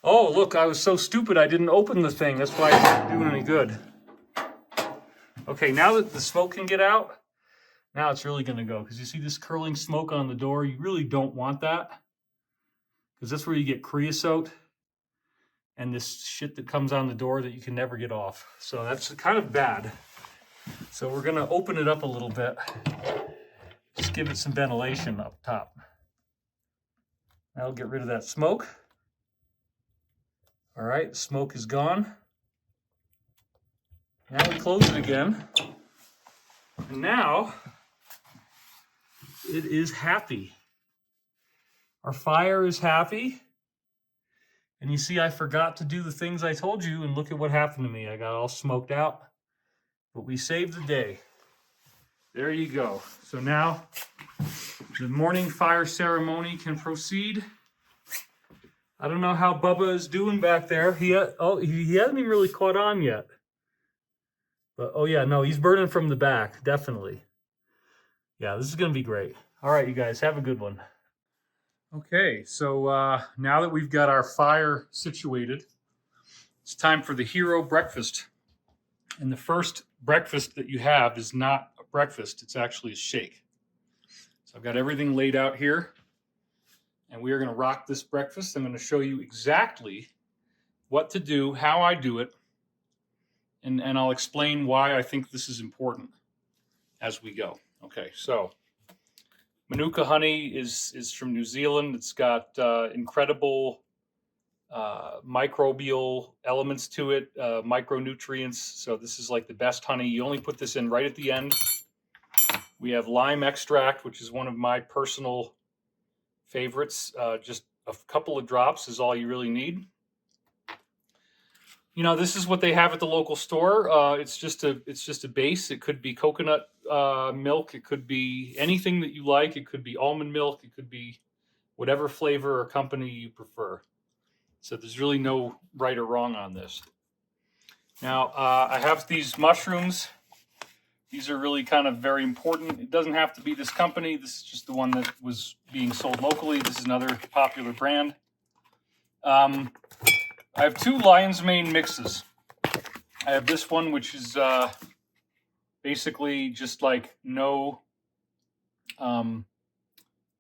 Oh, look, I was so stupid I didn't open the thing. That's why it's not doing any good. Okay, now that the smoke can get out, now it's really going to go. Because you see this curling smoke on the door? You really don't want that. Because that's where you get creosote and this shit that comes on the door that you can never get off. So that's kind of bad. So we're going to open it up a little bit. Just give it some ventilation up top. That'll get rid of that smoke. All right, smoke is gone. Now we close it again. And now it is happy. Our fire is happy. And you see, I forgot to do the things I told you, and look at what happened to me. I got all smoked out, but we saved the day. There you go. So now the morning fire ceremony can proceed. I don't know how Bubba is doing back there. He hasn't even really caught on yet. But oh yeah, no, he's burning from the back, definitely. Yeah, this is gonna be great. All right, you guys, have a good one. Okay, so now that we've got our fire situated, it's time for the hero breakfast. And the first breakfast that you have is not a breakfast, it's actually a shake. So I've got everything laid out here. And we are going to rock this breakfast. I'm going to show you exactly what to do, how I do it, and I'll explain why I think this is important as we go. Okay, so Manuka honey is from New Zealand. It's got incredible microbial elements to it, micronutrients. So this is like the best honey. You only put this in right at the end. We have lime extract, which is one of my personal favorites. Just a couple of drops is all you really need. You know, this is what they have at the local store. It's just a base. It could be coconut milk. It could be anything that you like. It could be almond milk. It could be whatever flavor or company you prefer. So there's really no right or wrong on this. Now, I have these mushrooms. These are really kind of very important. It doesn't have to be this company. This is just the one that was being sold locally. This is another popular brand. I have two lion's mane mixes. I have this one, which is basically just like no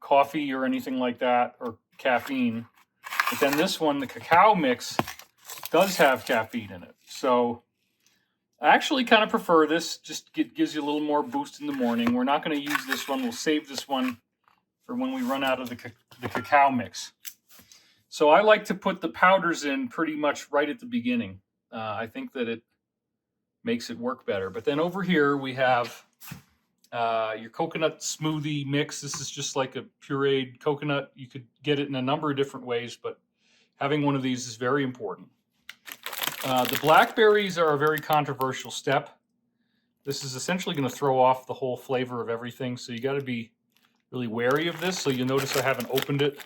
coffee or anything like that, or caffeine. But then this one, the cacao mix, does have caffeine in it. So I actually kind of prefer this. Just gives you a little more boost in the morning. We're not going to use this one. We'll save this one for when we run out of the cacao mix. So I like to put the powders in pretty much right at the beginning. I think that it makes it work better. But then over here we have your coconut smoothie mix. This is just like a pureed coconut. You could get it in a number of different ways, but having one of these is very important. The blackberries are a very controversial step. This is essentially going to throw off the whole flavor of everything, so you got to be really wary of this. So you'll notice I haven't opened it.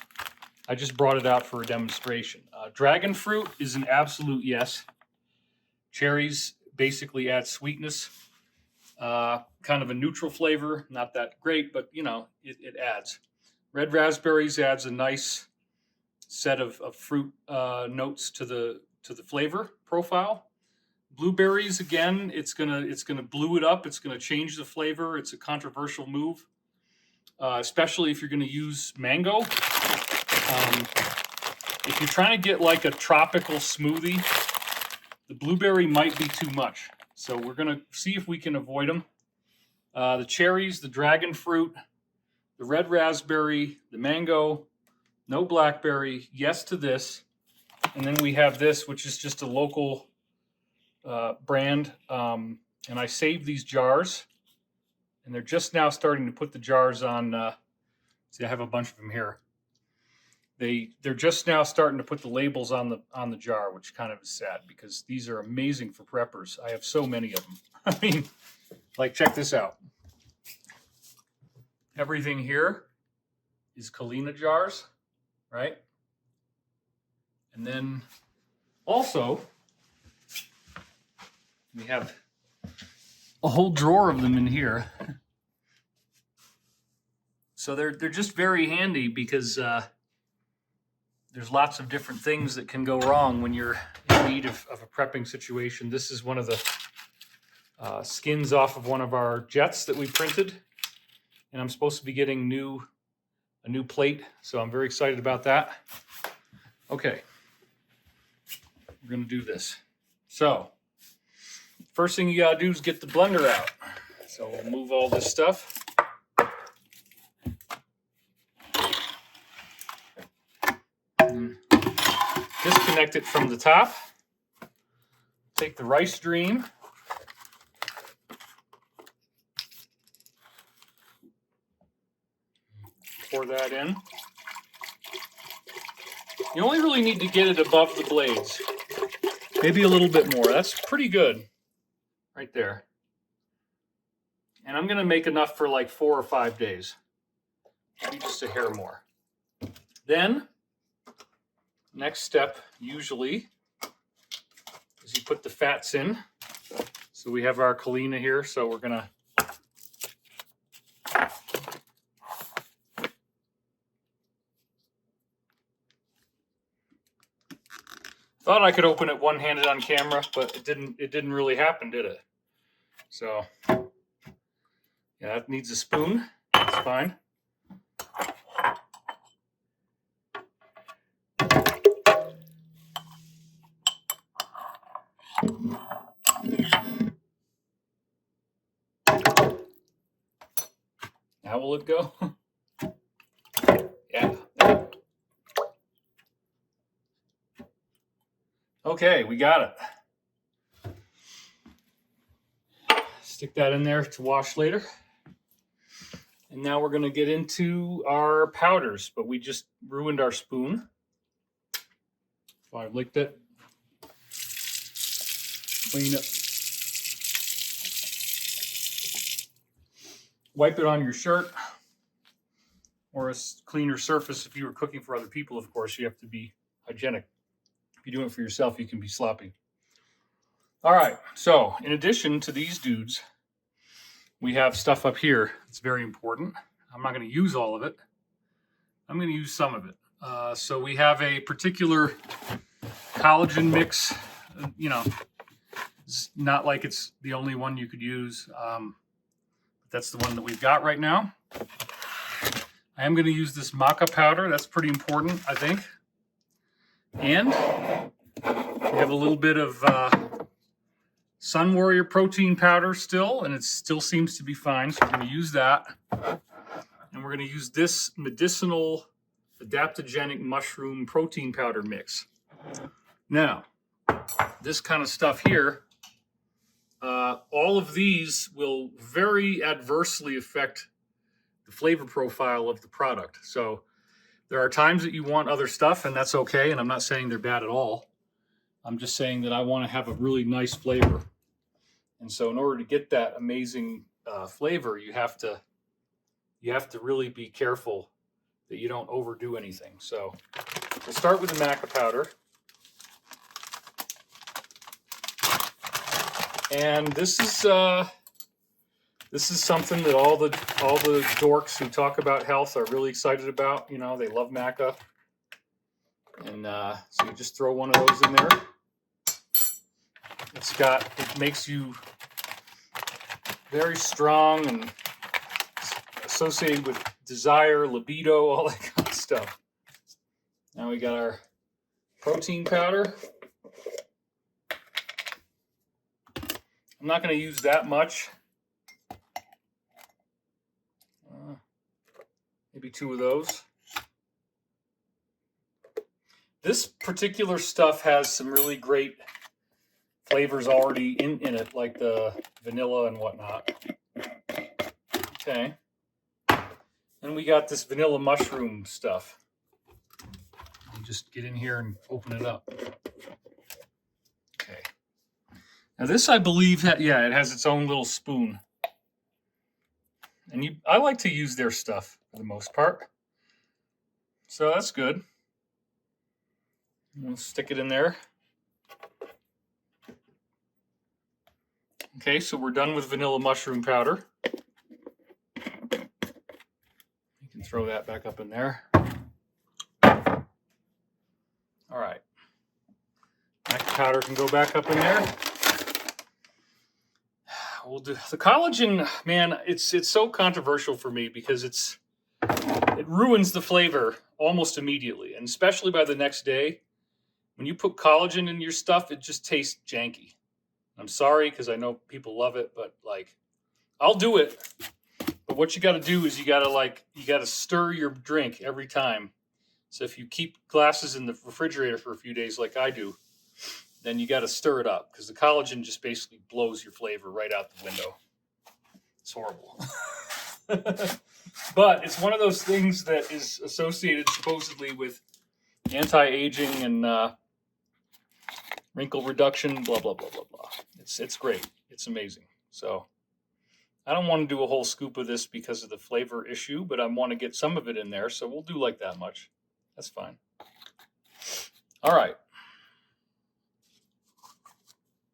I just brought it out for a demonstration. Dragon fruit is an absolute yes. Cherries basically add sweetness, kind of a neutral flavor, not that great, but you know, it adds. Red raspberries adds a nice set of fruit notes to the flavor profile. Blueberries, again, it's gonna blue it up. It's gonna change the flavor. It's a controversial move, especially if you're gonna use mango. If you're trying to get like a tropical smoothie, the blueberry might be too much. So we're gonna see if we can avoid them. The cherries, the dragon fruit, the red raspberry, the mango, no blackberry, yes to this. And then we have this, which is just a local brand. And I saved these jars. And they're just now starting to put the jars on. See, I have a bunch of them here. They're just now starting to put the labels on the jar, which kind of is sad because these are amazing for preppers. I have so many of them. I mean, like, check this out. Everything here is Kalina jars, right? And then also we have a whole drawer of them in here. So they're just very handy because there's lots of different things that can go wrong when you're in need of a prepping situation. This is one of the skins off of one of our jets that we printed. And I'm supposed to be getting a new plate, so I'm very excited about that. Okay, we're gonna do this. So, first thing you gotta do is get the blender out. So we'll move all this stuff. And disconnect it from the top. Take the rice dream. Pour that in. You only really need to get it above the blades. Maybe a little bit more. That's pretty good right there. And I'm going to make enough for like 4 or 5 days. Maybe just a hair more. Then, next step usually is you put the fats in. So we have our Kalina here. So we're going to thought I could open it one-handed on camera, but it didn't really happen, did it? So, yeah, that needs a spoon. That's fine. How will it go? Yeah. Okay, we got it. Stick that in there to wash later. And now we're going to get into our powders, but we just ruined our spoon. So I licked it. Clean it. Wipe it on your shirt or a cleaner surface. If you were cooking for other people, of course, you have to be hygienic. If you do it for yourself, you can be sloppy. All right, so in addition to these dudes, we have stuff up here that's very important. I'm not going to use all of it. I'm going to use some of it. So we have a particular collagen mix. You know, it's not like it's the only one you could use. That's the one that we've got right now. I am going to use this maca powder. That's pretty important, I think. And we have a little bit of Sun Warrior protein powder still, and it still seems to be fine. So we're going to use that. And we're going to use this medicinal adaptogenic mushroom protein powder mix. Now, this kind of stuff here all of these will very adversely affect the flavor profile of the product. So there are times that you want other stuff, and that's okay. And I'm not saying they're bad at all. I'm just saying that I want to have a really nice flavor. And so in order to get that amazing flavor, you have to really be careful that you don't overdo anything. So we'll start with the maca powder. And this is something that all the dorks who talk about health are really excited about. You know, they love maca. And so you just throw one of those in there. It makes you very strong and associated with desire, libido, all that kind of stuff. Now we got our protein powder. I'm not going to use that much. Maybe 2 of those. This particular stuff has some really great flavors already in it, like the vanilla and whatnot. Okay. And we got this vanilla mushroom stuff. You just get in here and open it up. Okay. Now this, I believe, it has its own little spoon. And I like to use their stuff for the most part. So that's good. We'll stick it in there. Okay, so we're done with vanilla mushroom powder. You can throw that back up in there. All right. Maca powder can go back up in there. We'll do the collagen, man. It's so controversial for me because it ruins the flavor almost immediately, and especially by the next day. When you put collagen in your stuff, it just tastes janky. I'm sorry because I know people love it, but like, I'll do it. But what you got to do is you got to stir your drink every time. So if you keep glasses in the refrigerator for a few days, like I do, then you got to stir it up because the collagen just basically blows your flavor right out the window. It's horrible. But it's one of those things that is associated supposedly with anti-aging and wrinkle reduction, blah, blah, blah, blah, blah. It's great. It's amazing. So I don't want to do a whole scoop of this because of the flavor issue, but I want to get some of it in there. So we'll do like that much. That's fine. All right.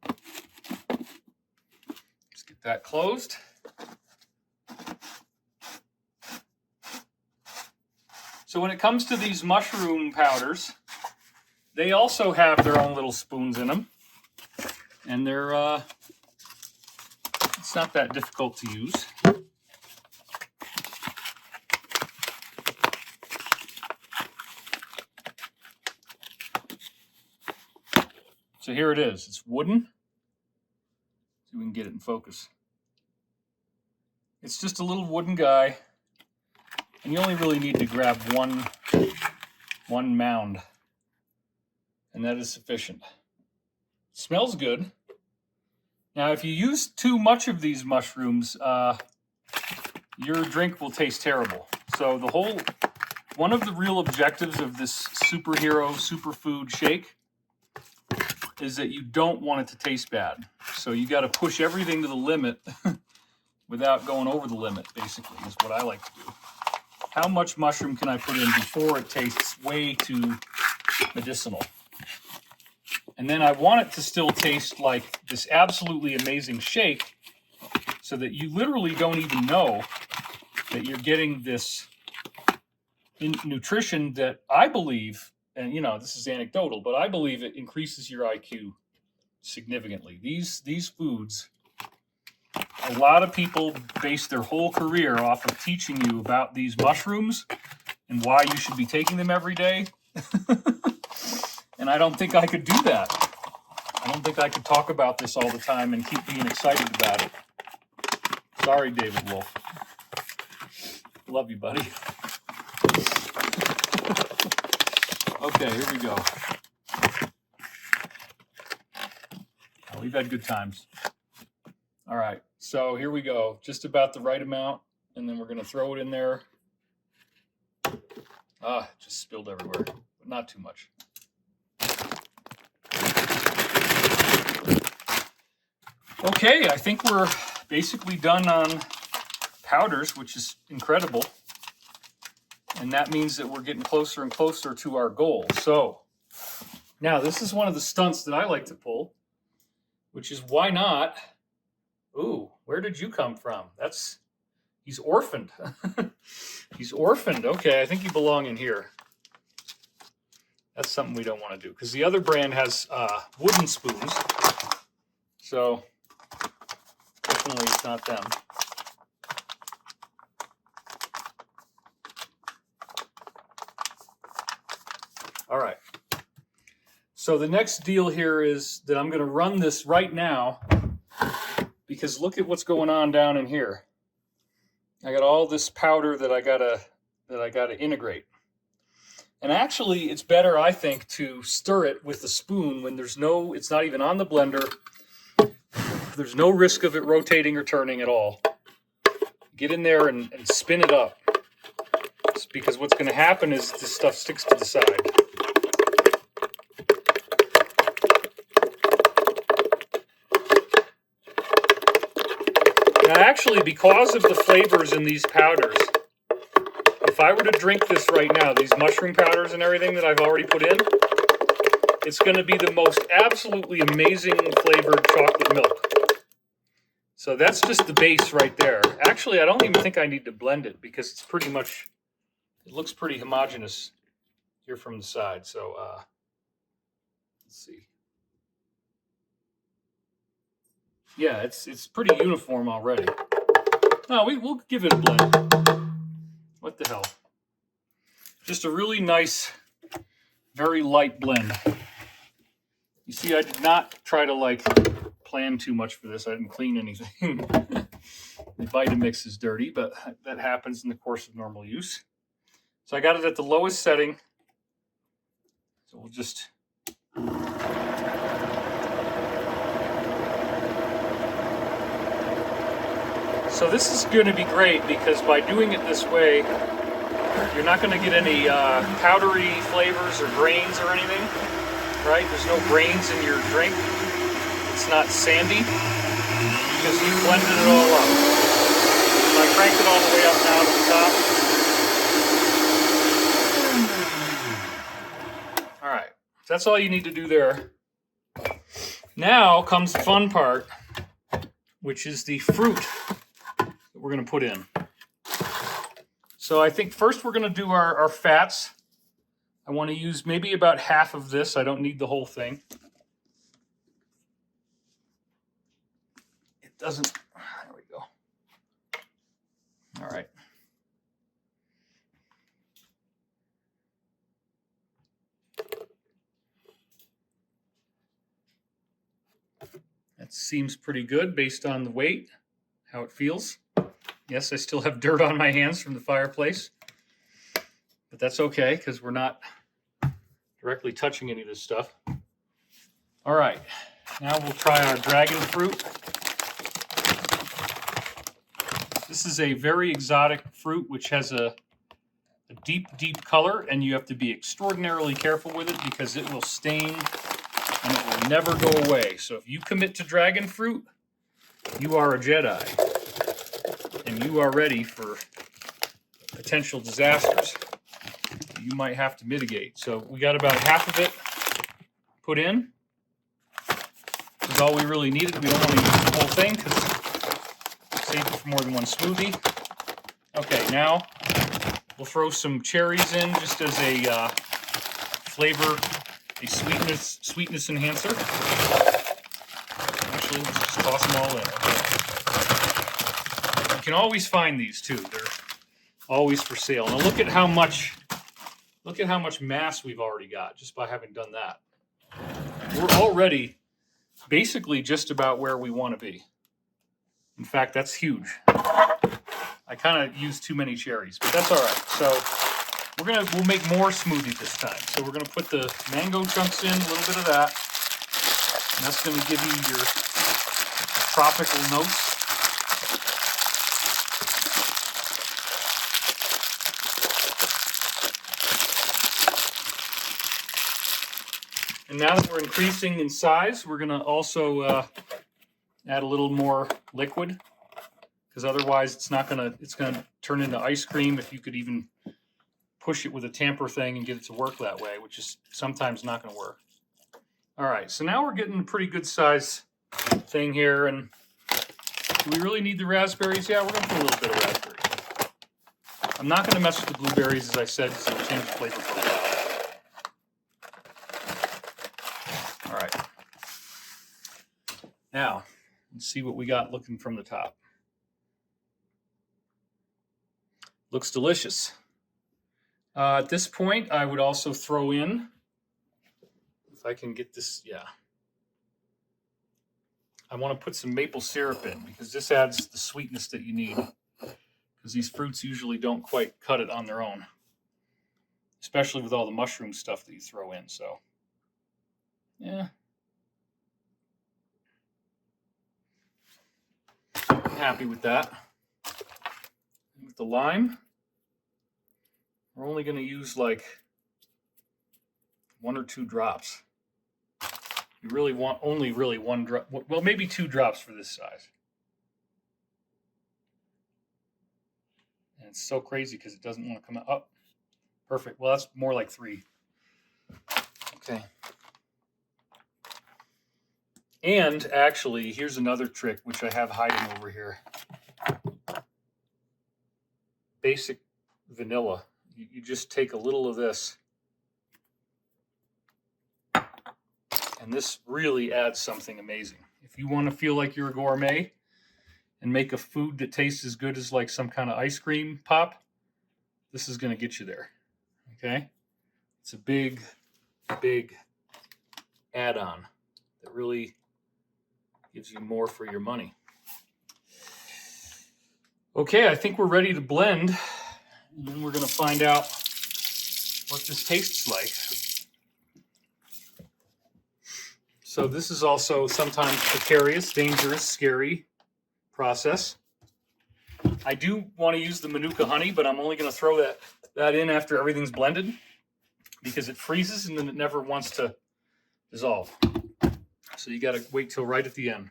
Let's get that closed. So when it comes to these mushroom powders, they also have their own little spoons in them. And they're, it's not that difficult to use. So here it is. It's wooden. See if we can get it in focus. It's just a little wooden guy. And you only really need to grab one mound. And that is sufficient. It smells good. Now, if you use too much of these mushrooms, your drink will taste terrible. So one of the real objectives of this superfood shake is that you don't want it to taste bad. So you got to push everything to the limit without going over the limit, basically, is what I like to do. How much mushroom can I put in before it tastes way too medicinal? And then I want it to still taste like this absolutely amazing shake so that you literally don't even know that you're getting this nutrition that I believe, and this is anecdotal, but I believe it increases your IQ significantly. These foods, a lot of people base their whole career off of teaching you about these mushrooms and why you should be taking them every day. And I don't think I could do that. I don't think I could talk about this all the time and keep being excited about it. Sorry, David Wolf. Love you, buddy. Okay, here we go. Oh, we've had good times. All right, so here we go. Just about the right amount, and then we're going to throw it in there. Ah, it just spilled everywhere, but not too much. Okay, I think we're basically done on powders, which is incredible. And that means that we're getting closer and closer to our goal. So now this is one of the stunts that I like to pull, which is why not? Ooh, where did you come from? He's orphaned. He's orphaned. Okay, I think you belong in here. That's something we don't want to do because the other brand has wooden spoons. So definitely it's not them. All right. So the next deal here is that I'm going to run this right now because look at what's going on down in here. I got all this powder that I gotta integrate. And actually, it's better, I think, to stir it with a spoon when it's not even on the blender. There's no risk of it rotating or turning at all. Get in there and spin it up. It's because what's going to happen is this stuff sticks to the side. Now, actually, because of the flavors in these powders, if I were to drink this right now, these mushroom powders and everything that I've already put in, it's going to be the most absolutely amazing flavored chocolate milk. So that's just the base right there. Actually, I don't even think I need to blend it because it's pretty much, it looks pretty homogeneous here from the side. So let's see. Yeah, it's pretty uniform already. No, we'll give it a blend. What the hell? Just a really nice, very light blend. You see, I did not try to plan too much for this. I didn't clean anything. The Vitamix is dirty, but that happens in the course of normal use. So I got it at the lowest setting. So we'll just... So this is going to be great because by doing it this way, you're not going to get any powdery flavors or grains or anything, right? There's no grains in your drink. It's not sandy because you blended it all up. So I cranked it all the way up now to the top. All right, so that's all you need to do there. Now comes the fun part, which is the fruit that we're going to put in. So I think first we're going to do our fats. I want to use maybe about half of this. I don't need the whole thing. It doesn't, there we go. All right. That seems pretty good based on the weight, how it feels. Yes, I still have dirt on my hands from the fireplace, but that's okay because we're not directly touching any of this stuff. All right, now we'll try our dragon fruit. This is a very exotic fruit which has a deep, deep color, and you have to be extraordinarily careful with it because it will stain and it will never go away. So if you commit to dragon fruit, you are a Jedi. And you are ready for potential disasters you might have to mitigate. So we got about half of it put in. This is all we really needed. We don't want to use the whole thing because save it for more than one smoothie. Okay, now we'll throw some cherries in just as a flavor, a sweetness enhancer. Actually, let's just toss them all in. Okay. You can always find these too. They're always for sale. Now look at how much mass we've already got just by having done that. We're already basically just about where we want to be. In fact, that's huge. I kind of used too many cherries, but that's all right. So we'll make more smoothie this time. So we're gonna put the mango chunks in, a little bit of that, and that's gonna give you your tropical notes. And now that we're increasing in size, we're going to also add a little more liquid, because otherwise it's going to turn into ice cream if you could even push it with a tamper thing and get it to work that way, which is sometimes not going to work. All right, so now we're getting a pretty good size thing here. And do we really need the raspberries? Yeah, we're going to put a little bit of raspberries. I'm not going to mess with the blueberries, as I said, because it'll change the flavor profile. All right. Now, let's see what we got looking from the top. Looks delicious. At this point, I would also throw in, if I can get this, yeah. I want to put some maple syrup in, because this adds the sweetness that you need, because these fruits usually don't quite cut it on their own, especially with all the mushroom stuff that you throw in. So, yeah. I'm happy with that. And with the lime, we're only going to use like 1 or 2 drops. You really want only really 1 drop. Well, maybe 2 drops for this size. And it's so crazy because it doesn't want to come out. Oh, perfect. Well, that's more like 3. Okay. And actually, here's another trick, which I have hiding over here. Basic vanilla. You just take a little of this, and this really adds something amazing. If you want to feel like you're a gourmet and make a food that tastes as good as like some kind of ice cream pop, this is going to get you there. Okay? It's a big, big add-on that really gives you more for your money. Okay, I think we're ready to blend. And then we're going to find out what this tastes like. So this is also sometimes precarious, dangerous, scary process. I do want to use the Manuka honey, but I'm only going to throw that in after everything's blended, because it freezes and then it never wants to dissolve. So you got to wait till right at the end,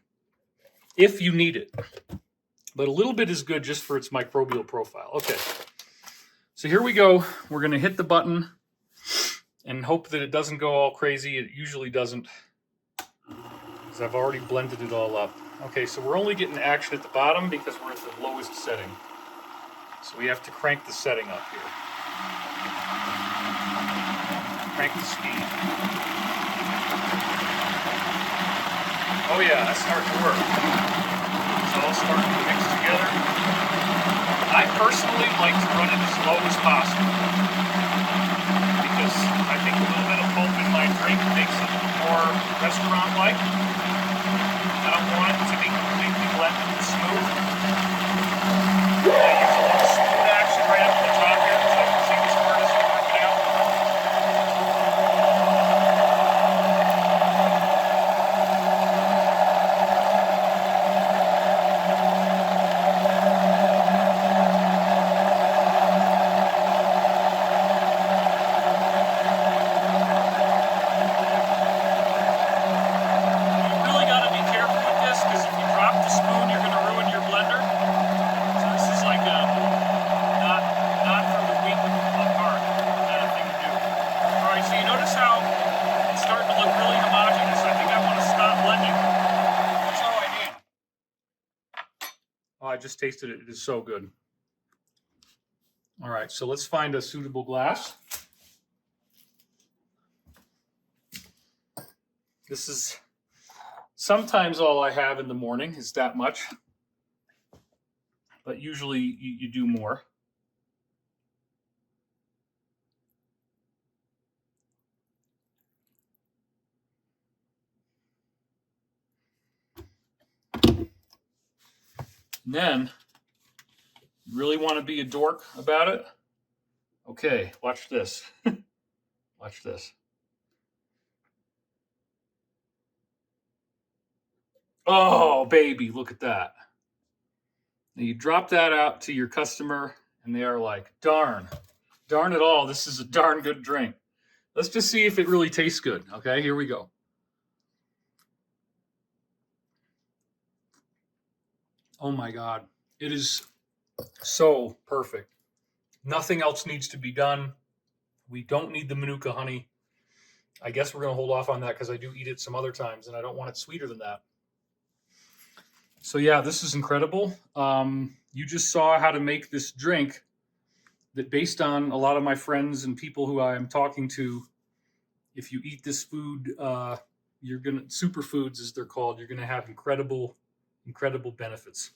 if you need it. But a little bit is good just for its microbial profile. Okay. So here we go. We're going to hit the button and hope that it doesn't go all crazy. It usually doesn't, because I've already blended it all up. Okay, so we're only getting action at the bottom because we're at the lowest setting. So we have to crank the setting up here. Crank the speed. Oh yeah, that's starting to work. It's all starting to mix together. I personally like to run it as low as possible, because I think a little bit of pulp in my drink makes it more restaurant-like. I don't want it to be completely blended and smooth. I use a little spoon action right up at the top here, so I can see which part isn't working out. I just tasted it. It is so good. All right, so let's find a suitable glass. This is sometimes all I have in the morning is that much, but usually you do more. And then, you really want to be a dork about it? Okay, watch this. Watch this. Oh, baby, look at that. Now you drop that out to your customer, and they are like, darn it all. This is a darn good drink. Let's just see if it really tastes good. Okay, here we go. Oh my God. It is so perfect. Nothing else needs to be done. We don't need the Manuka honey. I guess we're going to hold off on that because I do eat it some other times and I don't want it sweeter than that. So yeah, this is incredible. You just saw how to make this drink that, based on a lot of my friends and people who I am talking to, if you eat this food, you're going to, superfoods as they're called, you're going to have incredible benefits.